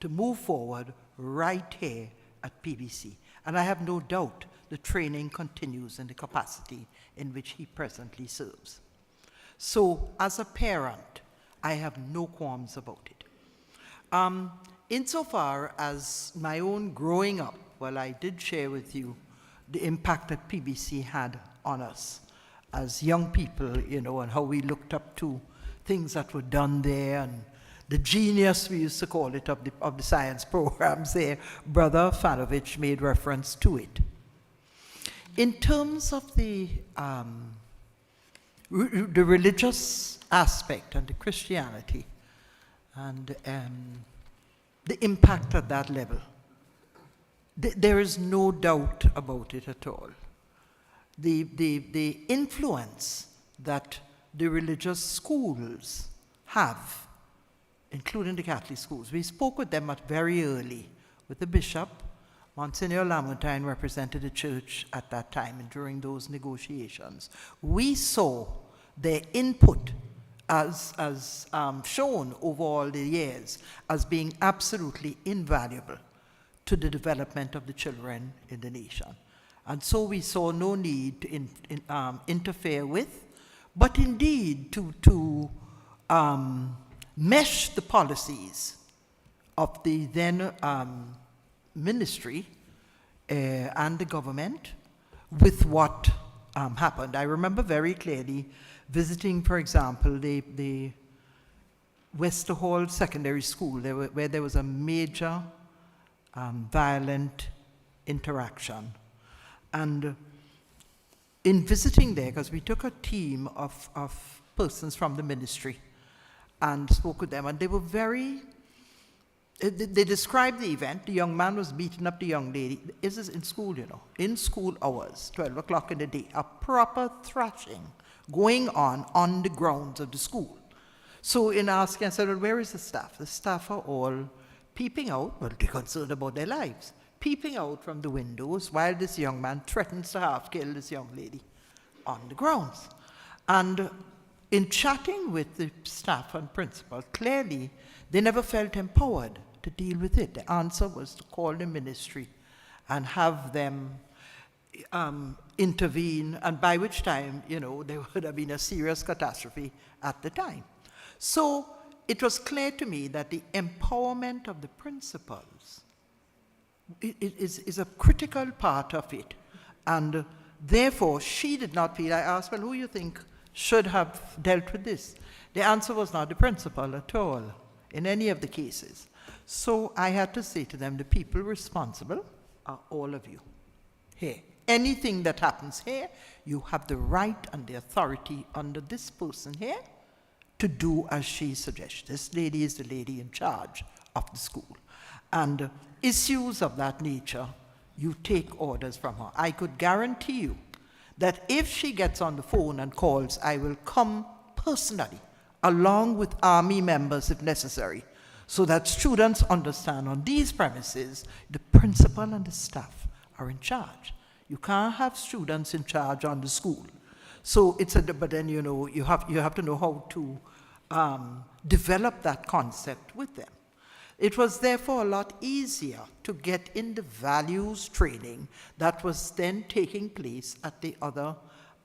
to move forward right here at PBC. And I have no doubt the training continues in the capacity in which he presently serves. So, as a parent, I have no qualms about it. Insofar as my own growing up, well, I did share with you the impact that PBC had on us as young people, you know, and how we looked up to things that were done there, and the genius, we used to call it, of the science programs there. Brother Fanovich made reference to it. In terms of the religious aspect and the Christianity and the impact at that level, there is no doubt about it at all. The influence that the religious schools have, including the Catholic schools, we spoke with them very early, with the bishop. Monsignor Lamontagne represented the church at that time and during those negotiations. We saw their input as shown over all the years as being absolutely invaluable to the development of the children in the nation. And so we saw no need to interfere with, but indeed to mesh the policies of the then ministry and the government with what happened. I remember very clearly visiting, for example, the Wester Hall Secondary School, where there was a major violent interaction. And in visiting there, because we took a team of persons from the ministry and spoke with them, and they were very, they described the event. The young man was beating up the young lady. This is in school, you know, in school hours, 12 o'clock in the day, a proper thrashing going on the grounds of the school. So in asking, I said, well, where is the staff? The staff are all peeping out, well, they're concerned about their lives, peeping out from the windows while this young man threatens to half kill this young lady on the grounds. And in chatting with the staff and principal, clearly they never felt empowered to deal with it. The answer was to call the ministry and have them intervene, and by which time, you know, there would have been a serious catastrophe at the time. So it was clear to me that the empowerment of the principals is a critical part of it. And therefore, she did not feel, I asked, well, who you think should have dealt with this? The answer was not the principal at all, in any of the cases. So I had to say to them, the people responsible are all of you here. Anything that happens here, you have the right and the authority under this person here to do as she suggests. This lady is the lady in charge of the school. And issues of that nature, you take orders from her. I could guarantee you that if she gets on the phone and calls, I will come personally, along with army members if necessary, so that students understand on these premises, the principal and the staff are in charge. You can't have students in charge on the school. So it's but then, you know, you have to know how to develop that concept with them. It was therefore a lot easier to get in the values training that was then taking place at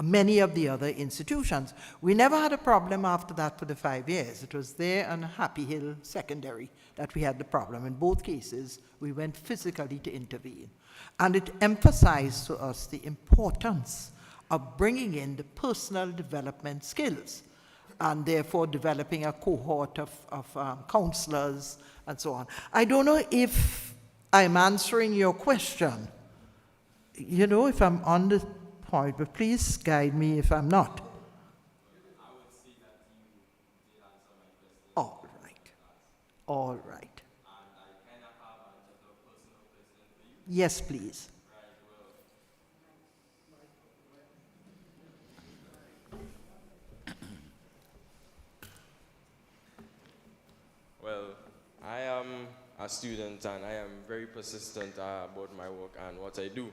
many of the other institutions. We never had a problem after that for the 5 years. It was there on Happy Hill Secondary that we had the problem. In both cases, we went physically to intervene. And it emphasized to us the importance of bringing in the personal development skills, and therefore developing a cohort of counselors and so on. I don't know if I'm answering your question, you know, if I'm on the point, but please guide me if I'm not. I would say that you did answer my question. All right. All right. And I kind of have just a personal question for you. Yes, please. Well, I am a student and I am very persistent about my work and what I do.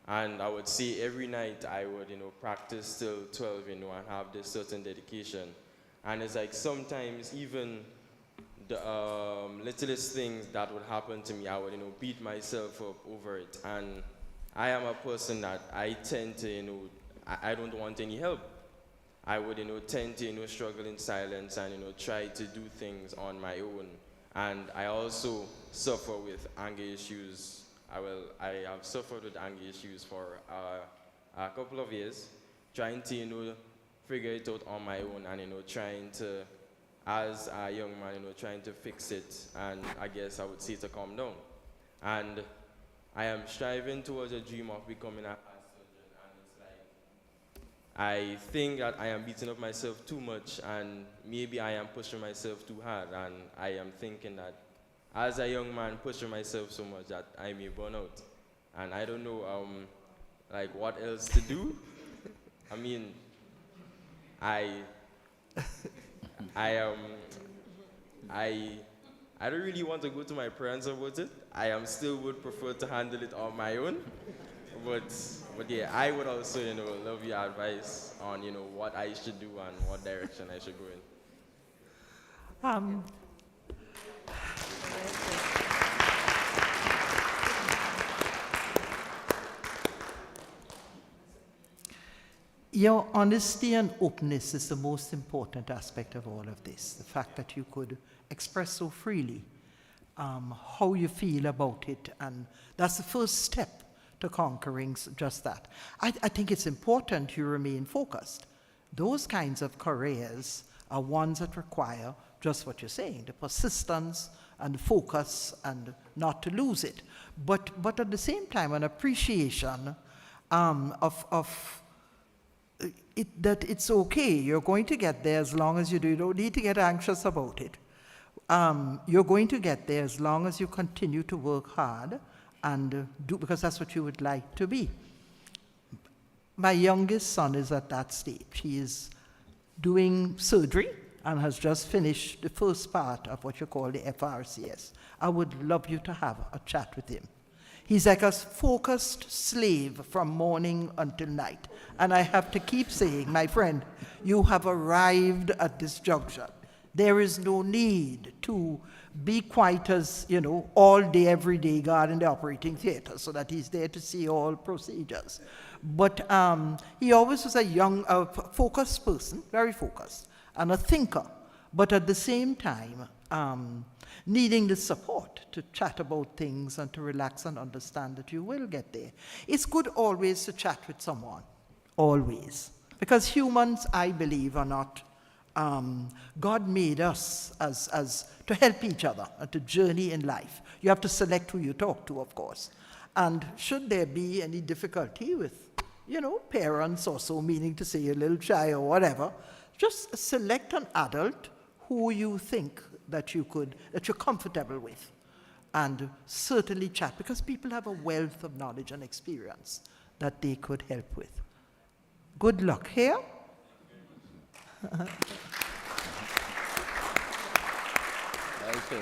And I would say every night I would, practice till 12, and have this certain dedication. And it's like sometimes even the littlest things that would happen to me, I would, beat myself up over it. And I am a person that I tend to, I don't want any help. I would, tend to, struggle in silence and, try to do things on my own. And I also suffer with anger issues. I have suffered with anger issues for a couple of years, trying to, figure it out on my own and, trying to, as a young man, trying to fix it, and I guess I would say to calm down. And I am striving towards a dream of becoming a heart surgeon, and it's like, I think that I am beating up myself too much, and maybe I am pushing myself too hard, and I am thinking that as a young man pushing myself so much that I may burn out. And I don't know, like what else to do. I mean, I don't really want to go to my parents about it. I still would prefer to handle it on my own. But yeah, I would also, love your advice on, what I should do and what direction I should go in. Your honesty and openness is the most important aspect of all of this. The fact that you could express so freely how you feel about it, and that's the first step to conquering just that. I think it's important you remain focused. Those kinds of careers are ones that require just what you're saying, the persistence and focus and not to lose it. But at the same time, an appreciation of that it's okay, you're going to get there as long as you do. You don't need to get anxious about it. You're going to get there as long as you continue to work hard and do, because that's what you would like to be. My youngest son is at that stage. He is doing surgery and has just finished the first part of what you call the FRCS. I would love you to have a chat with him. He's like a focused slave from morning until night. And I have to keep saying, my friend, you have arrived at this juncture. There is no need to be quite as, all day, every day, God in the operating theater, so that he's there to see all procedures. But he always was a focused person, very focused, and a thinker. But at the same time, needing the support to chat about things and to relax and understand that you will get there. It's good always to chat with someone, always. Because humans, I believe, are not, God made us as to help each other and to journey in life. You have to select who you talk to, of course. And should there be any difficulty with, parents or so, meaning to say a little shy or whatever, just select an adult who you think that you're comfortable with, and certainly chat, because people have a wealth of knowledge and experience that they could help with. Good luck. Here? Okay.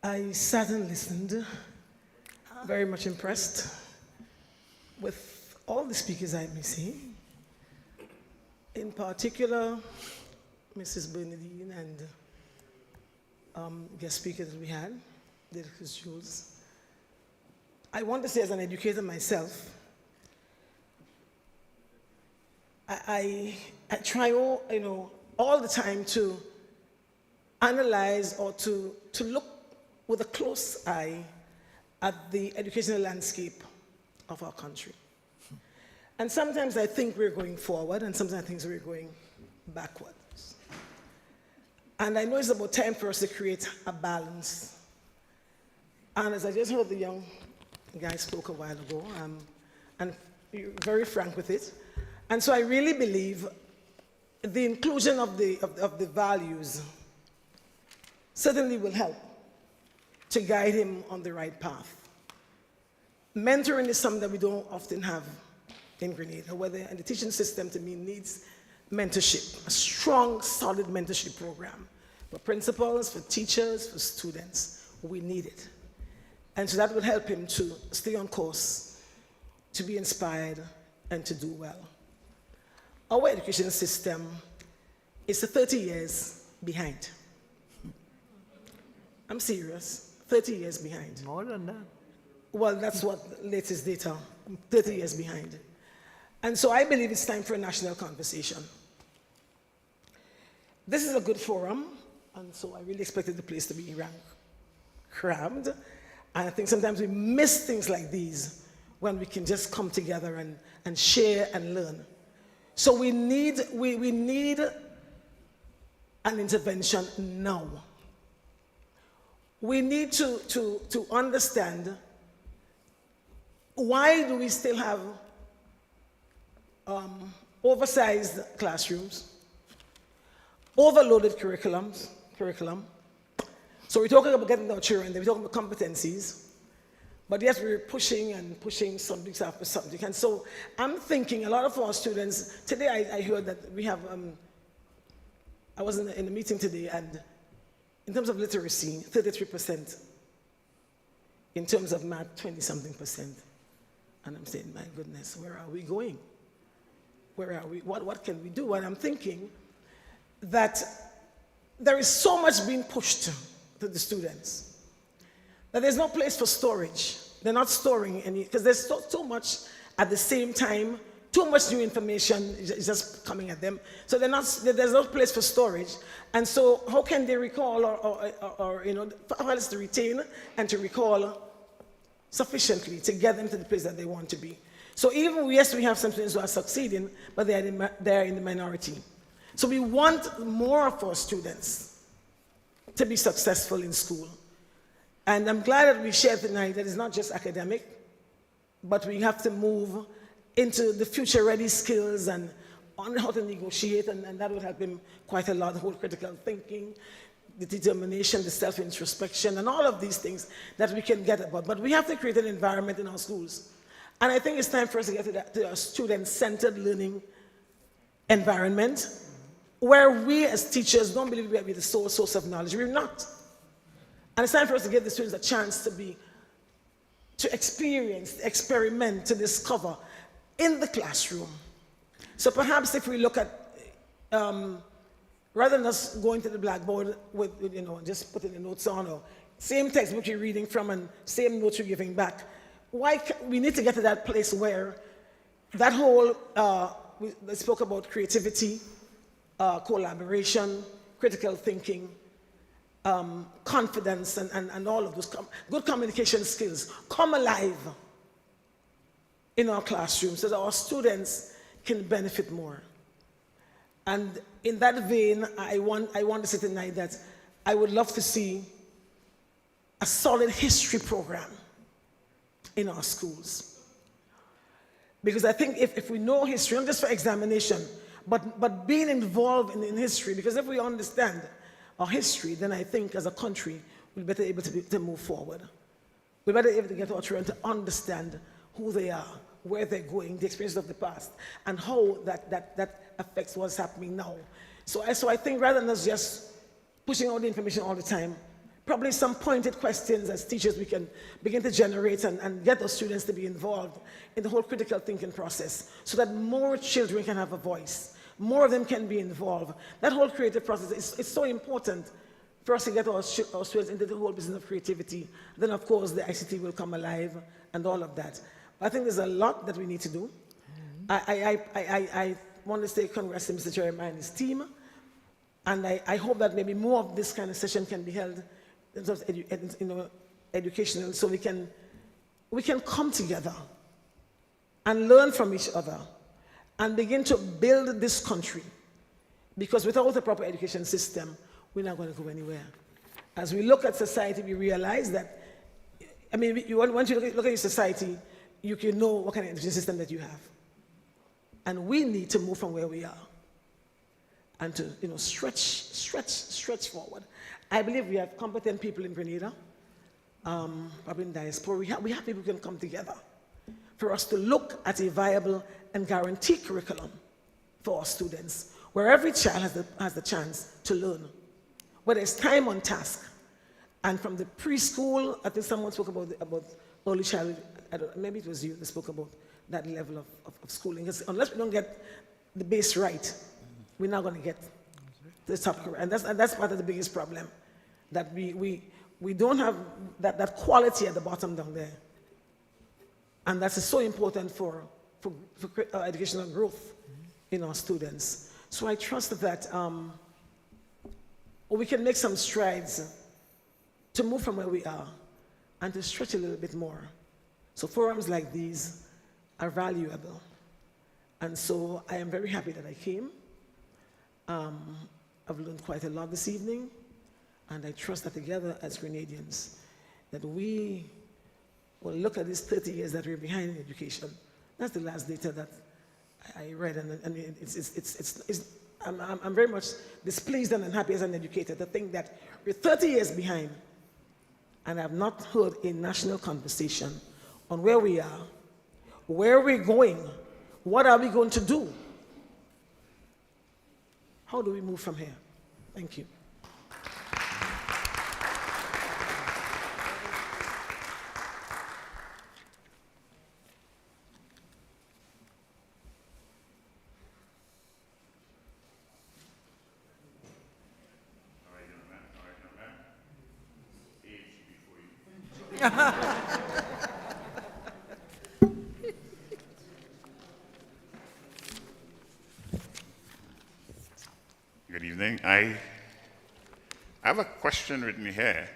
I sat and listened, very much impressed with all the speakers I may see. In particular, Mrs. Bernadine and guest speakers that we had, Chris Jules. I want to say, as an educator myself, I try all the time to analyze or to look with a close eye at the educational landscape of our country. And sometimes I think we're going forward, and sometimes I think we're going backwards. And I know it's about time for us to create a balance. And as I just heard the young guy spoke a while ago, and you're very frank with it. And so I really believe the inclusion of the values certainly will help to guide him on the right path. Mentoring is something that we don't often have in Grenada, whether in the teaching system, to me, needs mentorship, a strong, solid mentorship program for principals, for teachers, for students. We need it. And so that will help him to stay on course, to be inspired, and to do well. Our education system is 30 years behind. I'm serious, 30 years behind. More than that. Well, that's what the latest data, 30 years behind. And so I believe it's time for a national conversation. This is a good forum, and so I really expected the place to be crammed. And I think sometimes we miss things like these when we can just come together and share and learn. So we need an intervention now. We need to understand, why do we still have oversized classrooms, overloaded curriculum? So we're talking about getting our children, we're talking about competencies, but yes, we're pushing subjects after subject. And so I'm thinking a lot of our students, today I heard that we have, I was in a meeting today, and in terms of literacy, 33%. In terms of math, 20-something%. And I'm saying, my goodness, where are we going? Where are we? What can we do? And I'm thinking that there is so much being pushed to the students that there's no place for storage. They're not storing any, because there's so much at the same time. Too much new information is just coming at them. So there's no place for storage. And so how can they recall or how else to retain and to recall sufficiently to get them to the place that they want to be? So even, yes, we have some students who are succeeding, but they are in the minority. So we want more of our students to be successful in school. And I'm glad that we shared tonight that it's not just academic, but we have to move into the future-ready skills and on how to negotiate, and that would help him quite a lot, the whole critical thinking, the determination, the self-introspection, and all of these things that we can get about. But we have to create an environment in our schools. And I think it's time for us to get to a student-centered learning environment where we as teachers don't believe we are the sole source of knowledge. We're not. And it's time for us to give the students a chance to experience, experiment, to discover in the classroom. So perhaps if we look at, rather than us going to the blackboard with just putting the notes on, or same textbook you're reading from and same notes you're giving back, we need to get to that place where that whole, we spoke about creativity, collaboration, critical thinking, confidence, and all of those good communication skills come alive in our classrooms so that our students can benefit more. And in that vein, I want to say tonight that I would love to see a solid history program in our schools. Because I think if we know history, not just for examination, but being involved in history, because if we understand our history, then I think as a country, we'll be better able to move forward. We're better able to get our children to understand who they are, where they're going, the experience of the past, and how that affects what's happening now. So I think rather than us just pushing out the information all the time, probably some pointed questions as teachers we can begin to generate and get those students to be involved in the whole critical thinking process so that more children can have a voice, more of them can be involved. That whole creative process is so important for us to get our students into the whole business of creativity. Then of course the ICT will come alive and all of that. I think there's a lot that we need to do. I want to say congrats to Mr. Jeremiah and his team. And I hope that maybe more of this kind of session can be held in terms of educational, so we can come together and learn from each other and begin to build this country. Because without a proper education system, we're not going to go anywhere. As we look at society, we realize that, once you look at your society, you can know what kind of education system that you have. And we need to move from where we are and to stretch forward. I believe we have competent people in Grenada, probably in diaspora. We have people who can come together for us to look at a viable and guaranteed curriculum for our students, where every child has the chance to learn, where there's time on task. And from the preschool, I think someone spoke about early childhood, maybe it was you that spoke about that level of schooling. Because unless we don't get the base right, we're not going to get the top career. And that's part of the biggest problem, that we don't have that quality at the bottom down there. And that's so important for educational growth in our students. So I trust that we can make some strides to move from where we are and to stretch a little bit more. So forums like these are valuable. And so I am very happy that I came. I've learned quite a lot this evening, and I trust that together as Grenadians, that we will look at these 30 years that we're behind in education. That's the last data that I read, and I'm very much displeased and unhappy as an educator to think that we're 30 years behind, and I've not heard a national conversation on where we are, where we're going, what are we going to do? How do we move from here? Thank you. Good evening. I have a question written here,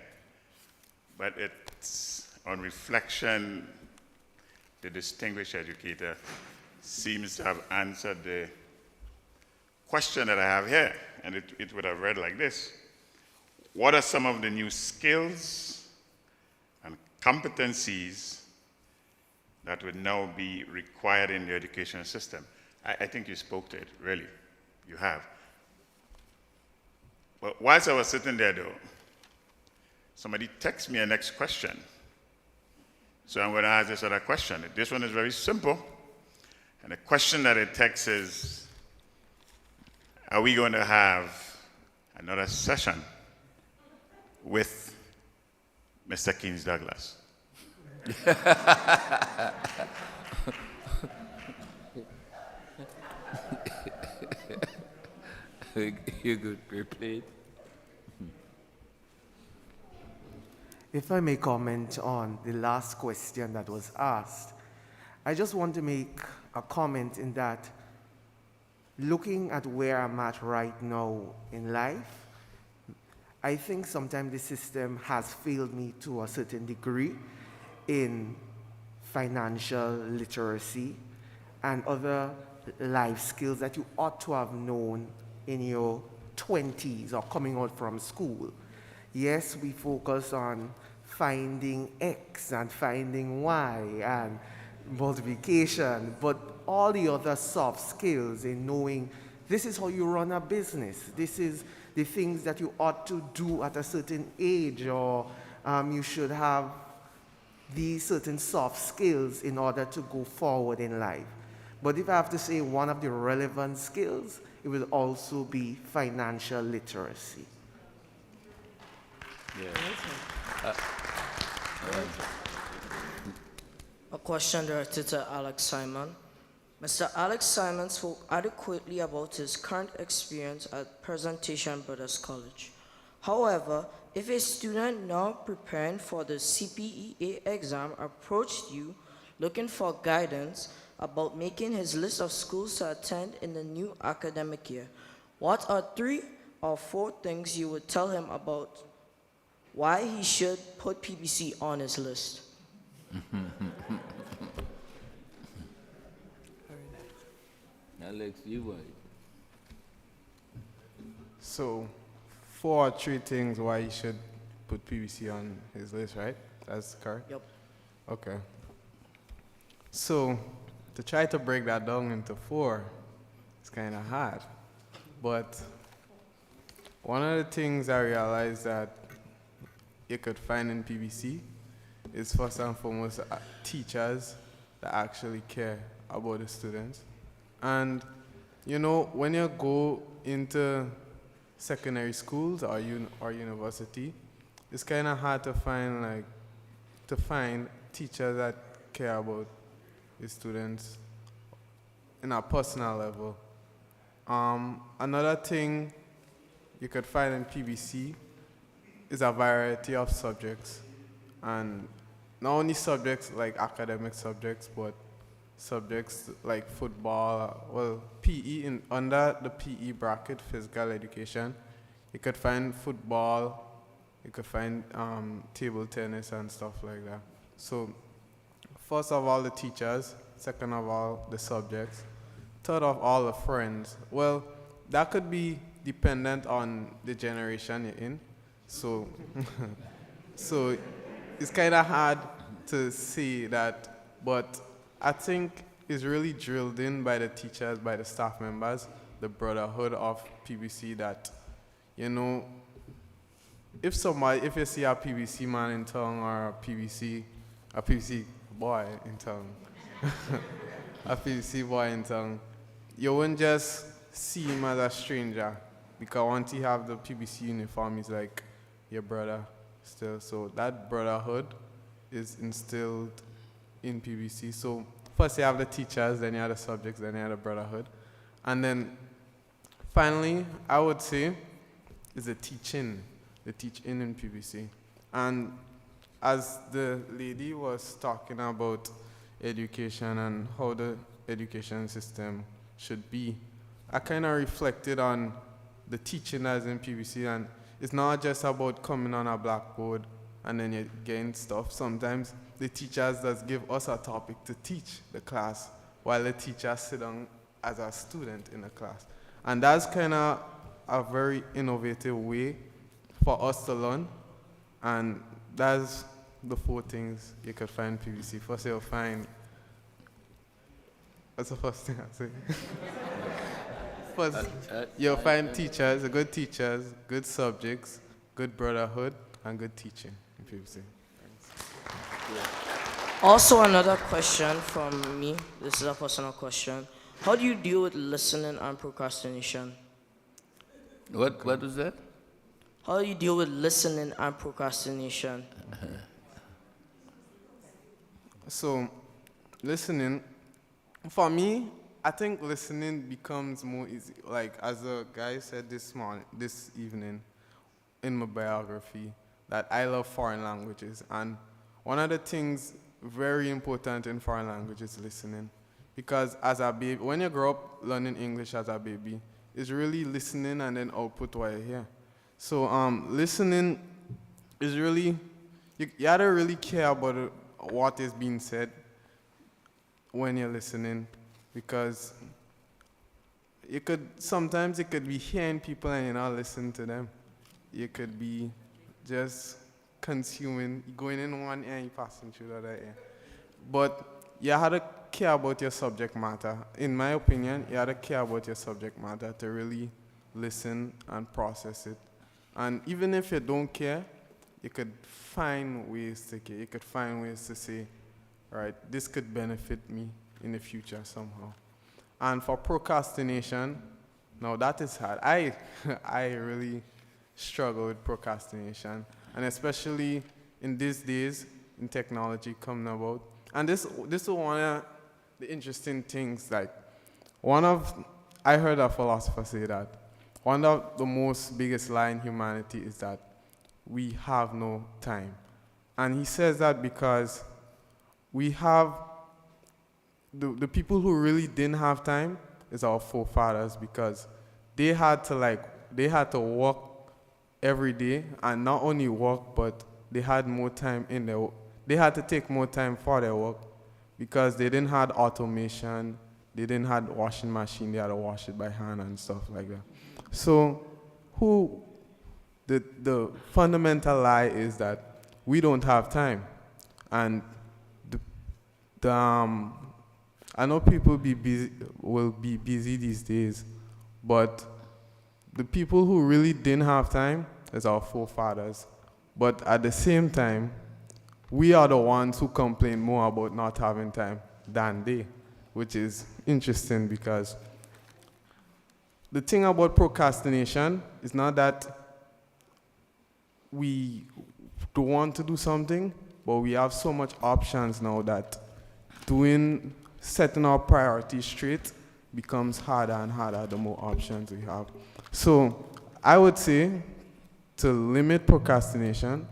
but it's on reflection. The distinguished educator seems to have answered the question that I have here, and it would have read like this. What are some of the new skills and competencies that would now be required in the education system? I think you spoke to it, really. You have. Well, whilst I was sitting there, though, somebody texted me a next question. So I'm going to ask this other question. This one is very simple. And the question that it texts is, are we going to have another session with Mr. Keynes Douglas? You good, replayed. If I may comment on the last question that was asked, I just want to make a comment in that looking at where I'm at right now in life, I think sometimes the system has failed me to a certain degree in financial literacy and other life skills that you ought to have known in your 20s or coming out from school. Yes, we focus on finding X and finding Y and multiplication, but all the other soft skills in knowing this is how you run a business, this is the things that you ought to do at a certain age, or you should have these certain soft skills in order to go forward in life. But if I have to say one of the relevant skills, it will also be financial literacy. Yeah. A question directed to Alex Simon. Mr. Alex Simon spoke adequately about his current experience at Presentation Brothers College. However, if a student now preparing for the CPEA exam approached you looking for guidance about making his list of schools to attend in the new academic year, what are 3 or 4 things you would tell him about why he should put PBC on his list? Alex, you were. So, 4 or 3 things why you should put PBC on his list, right? That's correct? Yep. Okay. So, to try to break that down into 4, it's kind of hard. But one of the things I realized that you could find in PBC is first and foremost teachers that actually care about the students. And, you know, when you go into secondary schools or university, it's kind of hard to find teachers that care about with students in a personal level. Another thing you could find in PBC is a variety of subjects, and not only subjects like academic subjects, but subjects like football, well, PE, under the PE bracket, physical education. You could find football, you could find table tennis and stuff like that. So first of all, the teachers, second of all, the subjects, third of all, the friends. Well, that could be dependent on the generation you're in. So, so it's kind of hard to say that, but I think it's really drilled in by the teachers, by the staff members, the brotherhood of PBC that, you know, if you see a PBC man in town or a PBC boy in town, a PBC boy in town, you wouldn't just see him as a stranger, because once you have the PBC uniform, he's like your brother still. So that brotherhood is instilled in PBC. So first you have the teachers, then you have the subjects, then you have the brotherhood. And then finally, I would say, is the teaching in PBC. And as the lady was talking about education and how the education system should be, I kind of reflected on the teaching as in PBC, and it's not just about coming on a blackboard and then you're getting stuff. Sometimes the teachers just give us a topic to teach the class while the teachers sit down as a student in the class. And that's kind of a very innovative way for us to learn. And that's the 4 things you could find in PBC. First, you'll find, what's the first thing I say? First, you'll find teachers, good subjects, good brotherhood, and good teaching in PBC. Also, another question from me. This is a personal question. How do you deal with listening and procrastination? What was that? How do you deal with listening and procrastination? So, listening, for me, I think listening becomes more easy. Like, as the guy said this evening in my biography, that I love foreign languages. And one of the things very important in foreign language is listening. Because as a baby, when you grow up learning English as a baby, it's really listening and then output what you hear. So listening is really, you gotta really care about what is being said when you're listening, because sometimes it could be hearing people and you're not listening to them. You could be just consuming, going in one ear and passing through the other ear. But you have to care about your subject matter. In my opinion, you have to care about your subject matter to really listen and process it. And even if you don't care, you could find ways to care. You could find ways to say, all right, this could benefit me in the future somehow. And for procrastination, now that is hard. I really struggle with procrastination, and especially in these days, in technology coming about. And this is one of the interesting things. Like, I heard a philosopher say that one of the most biggest lies in humanity is that we have no time. And he says that because we have, the people who really didn't have time is our forefathers, because they had to work every day, and not only work, but they had more time they had to take more time for their work, because they didn't have automation, they didn't have washing machine, they had to wash it by hand and stuff like that. So the fundamental lie is that we don't have time. And I know people will be busy these days, but the people who really didn't have time is our forefathers. But at the same time, we are the ones who complain more about not having time than they, which is interesting, because the thing about procrastination is not that we don't want to do something, but we have so much options now that doing setting our priorities straight becomes harder and harder the more options we have. So I would say to limit procrastination,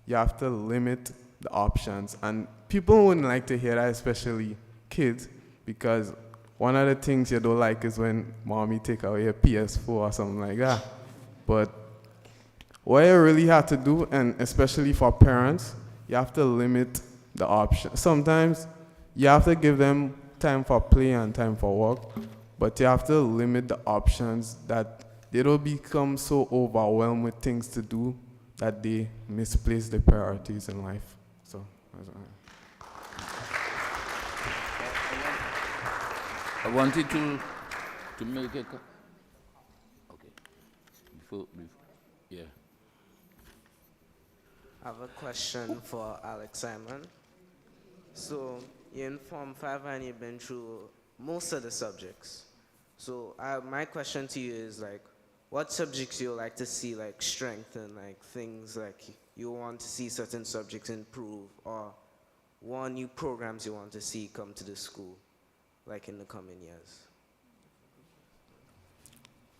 you have to limit the options. And people wouldn't like to hear that, especially kids, because one of the things you don't like is when mommy take away your PS4 or something like that. But what you really have to do, and especially for parents, you have to limit the options. Sometimes you have to give them time for play and time for work, but you have to limit the options that they don't become so overwhelmed with things to do that they misplace their priorities in life. So, I wanted to make a okay. Before, yeah. I have a question for Alex Simon. So, you're in Form 5 and you've been through most of the subjects. So, my question to you is, like, what subjects you like to see, like, strengthen, like, things like you want to see certain subjects improve, or what new programs you want to see come to the school, like, in the coming years?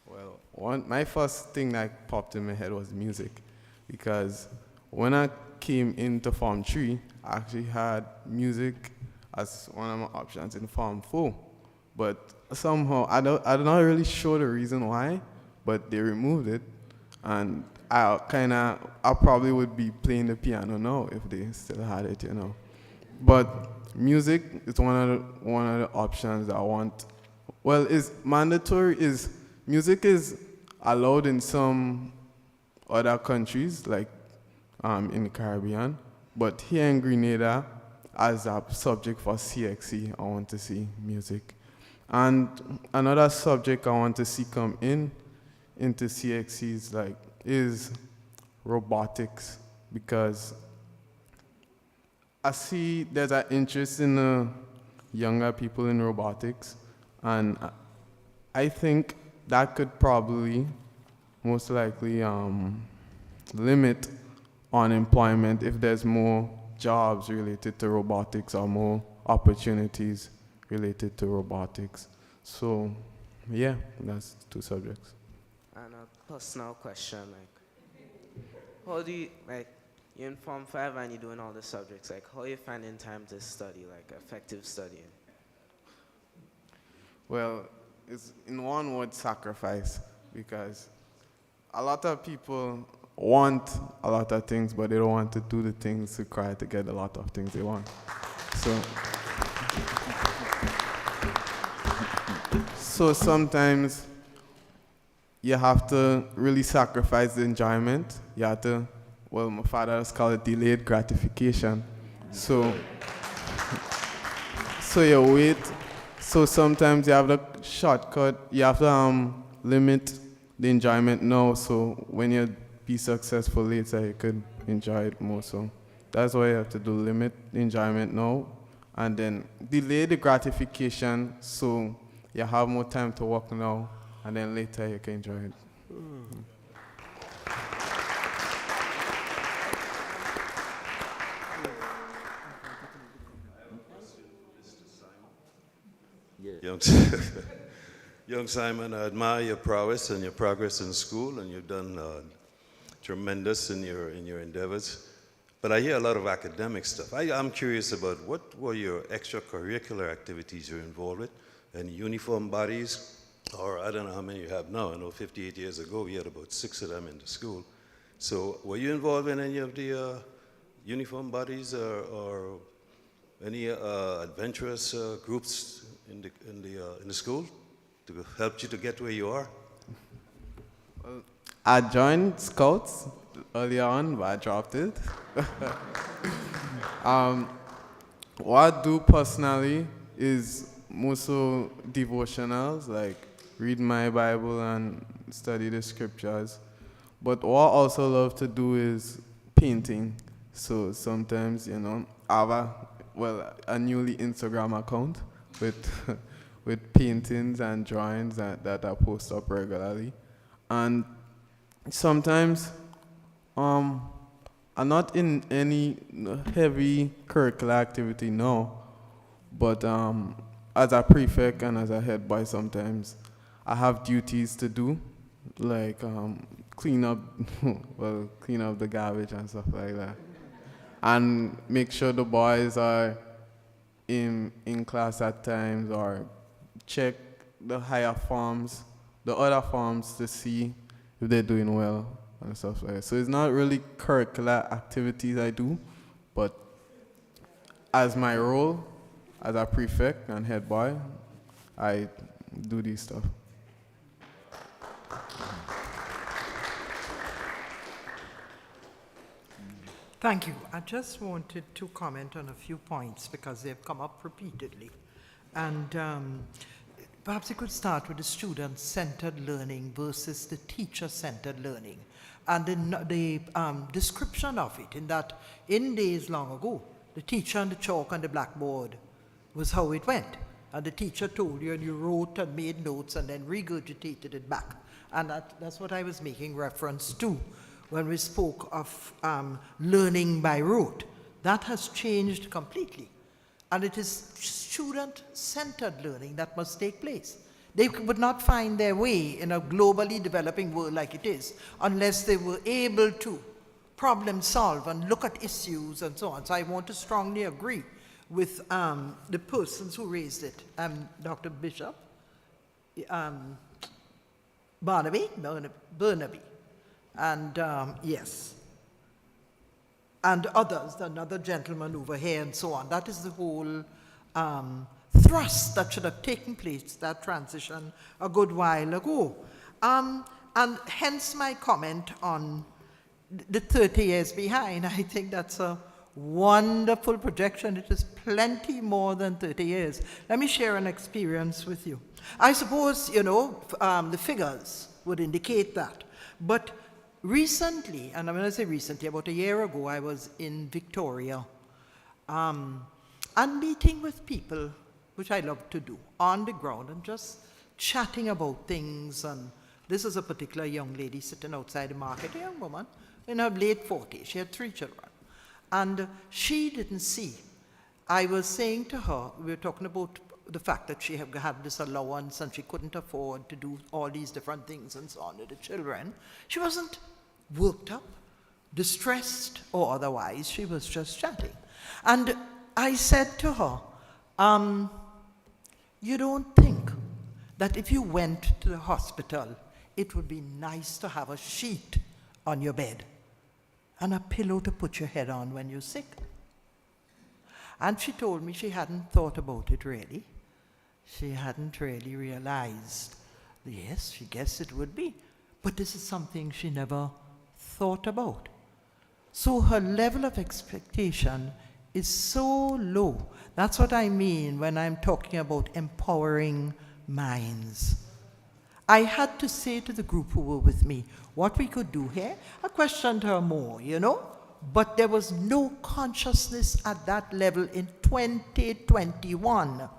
Well, my first thing that popped in my head was music, because when I came into Form 3, I actually had music as one of my options in Form 4. But somehow, I'm not really sure the reason why, but they removed it. And I probably would be playing the piano now if they still had it, you know. But music is one of the options that I want. Well, is mandatory, music is allowed in some other countries, like in the Caribbean, but here in Grenada, as a subject for CXC, I want to see music. And another subject I want to see come into CXC is robotics, because I see there's an interest in younger people in robotics, and I think that could probably, most likely, limit unemployment if there's more jobs related to robotics or more opportunities related to robotics. So, yeah, that's two subjects. And a personal question, like, how do you, like, you're in Form 5 and you're doing all the subjects, like, how are you finding time to study, like, effective studying? Well, it's in one word, sacrifice, because a lot of people want a lot of things, but they don't want to do the things required to get a lot of things they want. So sometimes you have to really sacrifice the enjoyment. You have to, well, my father has called it delayed gratification. So you wait. So sometimes you have the shortcut. You have to limit the enjoyment now, so when you be successful later, you could enjoy it more. So that's why you have to do, limit the enjoyment now, and then delay the gratification so you have more time to work now, and then later you can enjoy it. Young Simon, I admire your prowess and your progress in school, and you've done tremendous in your endeavors. But I hear a lot of academic stuff. I'm curious about what were your extracurricular activities you're involved with, and uniform bodies, or I don't know how many you have now. I know 58 years ago we had about 6 of them in the school. So were you involved in any of the uniform bodies or any adventurous groups in the school to help you to get where you are? Well, I joined Scouts earlier on, but I dropped it. What I do personally is more so devotionals, like read my Bible and study the scriptures. But what I also love to do is painting. So sometimes, I have a newly Instagram account with paintings and drawings that I post up regularly. And sometimes I'm not in any heavy curricular activity now, but as a prefect and as a head boy sometimes, I have duties to do, like clean up the garbage and stuff like that. And make sure the boys are in class at times, or check the higher forms, the other forms, to see if they're doing well and stuff like that. So it's not really curricular activities I do, but as my role as a prefect and head boy, I do these stuff. Thank you. I just wanted to comment on a few points because they've come up repeatedly. And perhaps we could start with the student-centered learning versus the teacher-centered learning. And the description of it, in that in days long ago, the teacher and the chalk and the blackboard was how it went. And the teacher told you, and you wrote and made notes and then regurgitated it back. And that's what I was making reference to when we spoke of learning by rote. That has changed completely. And it is student-centered learning that must take place. They would not find their way in a globally developing world like it is unless they were able to problem solve and look at issues and so on. So I want to strongly agree with the persons who raised it, Dr. Bishop, Burnaby, and yes, and others, another gentleman over here and so on. That is the whole thrust that should have taken place, that transition, a good while ago. And hence my comment on the 30 years behind. I think that's a wonderful projection. It is plenty more than 30 years. Let me share an experience with you. I suppose, the figures would indicate that. But recently, and I'm going to say recently, about a year ago, I was in Victoria and meeting with people, which I love to do, on the ground and just chatting about things. And this is a particular young lady sitting outside the market, a young woman in her late 40s. She had 3 children. And she didn't see. I was saying to her, we were talking about the fact that she had this allowance and she couldn't afford to do all these different things and so on with the children. She wasn't worked up, distressed, or otherwise. She was just chatting. And I said to her, you don't think that if you went to the hospital, it would be nice to have a sheet on your bed and a pillow to put your head on when you're sick? And she told me she hadn't thought about it really. She hadn't really realized. Yes, she guessed it would be. But this is something she never thought about. So her level of expectation is so low. That's what I mean when I'm talking about empowering minds. I had to say to the group who were with me what we could do here. I questioned her more, but there was no consciousness at that level in 2021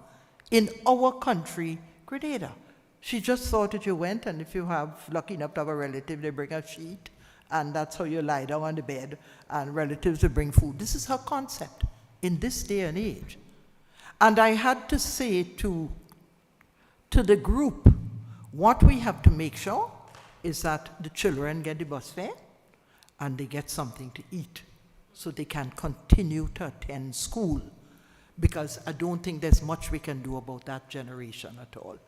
in our country, Grenada. She just thought that you went, and if you have lucky enough to have a relative, they bring a sheet, and that's how you lie down on the bed, and relatives will bring food. This is her concept in this day and age. And I had to say to the group, what we have to make sure is that the children get the bus fare and they get something to eat so they can continue to attend school, because I don't think there's much we can do about that generation at all.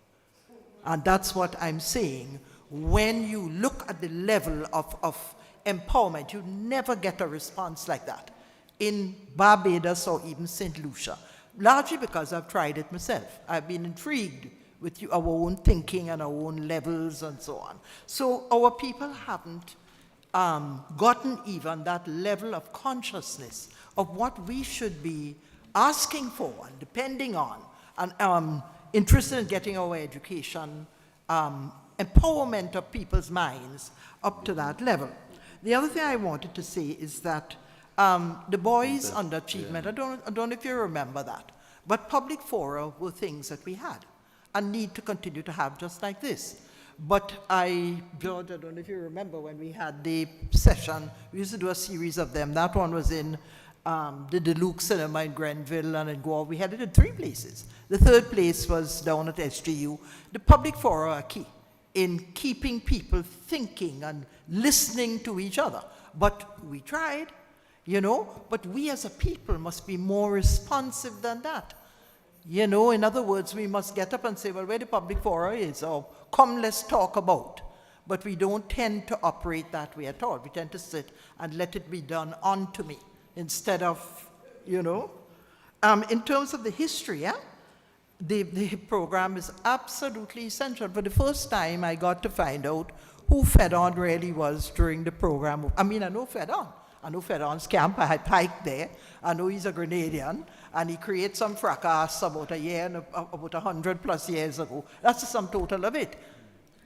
And that's what I'm saying. When you look at the level of empowerment, you never get a response like that in Barbados or even St. Lucia, largely because I've tried it myself. I've been intrigued with our own thinking and our own levels and so on. So our people haven't gotten even that level of consciousness of what we should be asking for and depending on, and interested in getting our education, empowerment of people's minds up to that level. The other thing I wanted to say is that the boys' underachievement, I don't know if you remember that, but public fora were things that we had and need to continue to have just like this. But George, I don't know if you remember when we had the session, we used to do a series of them. That one was in the Deluxe Cinema in Grenville and in Goa. We had it in 3 places. The 3rd place was down at SGU. The public fora are key in keeping people thinking and listening to each other. But we tried, you know, but we as a people must be more responsive than that. You know, in other words, we must get up and say, well, where the public fora is, or come, let's talk about. But we don't tend to operate that way at all. We tend to sit and let it be done unto me instead of, you know. In terms of the history, the program is absolutely essential. For the first time, I got to find out who Fedon really was during the program. I mean, I know Fedon. I know Fedon's camp. I hiked there. I know he's a Grenadian. And he created some fracas about about 100+ years ago. That's the sum total of it.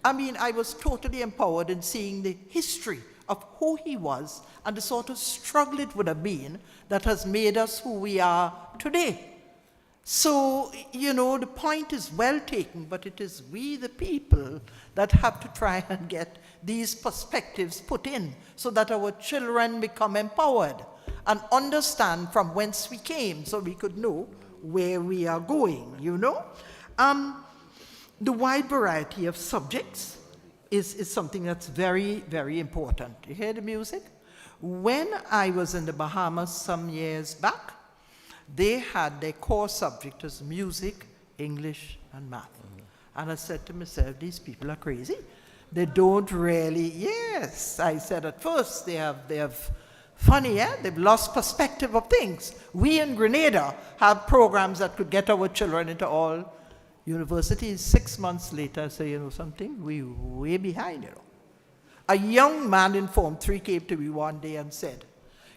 I mean, I was totally empowered in seeing the history of who he was and the sort of struggle it would have been that has made us who we are today. So, you know, the point is well taken, but it is we, the people, that have to try and get these perspectives put in so that our children become empowered and understand from whence we came so we could know where we are going, you know. The wide variety of subjects is something that's very, very important. You hear the music? When I was in the Bahamas some years back, they had their core subject as music, English, and math. And I said to myself, these people are crazy. They don't really, yes, I said at first, they have funny, they've lost perspective of things. We in Grenada have programs that could get our children into all universities. 6 months later, I say, you know something, we're way behind, you know. A young man in Form 3 came to me one day and said,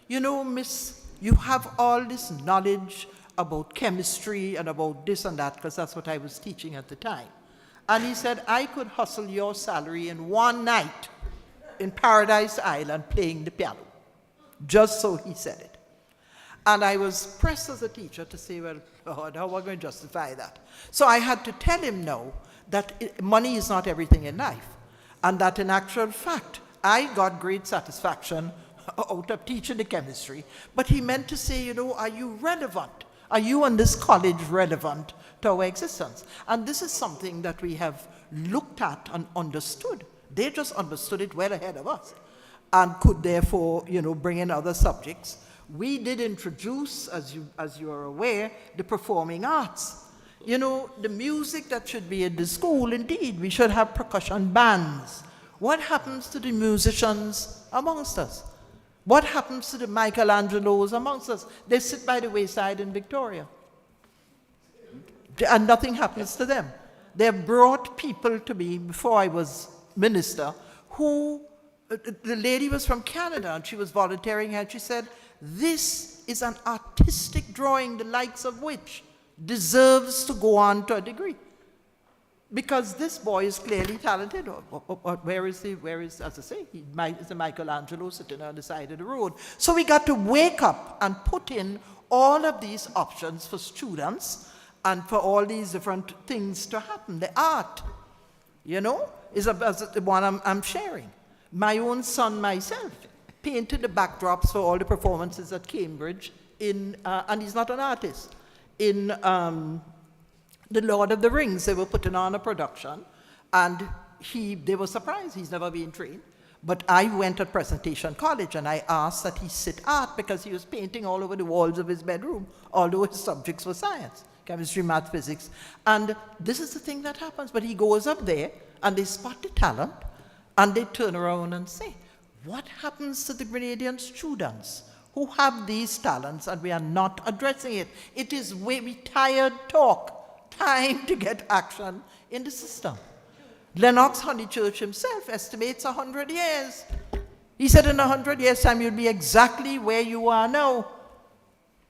you know, miss, you have all this knowledge about chemistry and about this and that, because that's what I was teaching at the time. And he said, I could hustle your salary in one night in Paradise Island playing the piano. Just so he said it. And I was pressed as a teacher to say, well, Lord, how am I going to justify that? So I had to tell him no, that money is not everything in life. And that in actual fact, I got great satisfaction out of teaching the chemistry. But he meant to say, you know, are you relevant? Are you and this college relevant to our existence? And this is something that we have looked at and understood. They just understood it well ahead of us and could therefore, you know, bring in other subjects. We did introduce, as you are aware, the performing arts. You know, the music that should be in the school, indeed, we should have percussion bands. What happens to the musicians amongst us? What happens to the Michelangelos amongst us? They sit by the wayside in Victoria. And nothing happens to them. They have brought people to me, before I was minister, who, the lady was from Canada and she was volunteering and she said, this is an artistic drawing, the likes of which deserves to go on to a degree. Because this boy is clearly talented. Where is, as I say, it's a Michelangelo sitting on the side of the road. So we got to wake up and put in all of these options for students and for all these different things to happen. The art, you know, is the one I'm sharing. My own son, myself, painted the backdrops for all the performances at Cambridge, and he's not an artist. In The Lord of the Rings, they were putting on a production, and they were surprised. He's never been trained. But I went at Presentation College, and I asked that he sit art because he was painting all over the walls of his bedroom, although his subjects were science, chemistry, math, physics. And this is the thing that happens. But he goes up there, and they spot the talent, and they turn around and say, what happens to the Grenadian students who have these talents, and we are not addressing it? It is we tired talk. Time to get action in the system. Lennox Honeychurch himself estimates 100 years. He said in 100 years' time, you'll be exactly where you are now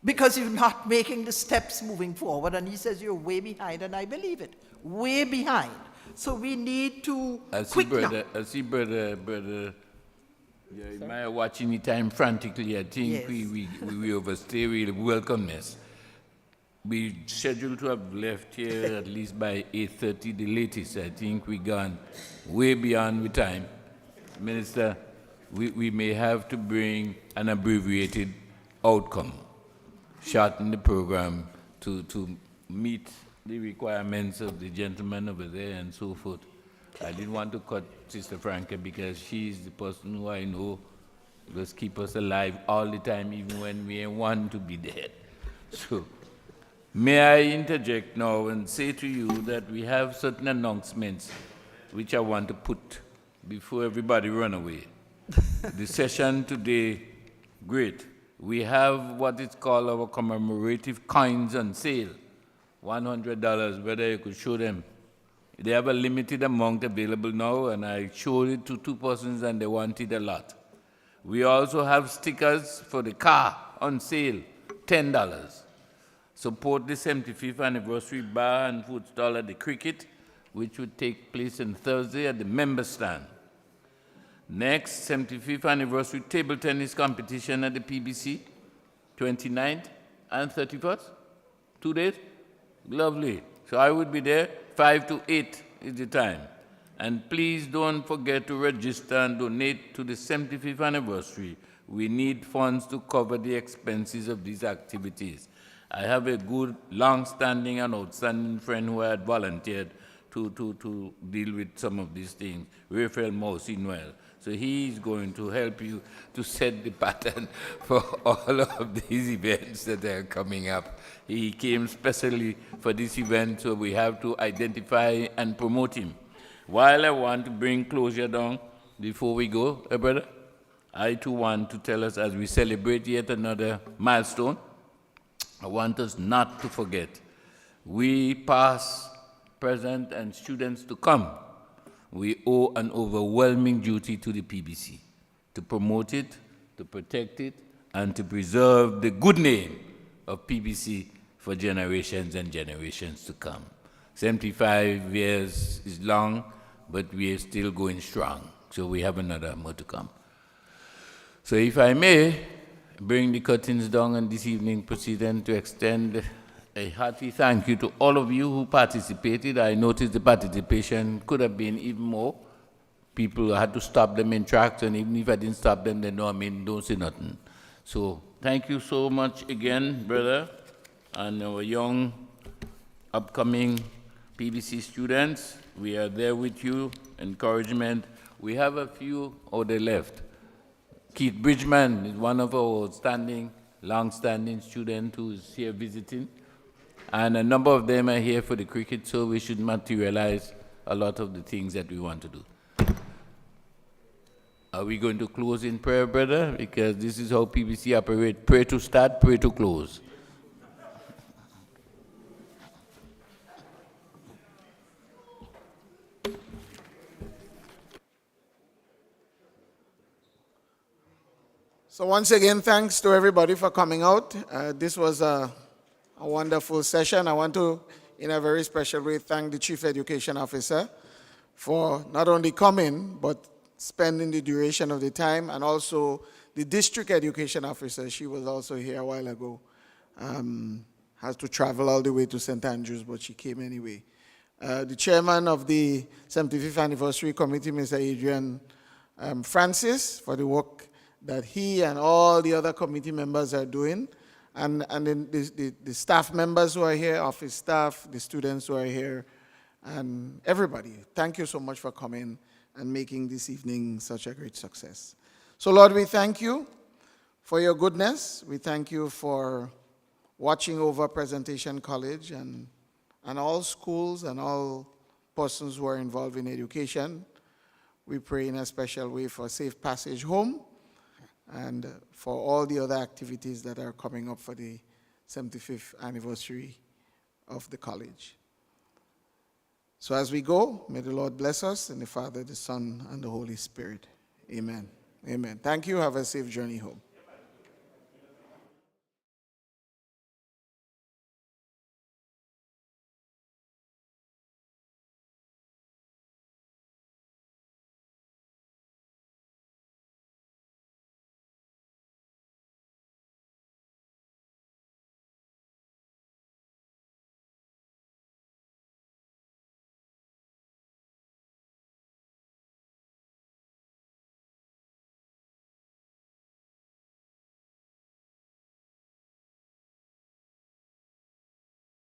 because you're not making the steps moving forward. And he says you're way behind, and I believe it, way behind. So we need to I see, brother, you might be watching the time frantically. I think yes. we overstay. We welcome this. We scheduled to have left here at least by 8:30, the latest. I think we gone way beyond the time. Minister, we may have to bring an abbreviated outcome. Shorten the program to meet the requirements of the gentleman over there and so forth. I didn't want to cut Sister Franca because she's the person who I know does keep us alive all the time, even when we want to be dead. So, may I interject now and say to you that we have certain announcements which I want to put before everybody run away. The session today, great. We have what is called our commemorative coins on sale, $100, whether you could show them. They have a limited amount available now, and I showed it to 2 persons and they wanted a lot. We also have stickers for the car on sale, $10. Support the 75th anniversary bar and food stall at the Cricket, which would take place on Thursday at the member stand. Next, 75th anniversary table tennis competition at the PBC, 29th and 31st. 2 days? Lovely. So I would be there, 5 to 8 is the time. And please don't forget to register and donate to the 75th anniversary. We need funds to cover the expenses of these activities. I have a good, long-standing and outstanding friend who had volunteered to deal with some of these things, Raphael Mousinwell. So he's going to help you to set the pattern for all of these events that are coming up. He came specially for this event, so we have to identify and promote him. While I want to bring closure down before we go, brother, I too want to tell us as we celebrate yet another milestone, I want us not to forget, we past, present, and students to come, we owe an overwhelming duty to the PBC, to promote it, to protect it, and to preserve the good name of PBC for generations and generations to come. 75 years is long, but we are still going strong, so we have another more to come. So if I may, bring the curtains down and this evening proceed then to extend a hearty thank you to all of you who participated. I noticed the participation could have been even more. People had to stop them in tracks, and even if I didn't stop them, they know, don't say nothing. So thank you so much again, brother, and our young upcoming PBC students. We are there with you, encouragement. We have a few, they left. Keith Bridgman is one of our outstanding, long-standing students who is here visiting. And a number of them are here for the cricket, so we should materialize a lot of the things that we want to do. Are we going to close in prayer, brother? Because this is how PBC operates. Pray to start, pray to close. So once again, thanks to everybody for coming out. This was a wonderful session. I want to, in a very special way, thank the Chief Education Officer for not only coming, but spending the duration of the time, and also the District Education Officer. She was also here a while ago. Has to travel all the way to St. Andrews, but she came anyway. The chairman of the 75th Anniversary Committee, Mr. Adrian Francis, for the work that he and all the other committee members are doing, and then the staff members who are here, office staff, the students who are here, and everybody. Thank you so much for coming and making this evening such a great success. So Lord, we thank you for your goodness. We thank you for watching over Presentation College and all schools and all persons who are involved in education. We pray in a special way for safe passage home, and for all the other activities that are coming up for the 75th anniversary of the college. So as we go, may the Lord bless us, in the Father, the Son, and the Holy Spirit. Amen. Amen. Thank you. Have a safe journey home.